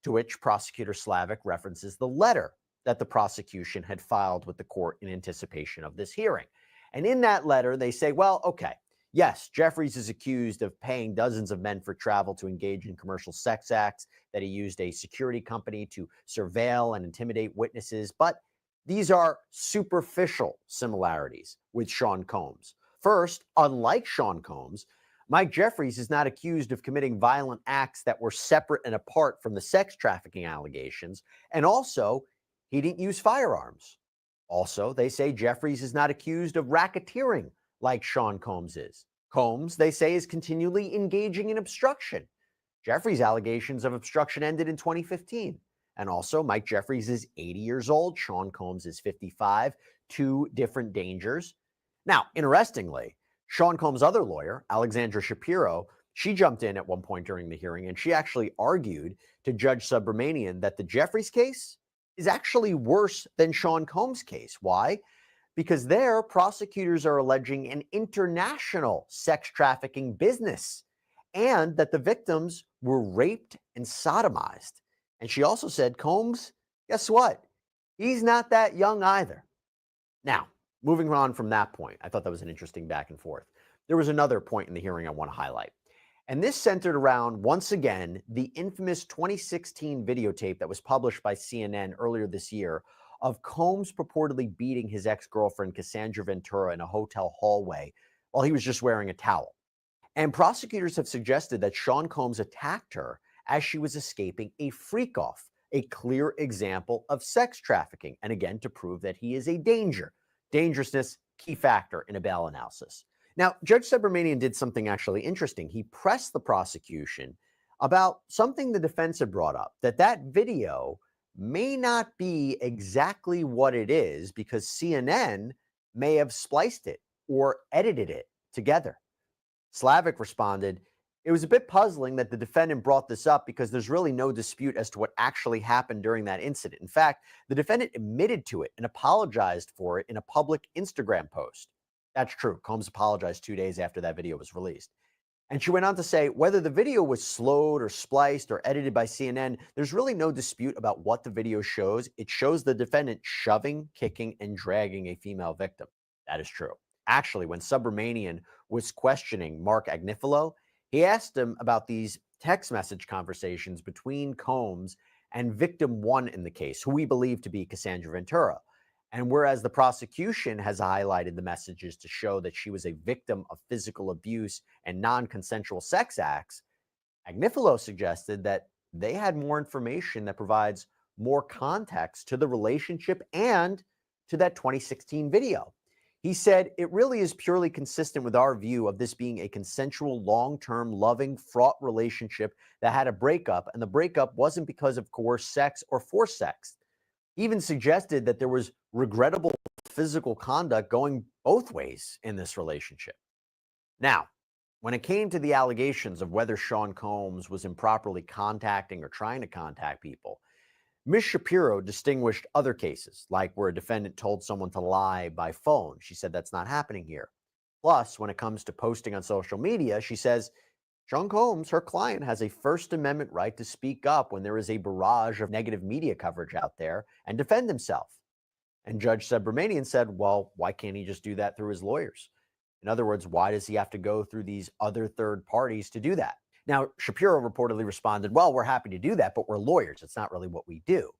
To which prosecutor Slavic references the letter that the prosecution had filed with the court in anticipation of this hearing. And in that letter, they say, well, okay, yes, Jeffries is accused of paying dozens of men for travel to engage in commercial sex acts, that he used a security company to surveil and intimidate witnesses, but these are superficial similarities with Sean Combs. First, unlike Sean Combs, Mike Jeffries is not accused of committing violent acts that were separate and apart from the sex trafficking allegations, and also, he didn't use firearms. Also, they say Jeffries is not accused of racketeering like Sean Combs is. Combs, they say, is continually engaging in obstruction. Jeffries' allegations of obstruction ended in 2015. And also, Mike Jeffries is 80 years old. Sean Combs is 55. Two different dangers. Now, interestingly, Sean Combs' other lawyer, Alexandra Shapiro, she jumped in at one point during the hearing, and she actually argued to Judge Subramanian that the Jeffries case is actually worse than Sean Combs' case. Why? Because there, prosecutors are alleging an international sex trafficking business and that the victims were raped and sodomized. And she also said, Combs, guess what? He's not that young either. Now, moving on from that point, I thought that was an interesting back and forth. There was another point in the hearing I want to highlight. And this centered around, once again, the infamous 2016 videotape that was published by CNN earlier this year of Combs purportedly beating his ex-girlfriend Cassandra Ventura in a hotel hallway while he was just wearing a towel. And prosecutors have suggested that Sean Combs attacked her as she was escaping a freak-off, a clear example of sex trafficking, and again, to prove that he is a danger. Dangerousness, key factor in a bail analysis. Now, Judge Subramanian did something actually interesting. He pressed the prosecution about something the defense had brought up, that video may not be exactly what it is because CNN may have spliced it or edited it together. Slavic responded, it was a bit puzzling that the defendant brought this up because there's really no dispute as to what actually happened during that incident. In fact, the defendant admitted to it and apologized for it in a public Instagram post. That's true. Combs apologized 2 days after that video was released. And she went on to say, whether the video was slowed or spliced or edited by CNN, there's really no dispute about what the video shows. It shows the defendant shoving, kicking, and dragging a female victim. That is true. Actually, when Subramanian was questioning Mark Agnifilo, he asked him about these text message conversations between Combs and victim one in the case, who we believe to be Cassandra Ventura. And whereas the prosecution has highlighted the messages to show that she was a victim of physical abuse and non-consensual sex acts, Agnifilo suggested that they had more information that provides more context to the relationship and to that 2016 video. He said, it really is purely consistent with our view of this being a consensual, long-term, loving, fraught relationship that had a breakup, and the breakup wasn't because of coerced sex or forced sex. He even suggested that there was regrettable physical conduct going both ways in this relationship. Now, when it came to the allegations of whether Sean Combs was improperly contacting or trying to contact people, Ms. Shapiro distinguished other cases, like where a defendant told someone to lie by phone. She said that's not happening here. Plus, when it comes to posting on social media, she says Sean Combs, her client, has a First Amendment right to speak up when there is a barrage of negative media coverage out there and defend himself. And Judge Subramanian said, well, why can't he just do that through his lawyers? In other words, why does he have to go through these other third parties to do that? Now, Shapiro reportedly responded, well, we're happy to do that, but we're lawyers. It's not really what we do.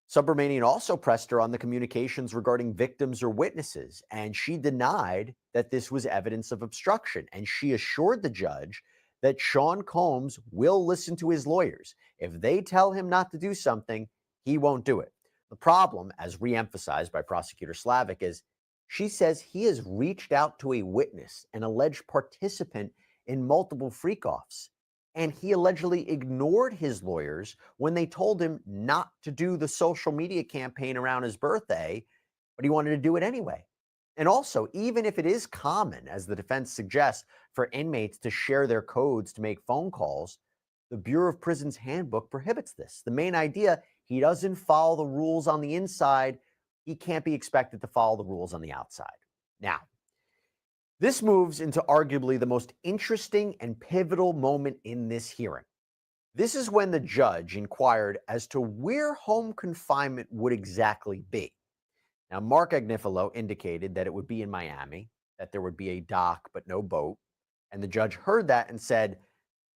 Subramanian also pressed her on the communications regarding victims or witnesses, and she denied that this was evidence of obstruction. And she assured the judge that Sean Combs will listen to his lawyers. If they tell him not to do something, he won't do it. The problem, as re-emphasized by Prosecutor Slavic, is she says he has reached out to a witness, an alleged participant in multiple freak-offs, and he allegedly ignored his lawyers when they told him not to do the social media campaign around his birthday, but he wanted to do it anyway. And also, even if it is common, as the defense suggests, for inmates to share their codes to make phone calls, the Bureau of Prisons handbook prohibits this. The main idea, he doesn't follow the rules on the inside, he can't be expected to follow the rules on the outside. Now, this moves into arguably the most interesting and pivotal moment in this hearing. This is when the judge inquired as to where home confinement would exactly be. Now, Mark Agnifilo indicated that it would be in Miami, that there would be a dock but no boat, and the judge heard that and said,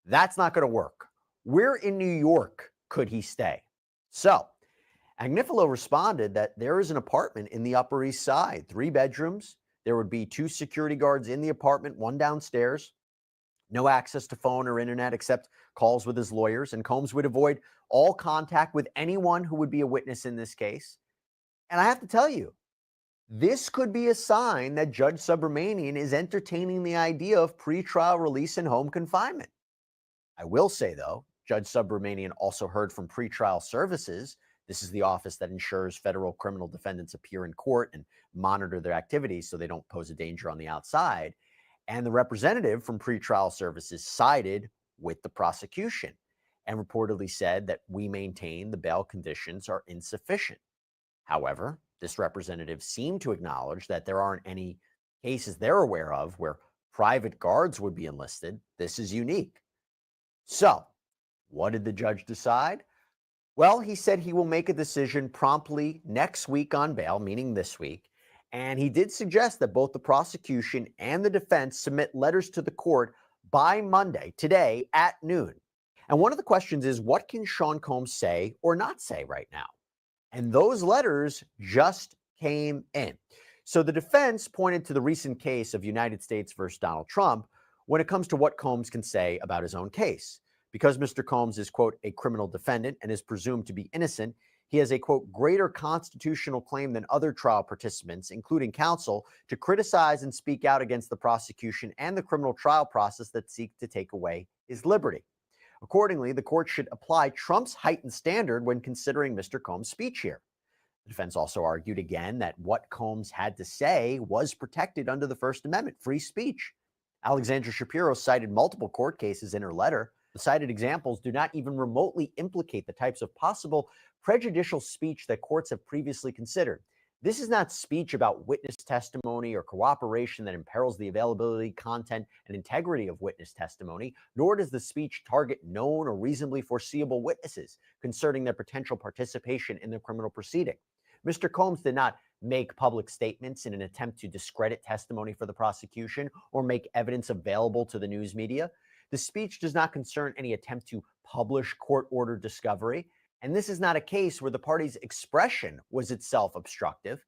that's not going to work. Where in New York could he stay? So, Agnifilo responded that there is an apartment in the Upper East Side, 3 bedrooms. There would be 2 security guards in the apartment, 1 downstairs, no access to phone or internet except calls with his lawyers, and Combs would avoid all contact with anyone who would be a witness in this case. And I have to tell you, this could be a sign that Judge Subramanian is entertaining the idea of pretrial release and home confinement. I will say, though, Judge Subramanian also heard from pretrial services. This is the office that ensures federal criminal defendants appear in court and monitor their activities so they don't pose a danger on the outside. And the representative from pretrial services sided with the prosecution and reportedly said that we maintain the bail conditions are insufficient. However, this representative seemed to acknowledge that there aren't any cases they're aware of where private guards would be enlisted. This is unique. So, what did the judge decide? Well, he said he will make a decision promptly next week on bail, meaning this week. And he did suggest that both the prosecution and the defense submit letters to the court by Monday, today at noon. And one of the questions is, what can Sean Combs say or not say right now? And those letters just came in. So the defense pointed to the recent case of United States versus Donald Trump when it comes to what Combs can say about his own case. Because Mr. Combs is, quote, a criminal defendant and is presumed to be innocent, he has a, quote, greater constitutional claim than other trial participants, including counsel, to criticize and speak out against the prosecution and the criminal trial process that seek to take away his liberty. Accordingly, the court should apply Trump's heightened standard when considering Mr. Combs' speech here. The defense also argued again that what Combs had to say was protected under the First Amendment, free speech. Alexandra Shapiro cited multiple court cases in her letter. The cited examples do not even remotely implicate the types of possible prejudicial speech that courts have previously considered. This is not speech about witness testimony or cooperation that imperils the availability, content, and integrity of witness testimony, nor does the speech target known or reasonably foreseeable witnesses concerning their potential participation in the criminal proceeding. Mr. Combs did not make public statements in an attempt to discredit testimony for the prosecution or make evidence available to the news media. The speech does not concern any attempt to publish court-ordered discovery, and this is not a case where the party's expression was itself obstructive.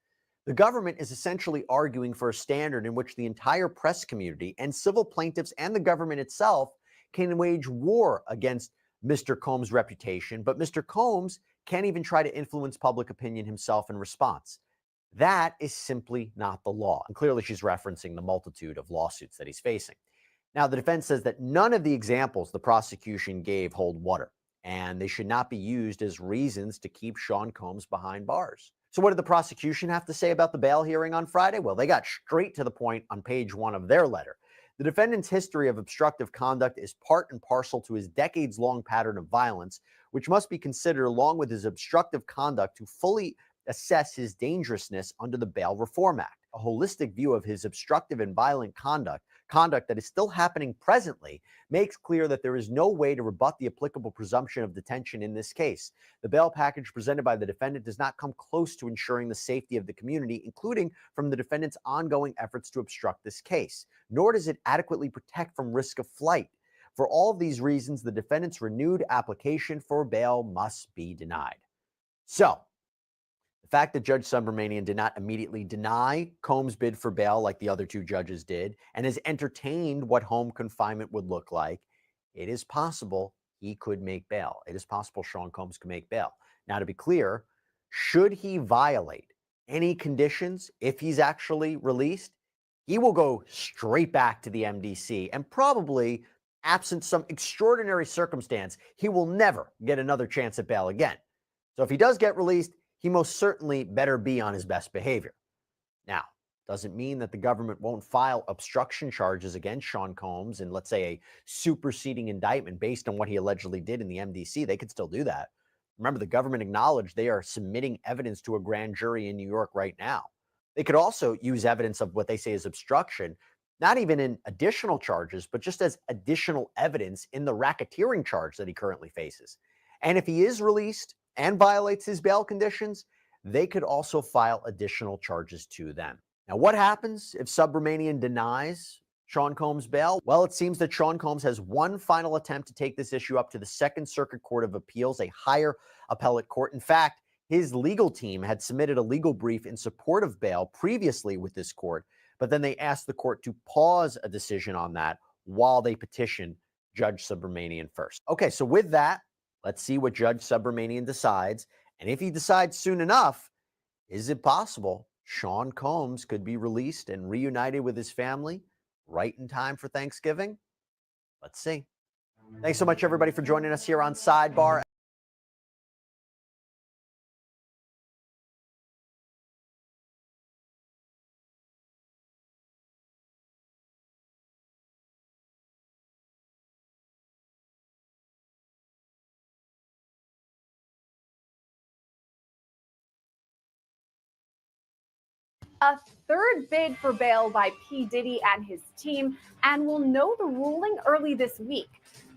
The government is essentially arguing for a standard in which the entire press community and civil plaintiffs and the government itself can wage war against Mr. Combs' reputation, but Mr. Combs can't even try to influence public opinion himself in response. That is simply not the law. And clearly she's referencing the multitude of lawsuits that he's facing. Now, the defense says that none of the examples the prosecution gave hold water, and they should not be used as reasons to keep Sean Combs behind bars. So what did the prosecution have to say about the bail hearing on Friday? Well, they got straight to the point on page 1 of their letter. The defendant's history of obstructive conduct is part and parcel to his decades-long pattern of violence, which must be considered along with his obstructive conduct to fully assess his dangerousness under the Bail Reform Act. a holistic view of his obstructive and violent conduct that is still happening presently, makes clear that there is no way to rebut the applicable presumption of detention in this case. The bail package presented by the defendant does not come close to ensuring the safety of the community, including from the defendant's ongoing efforts to obstruct this case, nor does it adequately protect from risk of flight. For all of these reasons, the defendant's renewed application for bail must be denied. So, the fact that Judge Subramanian did not immediately deny Combs' bid for bail like the other two judges did, and has entertained what home confinement would look like, it is possible he could make bail. It is possible Sean Combs could make bail. Now, to be clear, should he violate any conditions if he's actually released, he will go straight back to the MDC, and probably, absent some extraordinary circumstance, he will never get another chance at bail again. So if he does get released, he most certainly better be on his best behavior. Now, doesn't mean that the government won't file obstruction charges against Sean Combs and, let's say, a superseding indictment based on what he allegedly did in the MDC. They could still do that. Remember, the government acknowledged they are submitting evidence to a grand jury in New York right now. They could also use evidence of what they say is obstruction, not even in additional charges, but just as additional evidence in the racketeering charge that he currently faces. And if he is released and violates his bail conditions, they could also file additional charges to them. Now, what happens if Subramanian denies Sean Combs bail? Well, it seems that Sean Combs has one final attempt to take this issue up to the Second Circuit Court of Appeals, a higher appellate court. In fact, his legal team had submitted a legal brief in support of bail previously with this court, but then they asked the court to pause a decision on that while they petition Judge Subramanian first. Okay, so with that, let's see what Judge Subramanian decides. And if he decides soon enough, is it possible Sean Combs could be released and reunited with his family right in time for Thanksgiving? Let's see. Thanks so much, everybody, for joining us here on Sidebar. A third bid for bail by P. Diddy and his team, and we'll know the ruling early this week.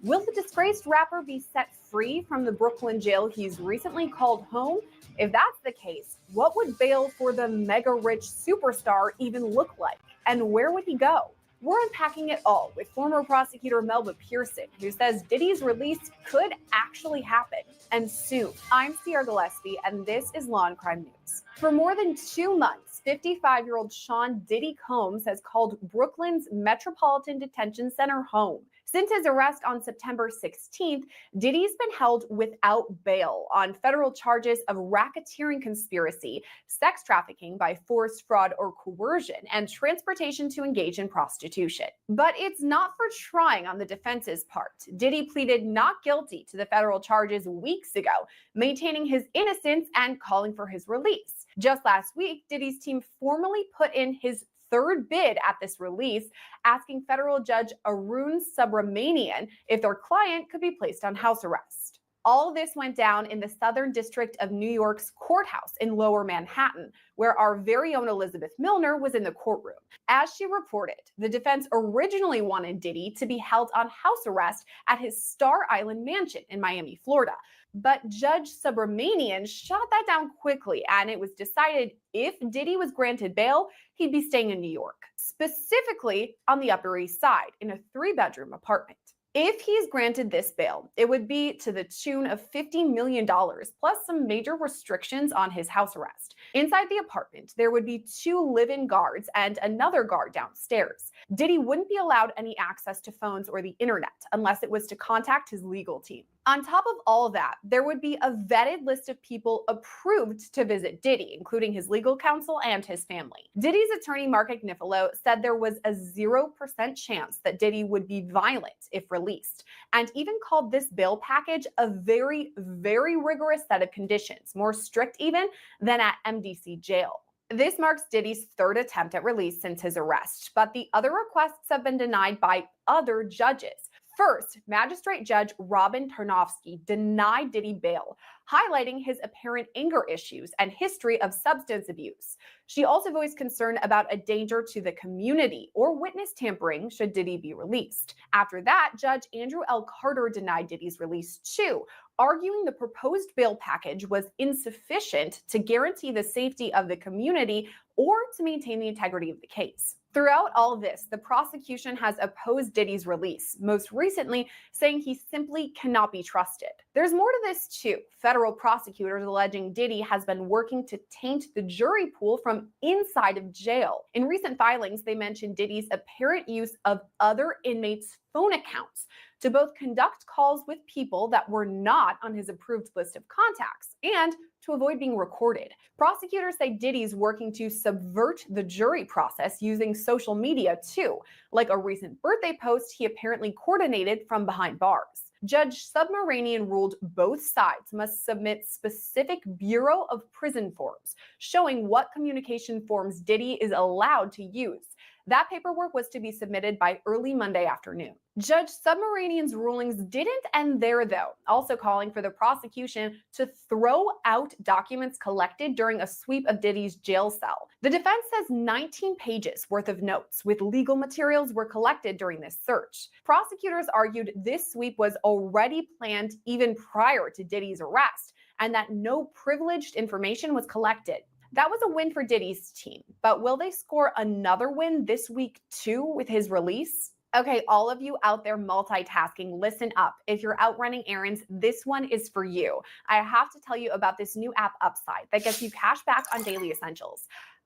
Will the disgraced rapper be set free from the Brooklyn jail he's recently called home? If that's the case, what would bail for the mega-rich superstar even look like? And where would he go? We're unpacking it all with former prosecutor Melba Pearson, who says Diddy's release could actually happen, and soon. I'm Sierra Gillespie, and this is Law and Crime News. For more than 2 months, 55-year-old Sean Diddy Combs has called Brooklyn's Metropolitan Detention Center home. Since his arrest on September 16th, Diddy's been held without bail on federal charges of racketeering conspiracy, sex trafficking by force, fraud, or coercion, and transportation to engage in prostitution. But it's not for trying on the defense's part. Diddy pleaded not guilty to the federal charges weeks ago, maintaining his innocence and calling for his release. Just last week, Diddy's team formally put in his third bid at this release, asking federal judge Arun Subramanian if their client could be placed on house arrest. All this went down in the Southern District of New York's courthouse in Lower Manhattan, where our very own Elizabeth Milner was in the courtroom. As she reported, the defense originally wanted Diddy to be held on house arrest at his Star Island mansion in Miami, Florida. But Judge Subramanian shot that down quickly, and it was decided if Diddy was granted bail, he'd be staying in New York, specifically on the Upper East Side in a 3-bedroom apartment. If he's granted this bail, it would be to the tune of $50 million, plus some major restrictions on his house arrest. Inside the apartment, there would be 2 live-in guards and another guard downstairs. Diddy wouldn't be allowed any access to phones or the internet unless it was to contact his legal team. On top of all of that, there would be a vetted list of people approved to visit Diddy, including his legal counsel and his family. Diddy's attorney, Mark Agnifilo, said there was a 0% chance that Diddy would be violent if released, and even called this bail package a very, very rigorous set of conditions, more strict even than at MDC jail. This marks Diddy's third attempt at release since his arrest, but the other requests have been denied by other judges. First, Magistrate Judge Robin Tarnowski denied Diddy bail, highlighting his apparent anger issues and history of substance abuse. She also voiced concern about a danger to the community or witness tampering should Diddy be released. After that, Judge Andrew L. Carter denied Diddy's release too, arguing the proposed bail package was insufficient to guarantee the safety of the community or to maintain the integrity of the case. Throughout all of this, the prosecution has opposed Diddy's release, most recently saying he simply cannot be trusted. There's more to this too. Federal prosecutors alleging Diddy has been working to taint the jury pool from inside of jail. In recent filings, they mentioned Diddy's apparent use of other inmates' phone accounts to both conduct calls with people that were not on his approved list of contacts and to avoid being recorded. Prosecutors say Diddy's working to subvert the jury process using social media too, like a recent birthday post he apparently coordinated from behind bars. Judge Submaranian ruled both sides must submit specific Bureau of Prison forms showing what communication forms Diddy is allowed to use. That paperwork was to be submitted by early Monday afternoon. Judge Submaranian's rulings didn't end there, though, also calling for the prosecution to throw out documents collected during a sweep of Diddy's jail cell. The defense says 19 pages worth of notes with legal materials were collected during this search. Prosecutors argued this sweep was already planned even prior to Diddy's arrest and that no privileged information was collected. That was a win for Diddy's team, but will they score another win this week too with his release? Okay, all of you out there multitasking, listen up. If you're out running errands, this one is for you. I have to tell you about this new app, Upside, that gets you cash back on daily essentials.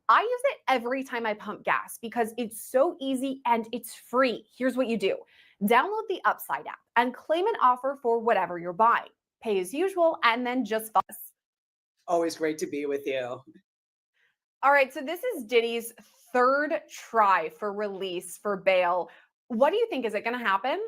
I use it every time I pump gas because it's so easy and it's free. Here's what you do. Download the Upside app and claim an offer for whatever you're buying. Pay as usual and then just fuss. Always great to be with you. All right, so this is Diddy's third try for release for bail. What do you think? Is it going to happen?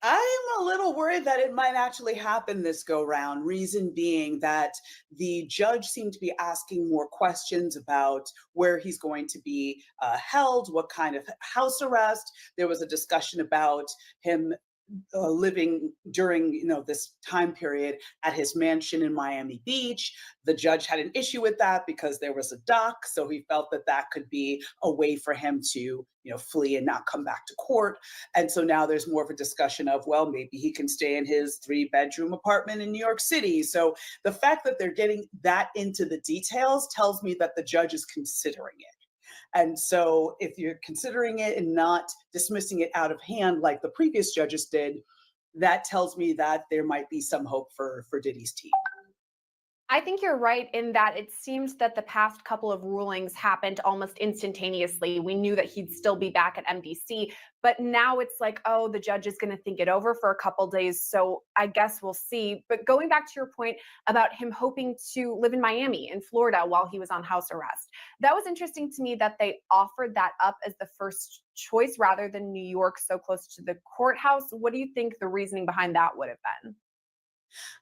I'm a little worried that it might actually happen this go round. Reason being that the judge seemed to be asking more questions about where he's going to be held, what kind of house arrest. There was a discussion about him living during this time period at his mansion in Miami Beach. The judge had an issue with that because there was a dock, so he felt that that could be a way for him to flee and not come back to court. And so now there's more of a discussion of, well, maybe he can stay in his 3-bedroom apartment in New York City. So the fact that they're getting that into the details tells me that the judge is considering it. And so if you're considering it and not dismissing it out of hand like the previous judges did, that tells me that there might be some hope for Diddy's team. I think you're right in that it seems that the past couple of rulings happened almost instantaneously. We knew that he'd still be back at MDC, but now it's like, oh, the judge is going to think it over for a couple days. So I guess we'll see. But going back to your point about him hoping to live in Miami, in Florida, while he was on house arrest, that was interesting to me that they offered that up as the first choice rather than New York, so close to the courthouse. What do you think the reasoning behind that would have been?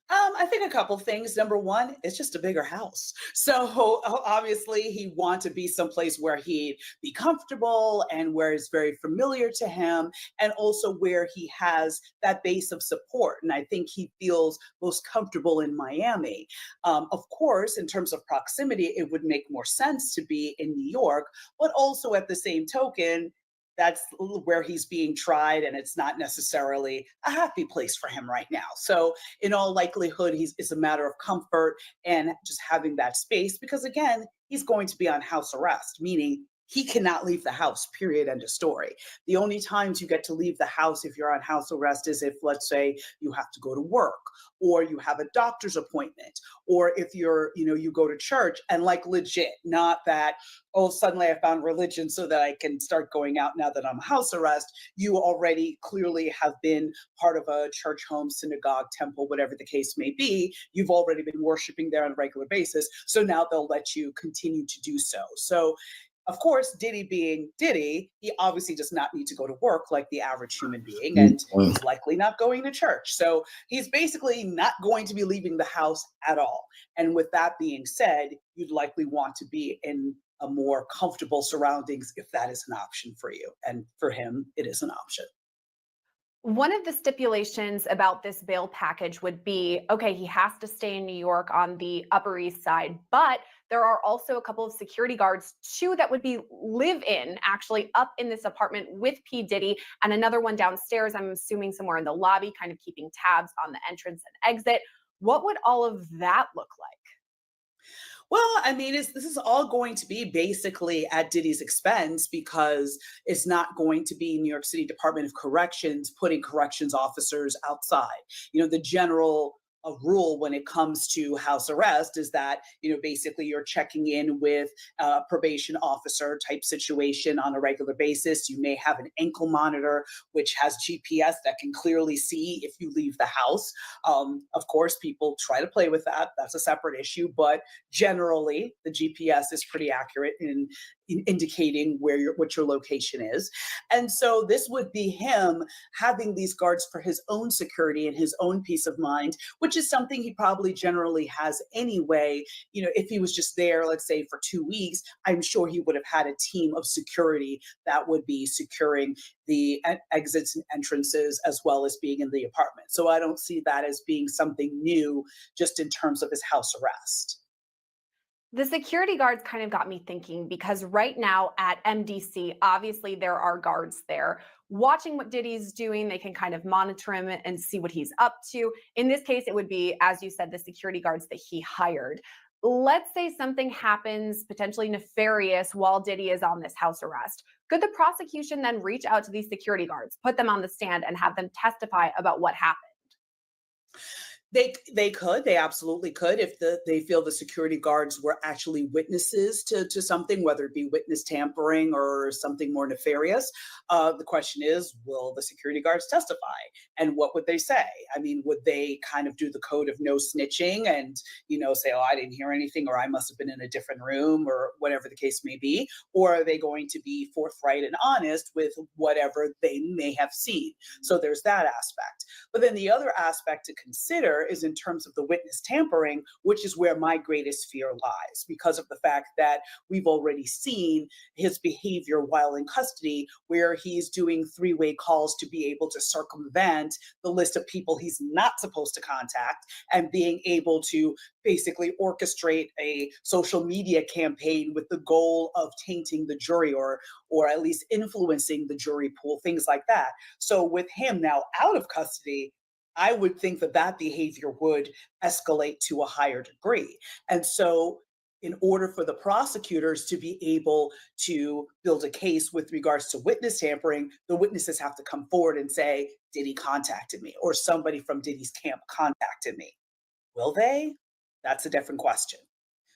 I think a couple things. Number one, it's just a bigger house. So obviously he'd want to be someplace where he'd be comfortable and where it's very familiar to him, and also where he has that base of support. And I think he feels most comfortable in Miami. Of course, in terms of proximity, it would make more sense to be in New York, but also at the same token, that's where he's being tried, and it's not necessarily a happy place for him right now. So in all likelihood, it's a matter of comfort and just having that space, because again, he's going to be on house arrest, meaning he cannot leave the house, period, end of story. The only times you get to leave the house if you're on house arrest is if, let's say, you have to go to work, or you have a doctor's appointment, or if you go to church, and like legit, not that, oh, suddenly I found religion so that I can start going out now that I'm house arrest. You already clearly have been part of a church, home, synagogue, temple, whatever the case may be. You've already been worshiping there on a regular basis. So now they'll let you continue to do so. So of course, Diddy being Diddy, he obviously does not need to go to work like the average human being, and he's likely not going to church. So he's basically not going to be leaving the house at all. And with that being said, you'd likely want to be in a more comfortable surroundings if that is an option for you. And for him, it is an option. One of the stipulations about this bail package would be, okay, he has to stay in New York on the Upper East Side, but there are also a couple of security guards, two that would be live-in, actually up in this apartment with P. Diddy, and another one downstairs, I'm assuming somewhere in the lobby, kind of keeping tabs on the entrance and exit. What would all of that look like? Well, I mean, this is all going to be basically at Diddy's expense because it's not going to be New York City Department of Corrections putting corrections officers outside. The general rule when it comes to house arrest is that, basically you're checking in with a probation officer type situation on a regular basis. You may have an ankle monitor, which has GPS that can clearly see if you leave the house. Of course, people try to play with that. That's a separate issue, but generally the GPS is pretty accurate in indicating what your location is. And so this would be him having these guards for his own security and his own peace of mind, which is something he probably generally has anyway. If he was just there, let's say for 2 weeks, I'm sure he would have had a team of security that would be securing the exits and entrances as well as being in the apartment. So I don't see that as being something new just in terms of his house arrest. The security guards kind of got me thinking because right now at MDC, obviously there are guards there watching what Diddy's doing. They can kind of monitor him and see what he's up to. In this case, it would be, as you said, the security guards that he hired. Let's say something happens potentially nefarious while Diddy is on this house arrest. Could the prosecution then reach out to these security guards, put them on the stand, and have them testify about what happened? They absolutely could if they feel the security guards were actually witnesses to something, whether it be witness tampering or something more nefarious. The question is, will the security guards testify? And what would they say? I mean, would they kind of do the code of no snitching and, say, oh, I didn't hear anything, or I must have been in a different room, or whatever the case may be? Or are they going to be forthright and honest with whatever they may have seen? So there's that aspect. But then the other aspect to consider is in terms of the witness tampering, which is where my greatest fear lies, because of the fact that we've already seen his behavior while in custody, where he's doing three-way calls to be able to circumvent the list of people he's not supposed to contact, and being able to basically orchestrate a social media campaign with the goal of tainting the jury or at least influencing the jury pool, things like that. So with him now out of custody, I would think that behavior would escalate to a higher degree. And so in order for the prosecutors to be able to build a case with regards to witness tampering, the witnesses have to come forward and say, Diddy contacted me, or somebody from Diddy's camp contacted me. Will they? That's a different question.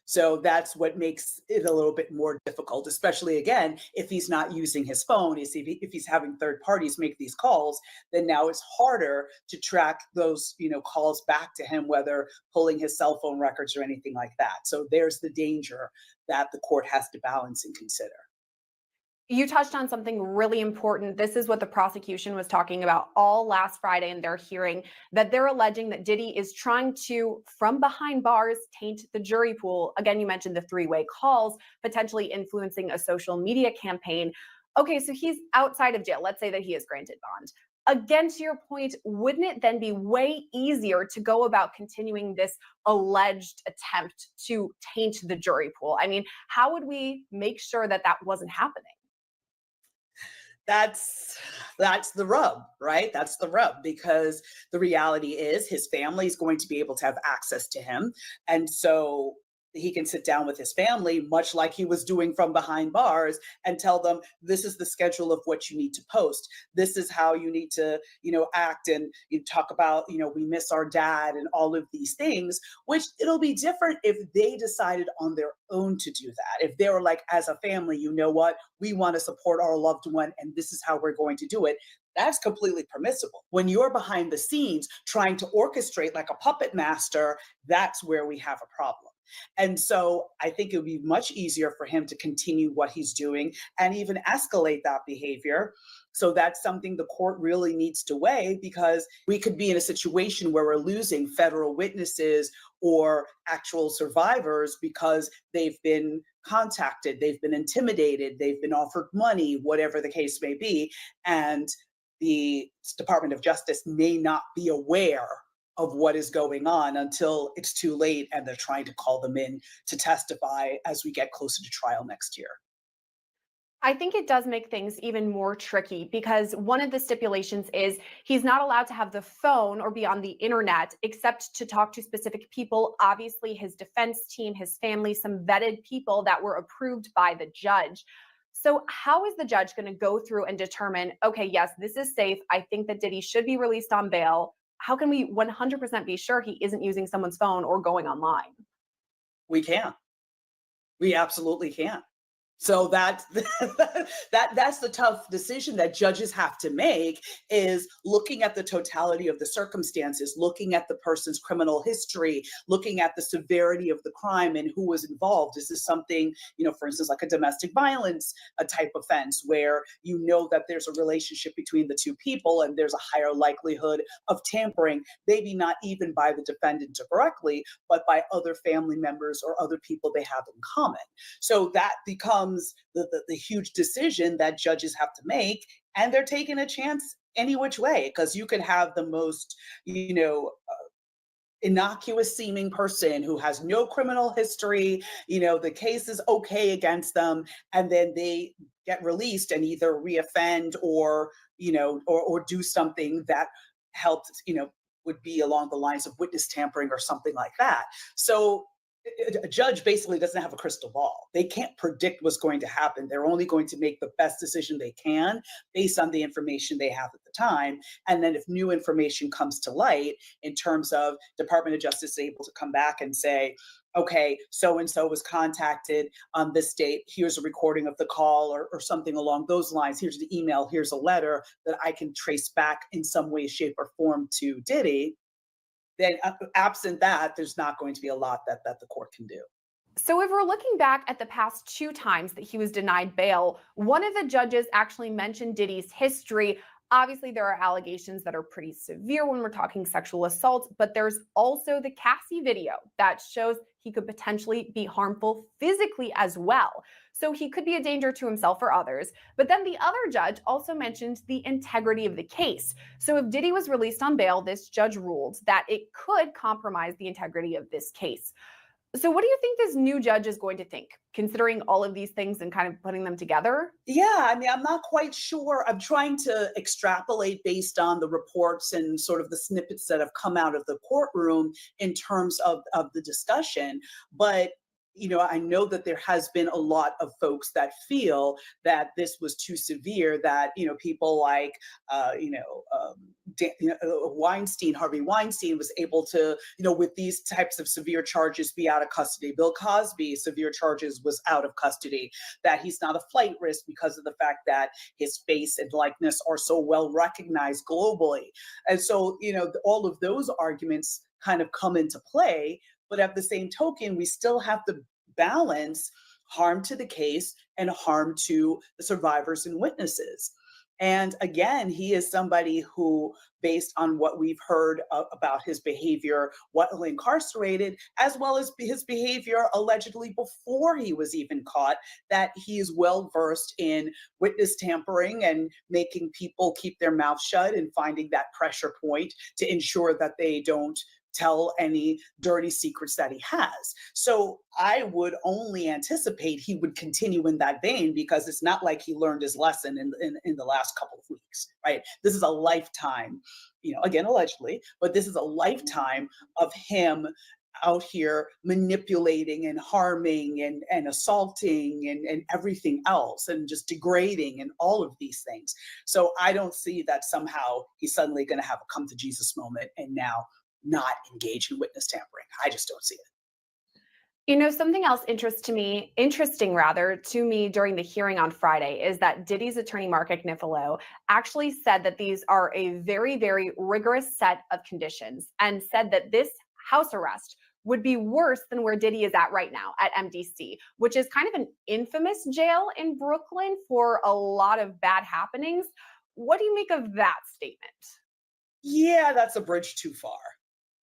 So that's what makes it a little bit more difficult, especially, again, if he's not using his phone. If he's having third parties make these calls, then now it's harder to track those calls back to him, whether pulling his cell phone records or anything like that. So there's the danger that the court has to balance and consider. You touched on something really important. This is what the prosecution was talking about all last Friday in their hearing, that they're alleging that Diddy is trying to, from behind bars, taint the jury pool. Again, you mentioned the three-way calls, potentially influencing a social media campaign. Okay, so he's outside of jail. Let's say that he is granted bond. Again, to your point, wouldn't it then be way easier to go about continuing this alleged attempt to taint the jury pool? I mean, how would we make sure that that wasn't happening? That's the rub, right? That's the rub, because the reality is his family is going to be able to have access to him. And so he can sit down with his family, much like he was doing from behind bars, and tell them, this is the schedule of what you need to post. This is how you need to, act. And you talk about, we miss our dad and all of these things, which it'll be different if they decided on their own to do that. If they were like, as a family, you know what, we want to support our loved one, and this is how we're going to do it. That's completely permissible. When you're behind the scenes trying to orchestrate like a puppet master, that's where we have a problem. And so I think it would be much easier for him to continue what he's doing and even escalate that behavior. So that's something the court really needs to weigh, because we could be in a situation where we're losing federal witnesses or actual survivors because they've been contacted, they've been intimidated, they've been offered money, whatever the case may be. And the Department of Justice may not be aware of what is going on until it's too late and they're trying to call them in to testify as we get closer to trial next year. I think it does make things even more tricky because one of the stipulations is he's not allowed to have the phone or be on the internet except to talk to specific people, obviously his defense team, his family, some vetted people that were approved by the judge. So how is the judge going to go through and determine, okay, yes, this is safe. I think that Diddy should be released on bail. How can we 100% be sure he isn't using someone's phone or going online? We can. We absolutely can. So that's the tough decision that judges have to make, is looking at the totality of the circumstances, looking at the person's criminal history, looking at the severity of the crime and who was involved. Is this something, for instance, like a domestic violence type offense where that there's a relationship between the two people and there's a higher likelihood of tampering, maybe not even by the defendant directly, but by other family members or other people they have in common. So that becomes the huge decision that judges have to make, and they're taking a chance any which way, because you could have the most innocuous seeming person who has no criminal history, the case is okay against them, and then they get released and either reoffend or do something that helped, would be along the lines of witness tampering or something like that. So a judge basically doesn't have a crystal ball. They can't predict what's going to happen. They're only going to make the best decision they can based on the information they have at the time. And then if new information comes to light in terms of Department of Justice able to come back and say, okay, so-and-so was contacted on this date, here's a recording of the call or something along those lines, here's the email, here's a letter that I can trace back in some way, shape, or form to Diddy, then absent that, there's not going to be a lot that the court can do. So if we're looking back at the past 2 times that he was denied bail, one of the judges actually mentioned Diddy's history. Obviously, there are allegations that are pretty severe when we're talking sexual assault, but there's also the Cassie video that shows he could potentially be harmful physically as well. So he could be a danger to himself or others. But then the other judge also mentioned the integrity of the case. So if Diddy was released on bail, this judge ruled that it could compromise the integrity of this case. So what do you think this new judge is going to think, considering all of these things and kind of putting them together? Yeah, I mean, I'm not quite sure. I'm trying to extrapolate based on the reports and sort of the snippets that have come out of the courtroom in terms of the discussion. But I know that there has been a lot of folks that feel that this was too severe, that, people like, Harvey Weinstein was able to, with these types of severe charges be out of custody. Bill Cosby, severe charges, was out of custody, that he's not a flight risk because of the fact that his face and likeness are so well recognized globally. And so, all of those arguments kind of come into play. But at the same token, we still have to balance harm to the case and harm to the survivors and witnesses. And again, he is somebody who, based on what we've heard about his behavior while incarcerated, as well as his behavior allegedly before he was even caught, that he is well versed in witness tampering and making people keep their mouth shut and finding that pressure point to ensure that they don't tell any dirty secrets that he has. So I would only anticipate he would continue in that vein, because it's not like he learned his lesson in the last couple of weeks, right? This is a lifetime, again, allegedly, but this is a lifetime of him out here manipulating and harming and assaulting and everything else, and just degrading and all of these things. So I don't see that somehow he's suddenly going to have a come to Jesus moment and now not engage in witness tampering. I just don't see it. Something else interesting to me during the hearing on Friday is that Diddy's attorney, Mark Agnifilo, actually said that these are a very, very rigorous set of conditions, and said that this house arrest would be worse than where Diddy is at right now at MDC, which is kind of an infamous jail in Brooklyn for a lot of bad happenings. What do you make of that statement? Yeah, that's a bridge too far.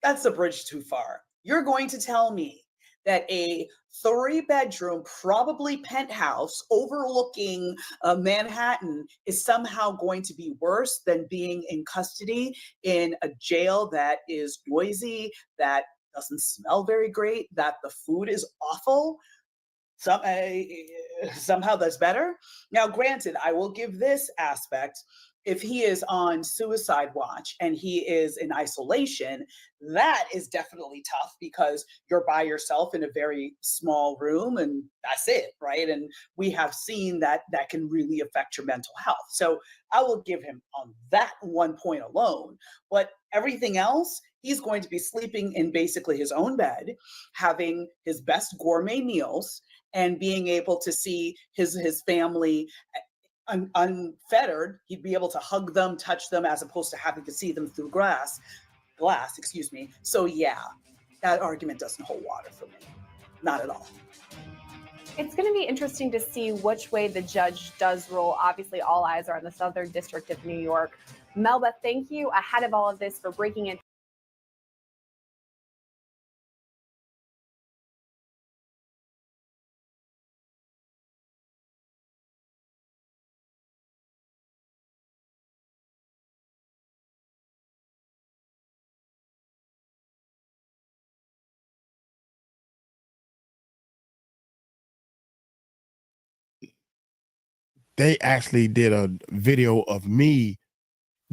That's a bridge too far. You're going to tell me that a 3-bedroom, probably penthouse overlooking Manhattan is somehow going to be worse than being in custody in a jail that is noisy, that doesn't smell very great, that the food is awful. Somehow that's better. Now, granted, I will give this aspect. If he is on suicide watch and he is in isolation, that is definitely tough because you're by yourself in a very small room and that's it, right? And we have seen that that can really affect your mental health. So I will give him on that one point alone. But everything else, he's going to be sleeping in basically his own bed, having his best gourmet meals, and being able to see his family unfettered. He'd be able to hug them, touch them, as opposed to having to see them through glass, excuse me. So yeah, that argument doesn't hold water for me. Not at all. It's going to be interesting to see which way the judge does rule. Obviously, all eyes are on the Southern District of New York. Melba, thank you ahead of all of this for breaking in. They actually did a video of me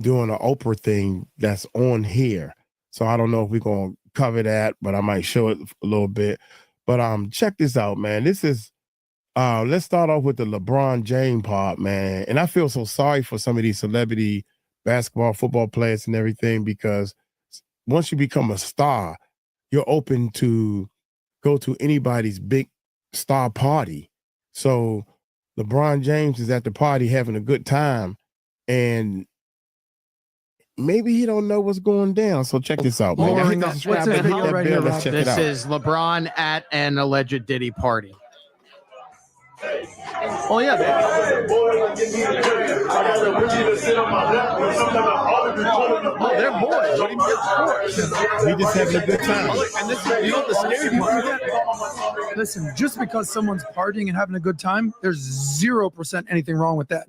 doing an Oprah thing that's on here. So I don't know if we're going to cover that, but I might show it a little bit. But check this out, man. This is, let's start off with the LeBron James part, man. And I feel so sorry for some of these celebrity basketball, football players and everything, because once you become a star, you're open to go to anybody's big star party. So LeBron James is at the party having a good time, and maybe he don't know what's going down. So check this out, man. Lauren, what's the video right here, Rob? This is LeBron at an alleged Diddy party. Oh yeah, baby. Oh, they're boys. What do you mean, of course? We just having a good time. And this is, you know, the scary part. Listen, just because someone's partying and having a good time, there's 0% anything wrong with that.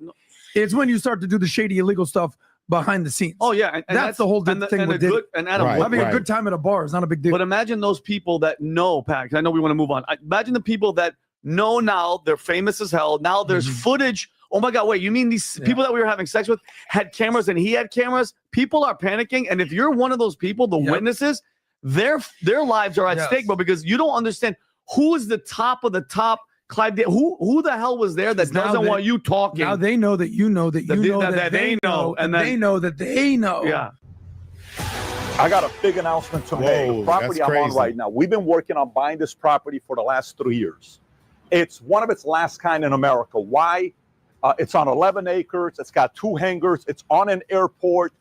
It's when you start to do the shady, illegal stuff behind the scenes. Oh yeah, and that's the whole thing with Diddy. Adam, having a good time at a bar is not a big deal. But imagine those people that know, Pat. I know we want to move on. Imagine the people that know now they're famous as hell. Now there's footage. Oh my God, wait, you mean these people that we were having sex with had cameras and he had cameras? People are panicking. And if you're one of those people, the witnesses, their lives are at stake, but because you don't understand who is the top of the top. Clive, who the hell was there that doesn't want you talking? Now they know that you know that you know that they know, and they know that they know. Yeah. I got a big announcement to make. The property I'm on right now, we've been working on buying this property for the last 3 years. It's one of its last kind in America. Why? It's on 11 acres. It's got 2 hangars. It's on an airport.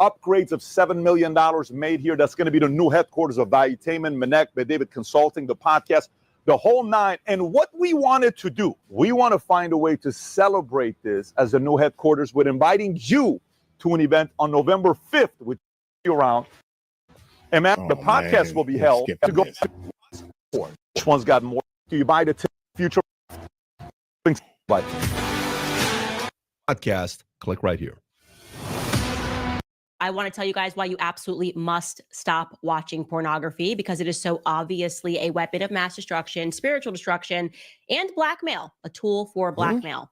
Upgrades of $7 million made here. That's going to be the new headquarters of Valuetainment, Manek, David Consulting, the podcast, the whole 9. And what we wanted to do, we want to find a way to celebrate this as the new headquarters with inviting you to an event on November 5th, which is around. And the podcast will be held to go. Which one's got more? Do you buy the future podcast? Click right here. I want to tell you guys why you absolutely must stop watching pornography, because it is so obviously a weapon of mass destruction, spiritual destruction, and blackmail, a tool for blackmail.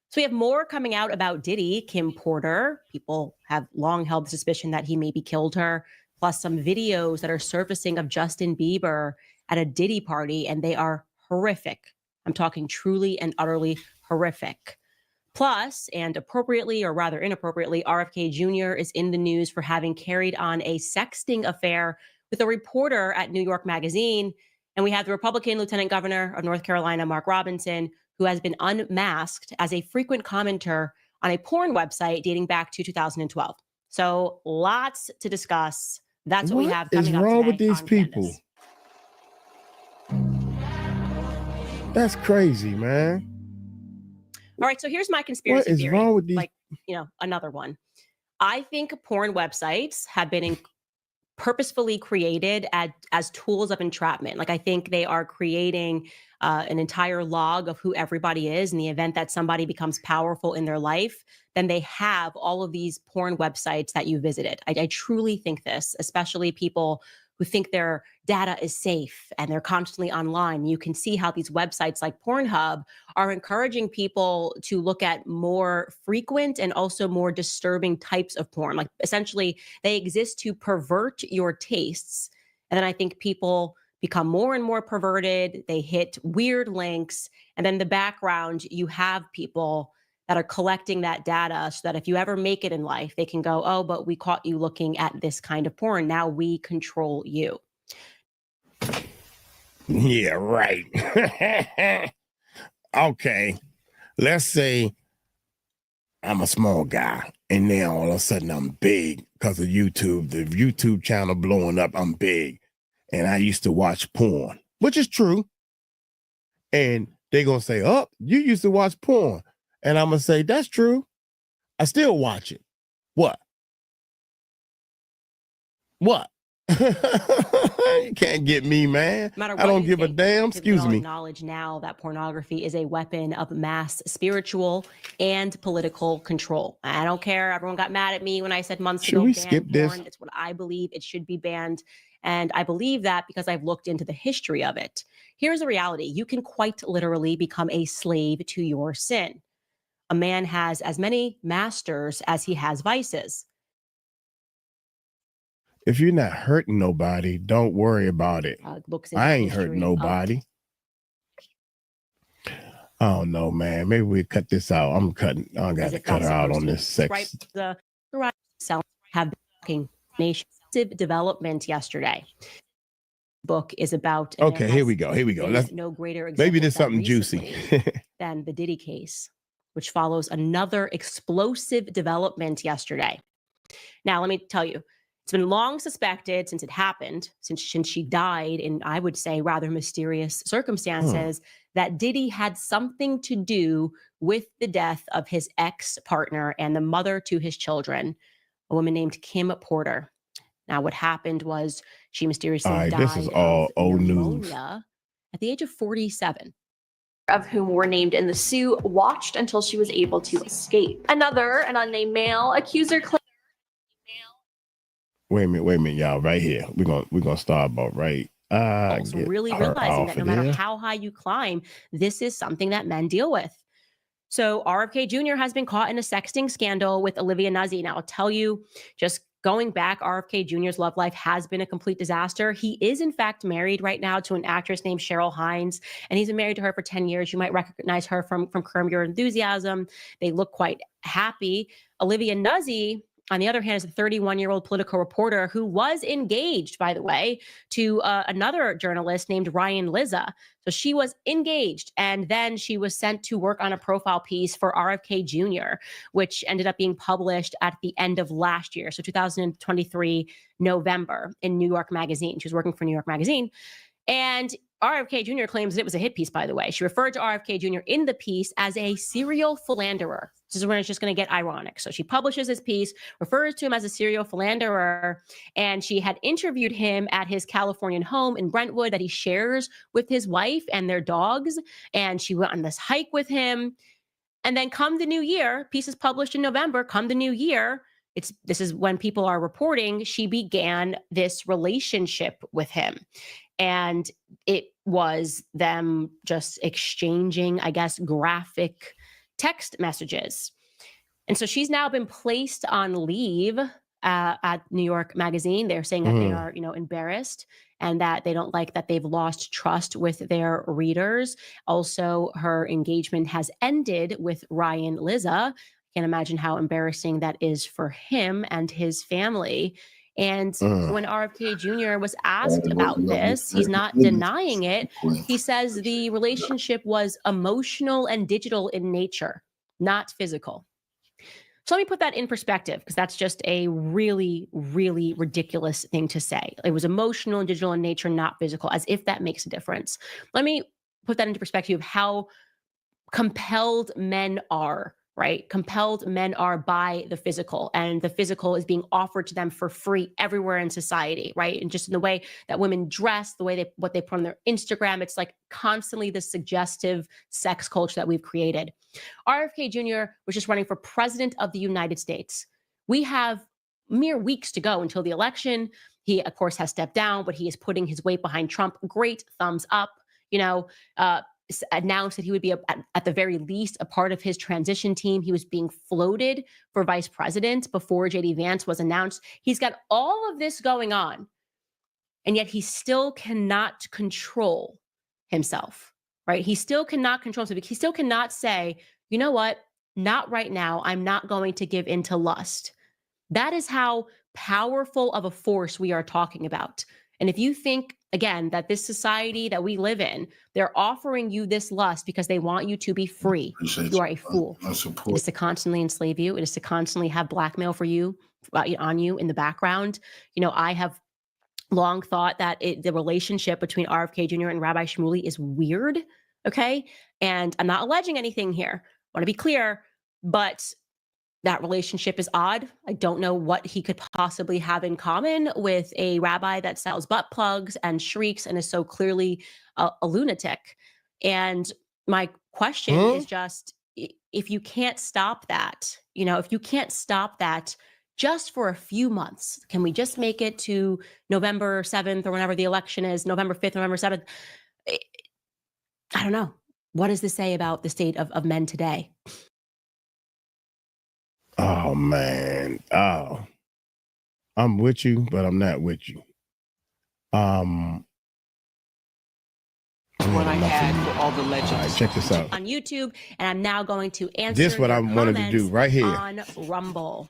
So we have more coming out about Diddy, Kim Porter. People have long held the suspicion that he maybe killed her, plus some videos that are surfacing of Justin Bieber at a Diddy party, and they are horrific. I'm talking truly and utterly horrific. Plus, and appropriately, or rather inappropriately, RFK Jr. is in the news for having carried on a sexting affair with a reporter at New York Magazine. And we have the Republican Lieutenant Governor of North Carolina, Mark Robinson, who has been unmasked as a frequent commenter on a porn website dating back to 2012. So lots to discuss. That's what we have coming up today. What is wrong with these people? That's crazy, man. All right, so here's my conspiracy theory. What is wrong with these? Like, another one. I think porn websites have been purposefully created as tools of entrapment. Like, I think they are creating an entire log of who everybody is. In the event that somebody becomes powerful in their life, then they have all of these porn websites that you visited. I truly think this, especially people who think their data is safe and they're constantly online. You can see how these websites like Pornhub are encouraging people to look at more frequent and also more disturbing types of porn. Like, essentially, they exist to pervert your tastes. And then I think people become more and more perverted. They hit weird links. And then in the background, you have people that are collecting that data so that if you ever make it in life, they can go, oh, but we caught you looking at this kind of porn. Now we control you. Yeah, right. Okay. Let's say I'm a small guy and then all of a sudden I'm big because of YouTube. The YouTube channel blowing up, I'm big. And I used to watch porn, which is true. And they're going to say, oh, you used to watch porn. And I'm going to say, that's true. I still watch it. What? What? You can't get me, man. No matter I what don't you give a think, damn. we Excuse all me. acknowledge now that pornography is a weapon of mass spiritual and political control. I don't care. Everyone got mad at me when I said months Should ago, we ban skip this? porn. It's what I believe. It should be banned. And I believe that because I've looked into the history of it. Here's the reality. You can quite literally become a slave to your sin. A man has as many masters as he has vices. If you're not hurting nobody, don't worry about it. Looks into I the ain't hurting history of- nobody. I don't know, man. Maybe we cut this out. I'm cutting. I got to cut her out on this sex. Right, the right self have been talking nation development yesterday. Book is about. and Okay, there here has we go. Here we go. been Let's, no greater maybe example there's of that something juicy. recently than the Diddy case, which follows another explosive development yesterday. Now, let me tell you, it's been long suspected since it happened, since she died in, I would say, rather mysterious circumstances, that Diddy had something to do with the death of his ex-partner and the mother to his children, a woman named Kim Porter. Now, what happened was she mysteriously All right, died this is all of old news. pneumonia at the age of 47. Of whom were named in the suit, watched until she was able to escape. Another, an unnamed male accuser claimed. Wait a minute, y'all. Right here. We're gonna start about right. Also Get really her realizing off that no of matter there. how high you climb, this is something that men deal with. So RFK Jr. has been caught in a sexting scandal with Olivia Nuzzi. Now, I'll tell you, just going back, RFK Jr.'s love life has been a complete disaster. He is, in fact, married right now to an actress named Cheryl Hines, and he's been married to her for 10 years. You might recognize her from Curb Your Enthusiasm. They look quite happy. Olivia Nuzzi, on the other hand, is a 31-year-old political reporter who was engaged, by the way, to another journalist named Ryan Lizza. So she was engaged, and then she was sent to work on a profile piece for RFK Jr., which ended up being published at the end of last year, so 2023, November, in New York Magazine. She was working for New York Magazine. And RFK Jr. claims that it was a hit piece, by the way. She referred to RFK Jr. in the piece as a serial philanderer. This is when it's just going to get ironic. So she publishes this piece, refers to him as a serial philanderer, and she had interviewed him at his Californian home in Brentwood that he shares with his wife and their dogs. And she went on this hike with him. And then come the new year, piece is published in November, come the new year, this is when people are reporting, she began this relationship with him. And it was them just exchanging, I guess, graphic text messages. And so she's now been placed on leave at New York Magazine. They're saying that they are, embarrassed and that they don't like that they've lost trust with their readers. Also, her engagement has ended with Ryan Lizza. Can't imagine how embarrassing that is for him and his family. And when RFK Jr. was asked about this, he's not denying it. He says the relationship was emotional and digital in nature, not physical. So let me put that in perspective, because that's just a really, really ridiculous thing to say. It was emotional and digital in nature, not physical, as if that makes a difference. Let me put that into perspective of how compelled men are right? Compelled men are by the physical, and the physical is being offered to them for free everywhere in society, right? And just in the way that women dress, the way what they put on their Instagram, it's like constantly this suggestive sex culture that we've created. RFK Jr. was just running for president of the United States. We have mere weeks to go until the election. He, of course, has stepped down, but he is putting his weight behind Trump. Great thumbs up. Announced that he would be, at the very least, a part of his transition team. He was being floated for vice president before J.D. Vance was announced. He's got all of this going on, and yet he still cannot control himself, right? He still cannot control himself. He still cannot say, you know what? Not right now. I'm not going to give in to lust. That is how powerful of a force we are talking about. And if you think, again, that this society that we live in, they're offering you this lust because they want you to be free, you are a fool. It is to constantly enslave you. It is to constantly have blackmail for you, on you in the background. I have long thought that the relationship between RFK Jr. and Rabbi Shmuley is weird, okay? And I'm not alleging anything here. I want to be clear, but that relationship is odd. I don't know what he could possibly have in common with a rabbi that sells butt plugs and shrieks and is so clearly a lunatic. And my question is just, if you can't stop that, if you can't stop that just for a few months, can we just make it to November 7th or whenever the election is, November 5th, November 7th? I don't know. What does this say about the state of men today? Oh man. Oh. I'm with you, but I'm not with you. What I had for all the legends. All right, check this out. On YouTube, and I'm now going to answer This is what I wanted to do right here. On Rumble.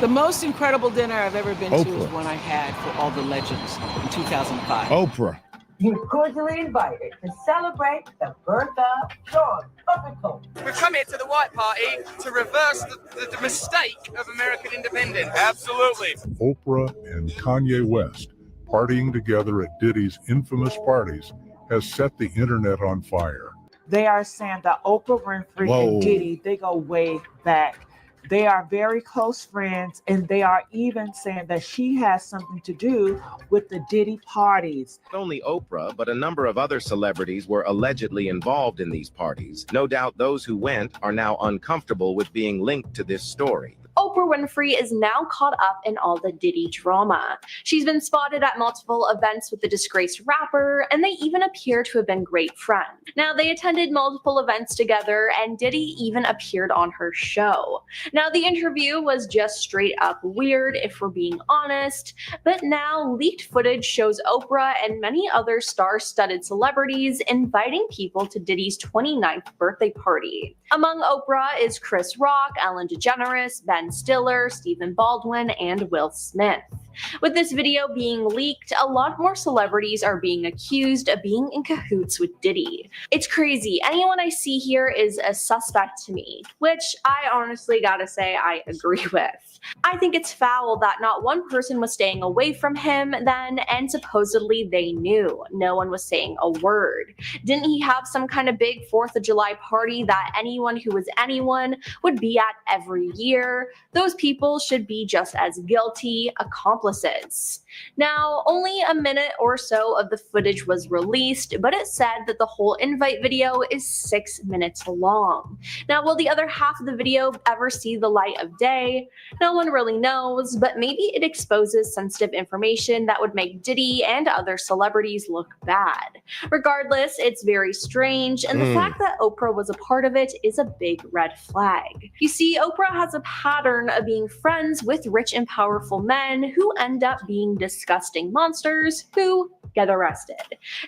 The most incredible dinner I've ever been to Oprah. is one I had for all the legends in 2005. Oprah. You're cordially invited to celebrate the birth of Sean Puffy Combs. We've come here to the White Party to reverse the mistake of American independence. Absolutely. Oprah and Kanye West partying together at Diddy's infamous parties has set the internet on fire. They are saying that Oprah Winfrey and Diddy, they go way back. They are very close friends, and they are even saying that she has something to do with the Diddy parties. Not only Oprah, but a number of other celebrities were allegedly involved in these parties. No doubt those who went are now uncomfortable with being linked to this story. Oprah Winfrey is now caught up in all the Diddy drama. She's been spotted at multiple events with the disgraced rapper, and they even appear to have been great friends. Now, they attended multiple events together, and Diddy even appeared on her show. Now, the interview was just straight up weird, if we're being honest, but now leaked footage shows Oprah and many other star-studded celebrities inviting people to Diddy's 29th birthday party. Among Oprah is Chris Rock, Ellen DeGeneres, Ben Stiller, Stephen Baldwin, and Will Smith. With this video being leaked, a lot more celebrities are being accused of being in cahoots with Diddy. It's crazy. Anyone I see here is a suspect to me, which I honestly gotta say I agree with. I think it's foul that not one person was staying away from him then, and supposedly they knew. No one was saying a word. Didn't he have some kind of big 4th of July party that anyone who was anyone would be at every year? Those people should be just as guilty, accomplices. Now, only a minute or so of the footage was released, but it said that the whole invite video is 6 minutes long. Now, will the other half of the video ever see the light of day? No one really knows, but maybe it exposes sensitive information that would make Diddy and other celebrities look bad. Regardless, it's very strange, and the fact that Oprah was a part of it is a big red flag. You see, Oprah has a pattern of being friends with rich and powerful men who end up being disgusting monsters who get arrested.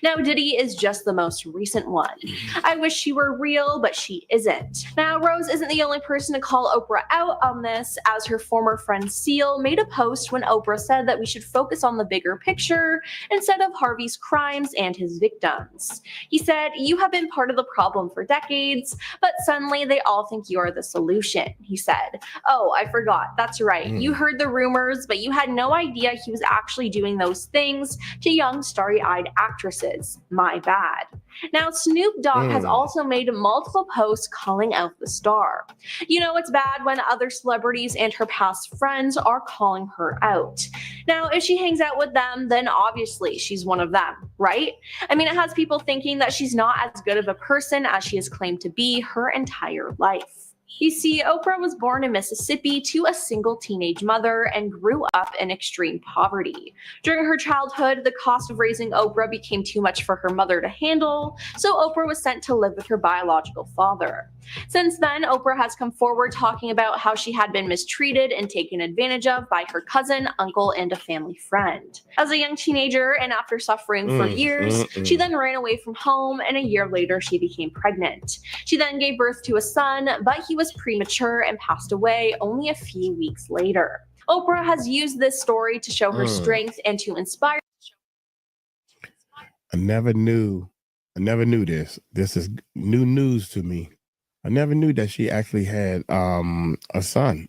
Now, Diddy is just the most recent one. I wish she were real, but she isn't. Now, Rose isn't the only person to call Oprah out on this, as her former friend Seal made a post when Oprah said that we should focus on the bigger picture instead of Harvey's crimes and his victims. He said, "You have been part of the problem for decades, but suddenly they all think you're the solution." He said, "Oh, I forgot. That's right. You heard the rumors, but you had no idea he was actually doing those things to young starry-eyed actresses. My bad. Now, Snoop Dogg has also made multiple posts calling out the star. You know it's bad when other celebrities and her past friends are calling her out. Now, if she hangs out with them, then obviously she's one of them, right? I mean, it has people thinking that she's not as good of a person as she has claimed to be her entire life. You see, Oprah was born in Mississippi to a single teenage mother and grew up in extreme poverty. During her childhood, the cost of raising Oprah became too much for her mother to handle, so Oprah was sent to live with her biological father. Since then, Oprah has come forward talking about how she had been mistreated and taken advantage of by her cousin, uncle, and a family friend. As a young teenager, and after suffering for years, she then ran away from home, and a year later she became pregnant. She then gave birth to a son, but he was premature and passed away only a few weeks later. Oprah has used this story to show her strength and to inspire. I never knew this. This is new news to me. I never knew that she actually had a son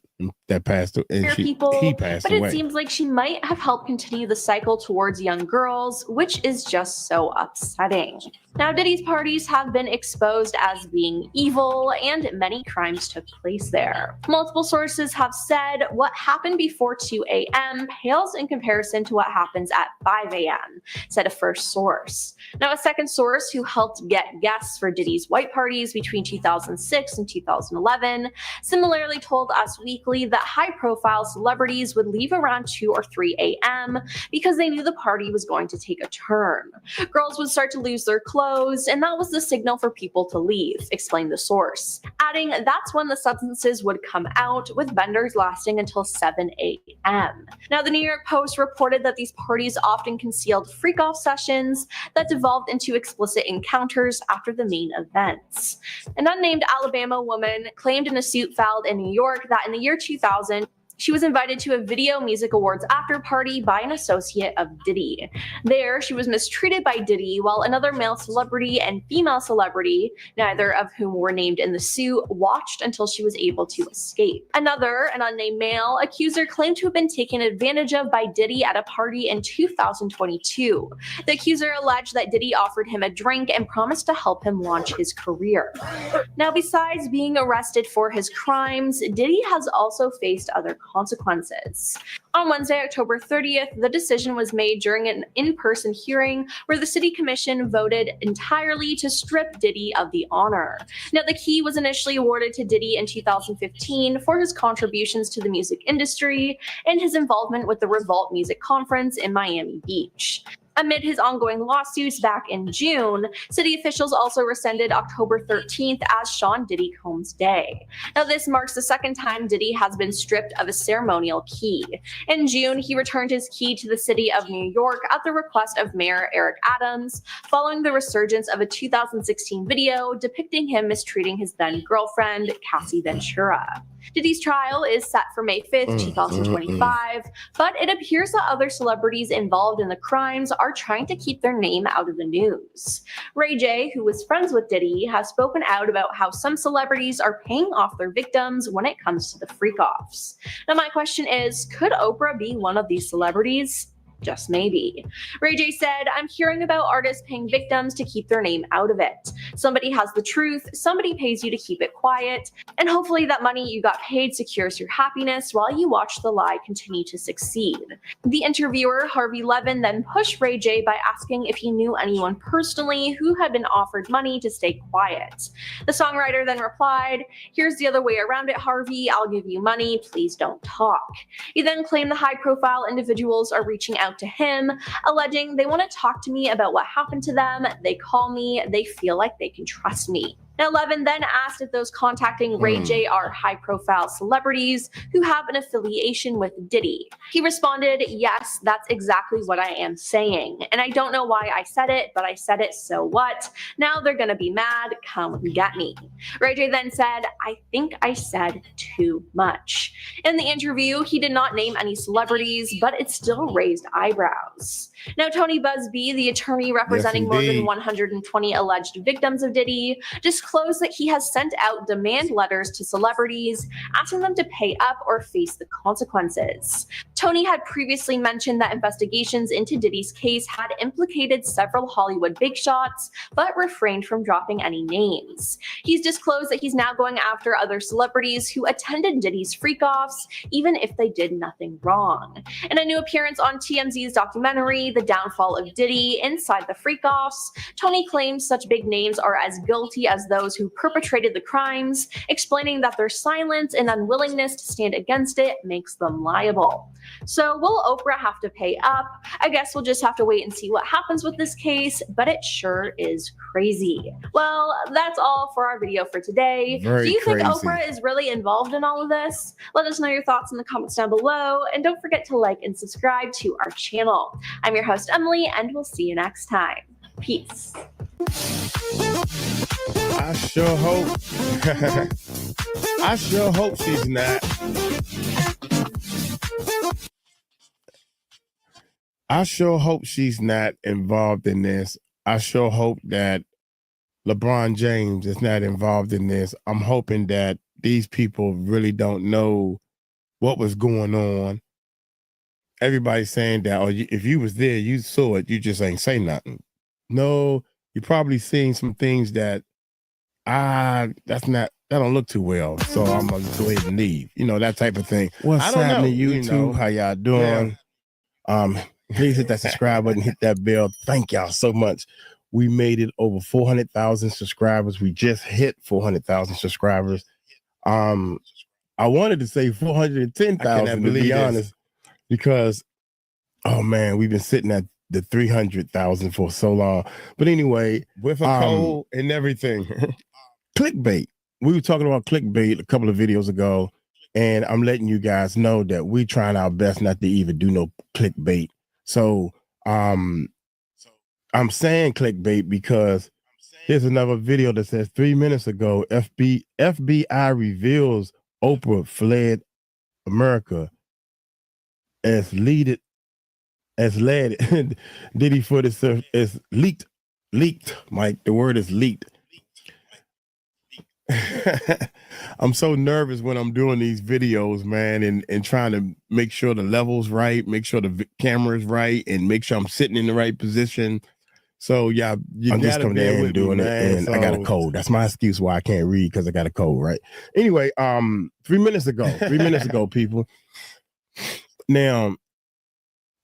that passed away, and he passed but away. It seems like she might have helped continue the cycle towards young girls, which is just so upsetting. Now, Diddy's parties have been exposed as being evil, and many crimes took place there. Multiple sources have said what happened before 2 a.m. pales in comparison to what happens at 5 a.m., said a first source. Now, a second source who helped get guests for Diddy's white parties between 2006 and 2011 similarly told Us Weekly that high-profile celebrities would leave around 2 or 3 a.m. because they knew the party was going to take a turn. Girls would start to lose their clothes, and that was the signal for people to leave, explained the source, adding that's when the substances would come out, with vendors lasting until 7 a.m. Now, the New York Post reported that these parties often concealed freak-off sessions that devolved into explicit encounters after the main events. An unnamed Alabama woman claimed in a suit filed in New York that in the year 2000, she was invited to a Video Music Awards after party by an associate of Diddy. There, she was mistreated by Diddy, while another male celebrity and female celebrity, neither of whom were named in the suit, watched until she was able to escape. Another, an unnamed male, accuser claimed to have been taken advantage of by Diddy at a party in 2022. The accuser alleged that Diddy offered him a drink and promised to help him launch his career. Now, besides being arrested for his crimes, Diddy has also faced other consequences. On Wednesday, October 30th, the decision was made during an in-person hearing where the city commission voted entirely to strip Diddy of the honor. Now, the key was initially awarded to Diddy in 2015 for his contributions to the music industry and his involvement with the Revolt Music Conference in Miami Beach. Amid his ongoing lawsuits back in June, city officials also rescinded October 13th as Sean Diddy Combs Day. Now, this marks the second time Diddy has been stripped of a ceremonial key. In June, he returned his key to the city of New York at the request of Mayor Eric Adams, following the resurgence of a 2016 video depicting him mistreating his then-girlfriend, Cassie Ventura. Diddy's trial is set for May 5th, 2025, but it appears that other celebrities involved in the crimes are trying to keep their name out of the news. Ray J, who was friends with Diddy, has spoken out about how some celebrities are paying off their victims when it comes to the freak-offs. Now, my question is, could Oprah be one of these celebrities? Just maybe. Ray J said, I'm hearing about artists paying victims to keep their name out of it. Somebody has the truth, somebody pays you to keep it quiet, and hopefully that money you got paid secures your happiness while you watch the lie continue to succeed. The interviewer, Harvey Levin, then pushed Ray J by asking if he knew anyone personally who had been offered money to stay quiet. The songwriter then replied, here's the other way around it, Harvey, I'll give you money, please don't talk. He then claimed the high-profile individuals are reaching out to him, alleging they want to talk to me about what happened to them, they call me, they feel like they can trust me. Now, Levin then asked if those contacting Ray J are high-profile celebrities who have an affiliation with Diddy. He responded, yes, that's exactly what I am saying. And I don't know why I said it, but I said it, so what? Now they're gonna be mad, come get me. Ray J then said, I think I said too much. In the interview, he did not name any celebrities, but it still raised eyebrows. Now, Tony Busby, the attorney representing more than 120 alleged victims of Diddy, disclosed disclosed that he has sent out demand letters to celebrities, asking them to pay up or face the consequences. Tony had previously mentioned that investigations into Diddy's case had implicated several Hollywood big shots, but refrained from dropping any names. He's disclosed that he's now going after other celebrities who attended Diddy's freak-offs, even if they did nothing wrong. In a new appearance on TMZ's documentary, The Downfall of Diddy, Inside the Freak-Offs, Tony claims such big names are as guilty as those who perpetrated the crimes, explaining that their silence and unwillingness to stand against it makes them liable. So will Oprah have to pay up? I guess we'll just have to wait and see what happens with this case, but it sure is crazy. Well, that's all for our video for today. Very Do you think crazy. Oprah is really involved in all of this? Let us know your thoughts in the comments down below, and don't forget to like and subscribe to our channel. I'm your host, Emily, and we'll see you next time. Peace. I sure hope. I sure hope she's not. I sure hope she's not involved in this. I sure hope that LeBron James is not involved in this. I'm hoping that these people really don't know what was going on. Everybody's saying that, oh, if you was there, you saw it, you just ain't say nothing. No, you probably seen some things that that don't look too well. So I'm gonna go ahead and leave. You know, that type of thing. What's I don't happening, know, YouTube? How y'all doing? Please hit that subscribe button, hit that bell. Thank y'all so much. We made it over 400,000 subscribers. We just hit 400,000 subscribers. I wanted to say 410,000 to be honest, because oh man, we've been sitting at the 300,000 for so long. But anyway, with a code and everything, clickbait. We were talking about clickbait a couple of videos ago, and I'm letting you guys know that we trying our best not to even do no clickbait. So I'm saying clickbait because here's another video that says 3 minutes ago, FBI reveals Oprah fled America as led Diddy footage is leaked. Mike, the word is leaked. I'm so nervous when I'm doing these videos, man, and trying to make sure the level's right, make sure the camera's right, and make sure I'm sitting in the right position. So yeah, I'm just coming in and doing it, and I got a cold. That's my excuse why I can't read, because I got a cold, right? Anyway, 3 minutes ago, people. Now,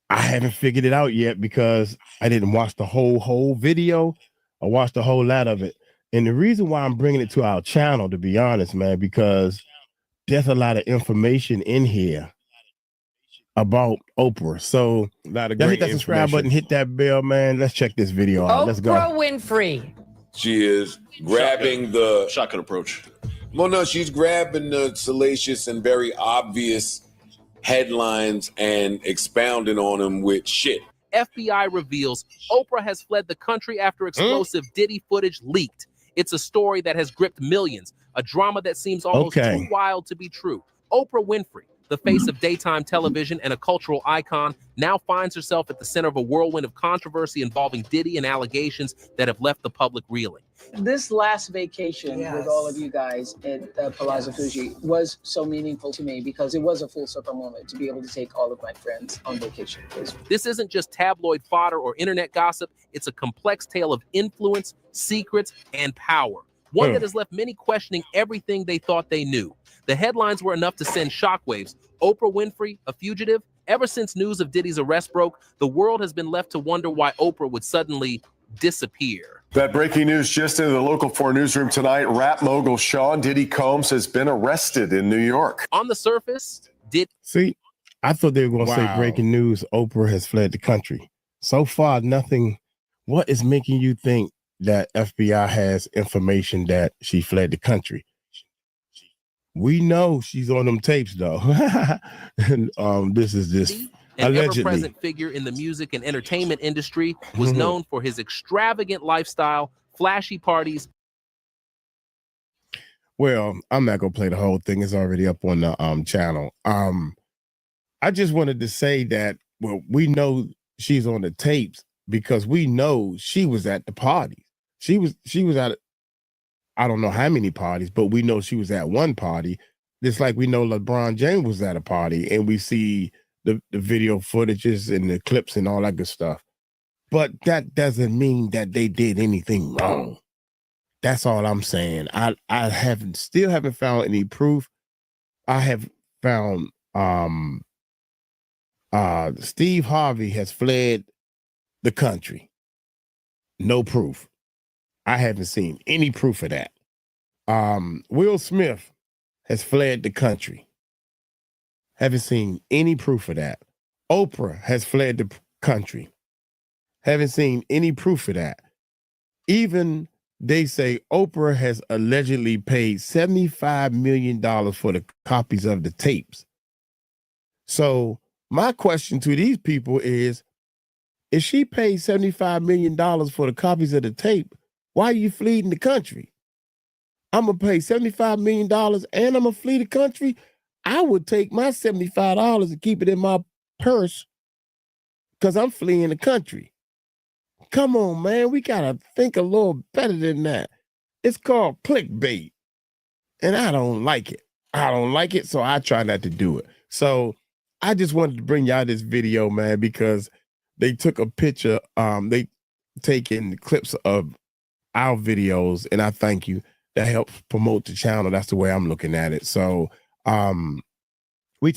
I haven't figured it out yet because I didn't watch the whole video. I watched a whole lot of it. And the reason why I'm bringing it to our channel, to be honest, man, because there's a lot of information in here about Oprah. So hit that subscribe button, hit that bell, man. Let's check this video out. Let's go. Oprah Winfrey. She is grabbing the shotgun approach. Well, no, she's grabbing the salacious and very obvious headlines and expounding on them with shit. FBI reveals Oprah has fled the country after explosive Diddy footage leaked. It's a story that has gripped millions, a drama that seems almost too wild to be true. Oprah Winfrey, the face of daytime television and a cultural icon, now finds herself at the center of a whirlwind of controversy involving Diddy and allegations that have left the public reeling. This last vacation with all of you guys at Palazzo Fuji was so meaningful to me because it was a full circle moment to be able to take all of my friends on vacation. This isn't just tabloid fodder or internet gossip. It's a complex tale of influence, secrets, and power. One that has left many questioning everything they thought they knew. The headlines were enough to send shockwaves. Oprah Winfrey, a fugitive? Ever since news of Diddy's arrest broke, the world has been left to wonder why Oprah would suddenly disappear. That breaking news just into the Local 4 newsroom tonight. Rap mogul Sean Diddy Combs has been arrested in New York. On the surface, See, I thought they were going to say breaking news, Oprah has fled the country. So far, nothing. What is making you think that FBI has information that she fled the country? We know she's on them tapes, though. And, this is this an allegedly. ever-present figure in the music and entertainment industry, was known for his extravagant lifestyle, flashy parties. Well, I'm not gonna play the whole thing. It's already up on the channel. I just wanted to say that, well, we know she's on the tapes because we know she was at the party. She was at I don't know how many parties, but we know she was at one party. Just like we know LeBron James was at a party, and we see the video footages and the clips and all that good stuff. But that doesn't mean that they did anything wrong. That's all I'm saying. I still haven't found any proof. I have found Steve Harvey has fled the country. No proof. I haven't seen any proof of that. Will Smith has fled the country. Haven't seen any proof of that. Oprah has fled the country. Haven't seen any proof of that. Even they say Oprah has allegedly paid $75 million for the copies of the tapes. So my question to these people is, if she paid $75 million for the copies of the tape, why are you fleeing the country? I'm going to pay $75 million and I'm going to flee the country? I would take my $75 and keep it in my purse because I'm fleeing the country. Come on, man. We got to think a little better than that. It's called clickbait. And I don't like it. I don't like it, so I try not to do it. So I just wanted to bring y'all this video, man, because they took a picture. They taken clips of our videos, and I thank you. That helps promote the channel. That's the way I'm looking at it. So we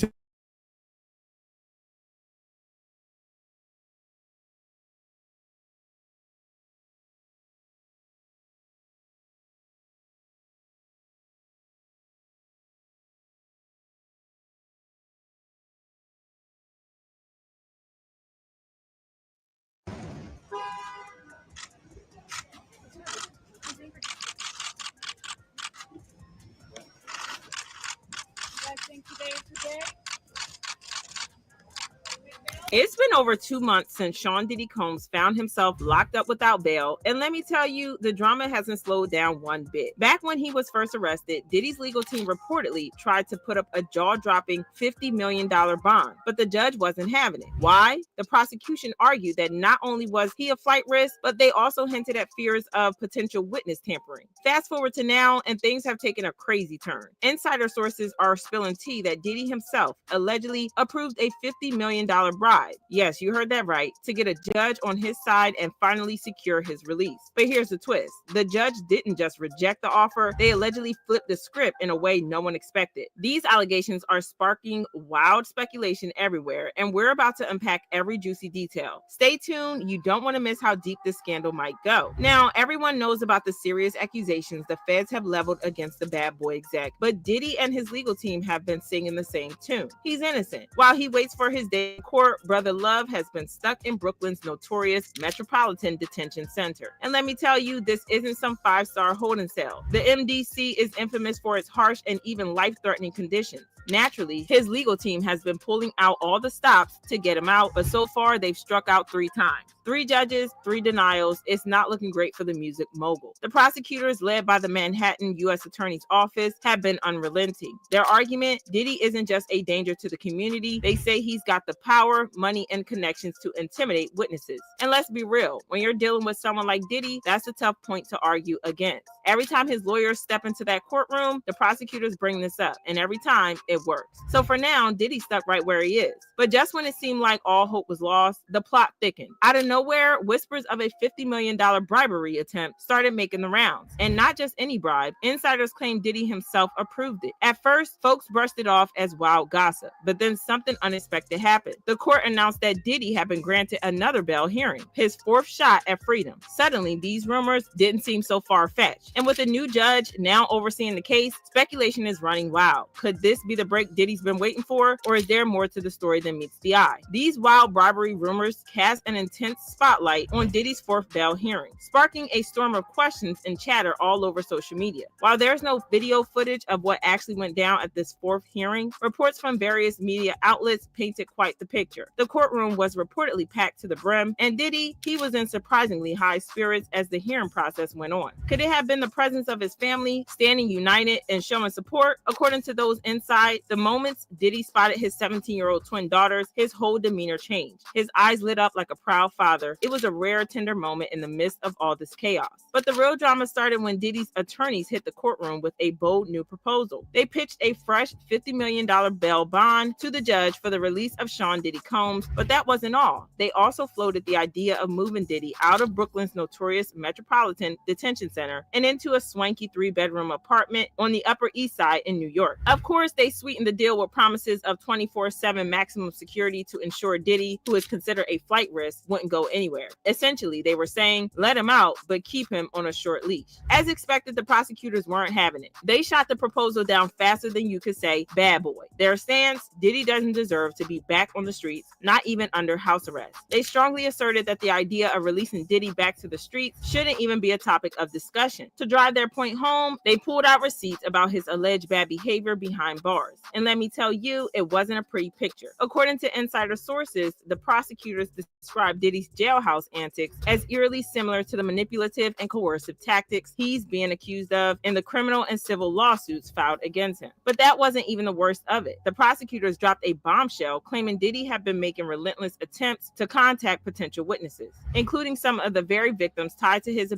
It's been over 2 months since Sean Diddy Combs found himself locked up without bail, and let me tell you, the drama hasn't slowed down one bit. Back when he was first arrested, Diddy's legal team reportedly tried to put up a jaw-dropping $50 million bond, but the judge wasn't having it. Why? The prosecution argued that not only was he a flight risk, but they also hinted at fears of potential witness tampering. Fast forward to now, and things have taken a crazy turn. Insider sources are spilling tea that Diddy himself allegedly approved a $50 million bribe. Yes, you heard that right, to get a judge on his side and finally secure his release. But here's the twist. The judge didn't just reject the offer, they allegedly flipped the script in a way no one expected. These allegations are sparking wild speculation everywhere, and we're about to unpack every juicy detail. Stay tuned, you don't want to miss how deep this scandal might go. Now, everyone knows about the serious accusations the feds have leveled against the bad boy exec, but Diddy and his legal team have been singing the same tune. He's innocent. While he waits for his day in court, Brother Love has been stuck in Brooklyn's notorious Metropolitan Detention Center. And let me tell you, this isn't some five-star holding cell. The MDC is infamous for its harsh and even life-threatening conditions. Naturally, his legal team has been pulling out all the stops to get him out, but so far they've struck out 3 times. 3 judges, 3 denials. It's not looking great for the music mogul. The prosecutors, led by the Manhattan U.S. Attorney's Office, have been unrelenting. Their argument, Diddy isn't just a danger to the community. They say he's got the power, money, and connections to intimidate witnesses. And let's be real, when you're dealing with someone like Diddy, that's a tough point to argue against. Every time his lawyers step into that courtroom, the prosecutors bring this up, and every time it works. So for now, Diddy's stuck right where he is. But just when it seemed like all hope was lost, the plot thickened. Out of nowhere, whispers of a $50 million bribery attempt started making the rounds. And not just any bribe, insiders claim Diddy himself approved it. At first, folks brushed it off as wild gossip, but then something unexpected happened. The court announced that Diddy had been granted another bail hearing, his 4th shot at freedom. Suddenly, these rumors didn't seem so far-fetched. And with a new judge now overseeing the case, speculation is running wild. Could this be the break Diddy's been waiting for, or is there more to the story than meets the eye? These wild bribery rumors cast an intense spotlight on Diddy's 4th bail hearing, sparking a storm of questions and chatter all over social media. While there's no video footage of what actually went down at this 4th hearing, reports from various media outlets painted quite the picture. The courtroom was reportedly packed to the brim, and Diddy, he was in surprisingly high spirits as the hearing process went on. Could it have been the the presence of his family standing united and showing support, according to those inside, the moments Diddy spotted his 17-year-old twin daughters, his whole demeanor changed. His eyes lit up like a proud father. It was a rare, tender moment in the midst of all this chaos. But the real drama started when Diddy's attorneys hit the courtroom with a bold new proposal. They pitched a fresh $50 million bail bond to the judge for the release of Sean Diddy Combs, but that wasn't all. They also floated the idea of moving Diddy out of Brooklyn's notorious Metropolitan Detention Center and into a swanky 3-bedroom apartment on the Upper East Side in New York. Of course, they sweetened the deal with promises of 24/7 maximum security to ensure Diddy, who is considered a flight risk, wouldn't go anywhere. Essentially, they were saying, let him out, but keep him on a short leash. As expected, the prosecutors weren't having it. They shot the proposal down faster than you could say, bad boy. Their stance, Diddy doesn't deserve to be back on the streets, not even under house arrest. They strongly asserted that the idea of releasing Diddy back to the streets shouldn't even be a topic of discussion. To drive their point home, they pulled out receipts about his alleged bad behavior behind bars. And let me tell you, it wasn't a pretty picture. According to insider sources, the prosecutors described Diddy's jailhouse antics as eerily similar to the manipulative and coercive tactics he's being accused of in the criminal and civil lawsuits filed against him. But that wasn't even the worst of it. The prosecutors dropped a bombshell claiming Diddy had been making relentless attempts to contact potential witnesses, including some of the very victims tied to his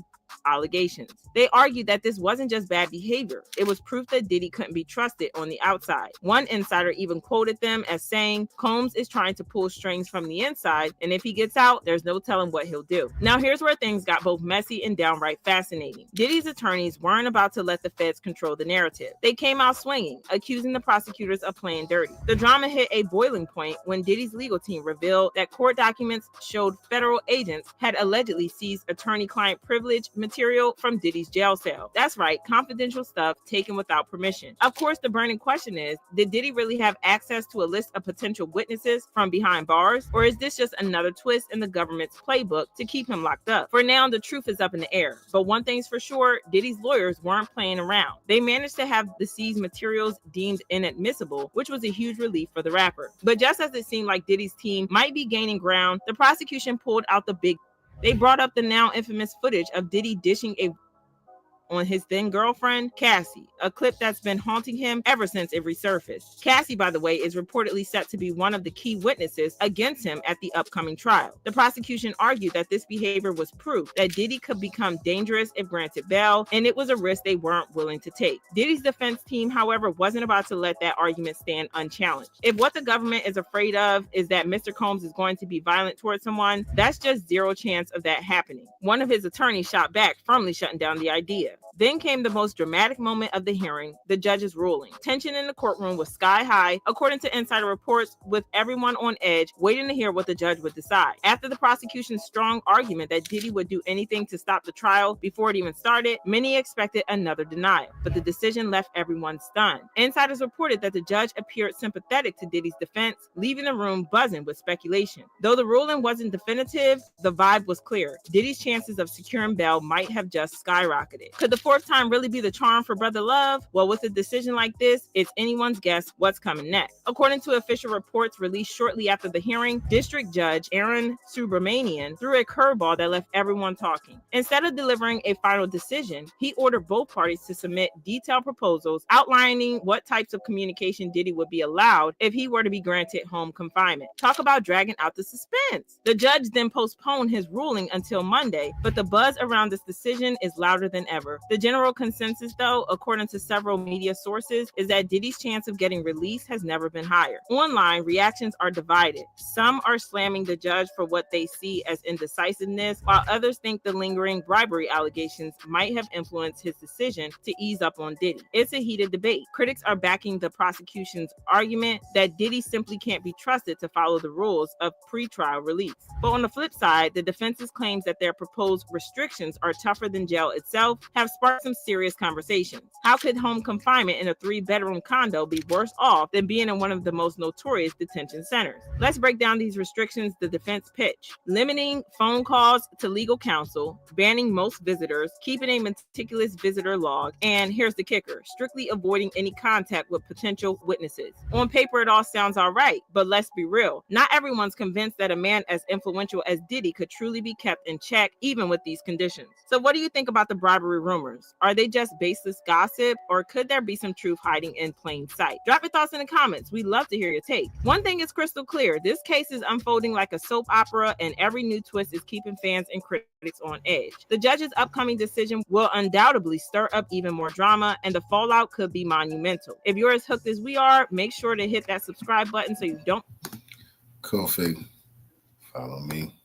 allegations. They argued that this wasn't just bad behavior. It was proof that Diddy couldn't be trusted on the outside. One insider even quoted them as saying, Combs is trying to pull strings from the inside, and if he gets out, there's no telling what he'll do. Now here's where things got both messy and downright fascinating. Diddy's attorneys weren't about to let the feds control the narrative. They came out swinging, accusing the prosecutors of playing dirty. The drama hit a boiling point when Diddy's legal team revealed that court documents showed federal agents had allegedly seized attorney-client privilege material from Diddy's jail cell. That's right, confidential stuff taken without permission. Of course, the burning question is, did Diddy really have access to a list of potential witnesses from behind bars? Or is this just another twist in the government's playbook to keep him locked up? For now, the truth is up in the air. But one thing's for sure, Diddy's lawyers weren't playing around. They managed to have the seized materials deemed inadmissible, which was a huge relief for the rapper. But just as it seemed like Diddy's team might be gaining ground, the prosecution pulled out the big. They brought up the now infamous footage of Diddy dishing a on his then girlfriend, Cassie, a clip that's been haunting him ever since it resurfaced. Cassie, by the way, is reportedly set to be one of the key witnesses against him at the upcoming trial. The prosecution argued that this behavior was proof that Diddy could become dangerous if granted bail, and it was a risk they weren't willing to take. Diddy's defense team, however, wasn't about to let that argument stand unchallenged. If what the government is afraid of is that Mr. Combs is going to be violent towards someone, that's just zero chance of that happening. One of his attorneys shot back, firmly shutting down the idea. Then came the most dramatic moment of the hearing, the judge's ruling. Tension in the courtroom was sky high, according to insider reports, with everyone on edge, waiting to hear what the judge would decide. After the prosecution's strong argument that Diddy would do anything to stop the trial before it even started, many expected another denial, but the decision left everyone stunned. Insiders reported that the judge appeared sympathetic to Diddy's defense, leaving the room buzzing with speculation. Though the ruling wasn't definitive, the vibe was clear. Diddy's chances of securing bail might have just skyrocketed. Could the fourth time really be the charm for Brother Love? Well, with a decision like this, it's anyone's guess what's coming next. According to official reports released shortly after the hearing, District Judge Aaron Subramanian threw a curveball that left everyone talking. Instead of delivering a final decision, he ordered both parties to submit detailed proposals outlining what types of communication Diddy would be allowed if he were to be granted home confinement. Talk about dragging out the suspense. The judge then postponed his ruling until Monday, but the buzz around this decision is louder than ever. The general consensus, though, according to several media sources, is that Diddy's chance of getting released has never been higher. Online, reactions are divided. Some are slamming the judge for what they see as indecisiveness, while others think the lingering bribery allegations might have influenced his decision to ease up on Diddy. It's a heated debate. Critics are backing the prosecution's argument that Diddy simply can't be trusted to follow the rules of pretrial release. But on the flip side, the defense's claims that their proposed restrictions are tougher than jail itself have sparked some serious conversations. How could home confinement in a 3-bedroom condo be worse off than being in one of the most notorious detention centers? Let's break down these restrictions the defense pitch. Limiting phone calls to legal counsel, banning most visitors, keeping a meticulous visitor log, and here's the kicker, strictly avoiding any contact with potential witnesses. On paper, it all sounds all right, but let's be real. Not everyone's convinced that a man as influential as Diddy could truly be kept in check, even with these conditions. So what do you think about the bribery rumors? rumors? Are they just baseless gossip, or could there be some truth hiding in plain sight? Drop your thoughts in the comments. We'd love to hear your take. One thing is crystal clear. This case is unfolding like a soap opera, and every new twist is keeping fans and critics on edge. The judge's upcoming decision will undoubtedly stir up even more drama, and the fallout could be monumental. If you're as hooked as we are, make sure to hit that subscribe button so you don't. Coffee. Follow me.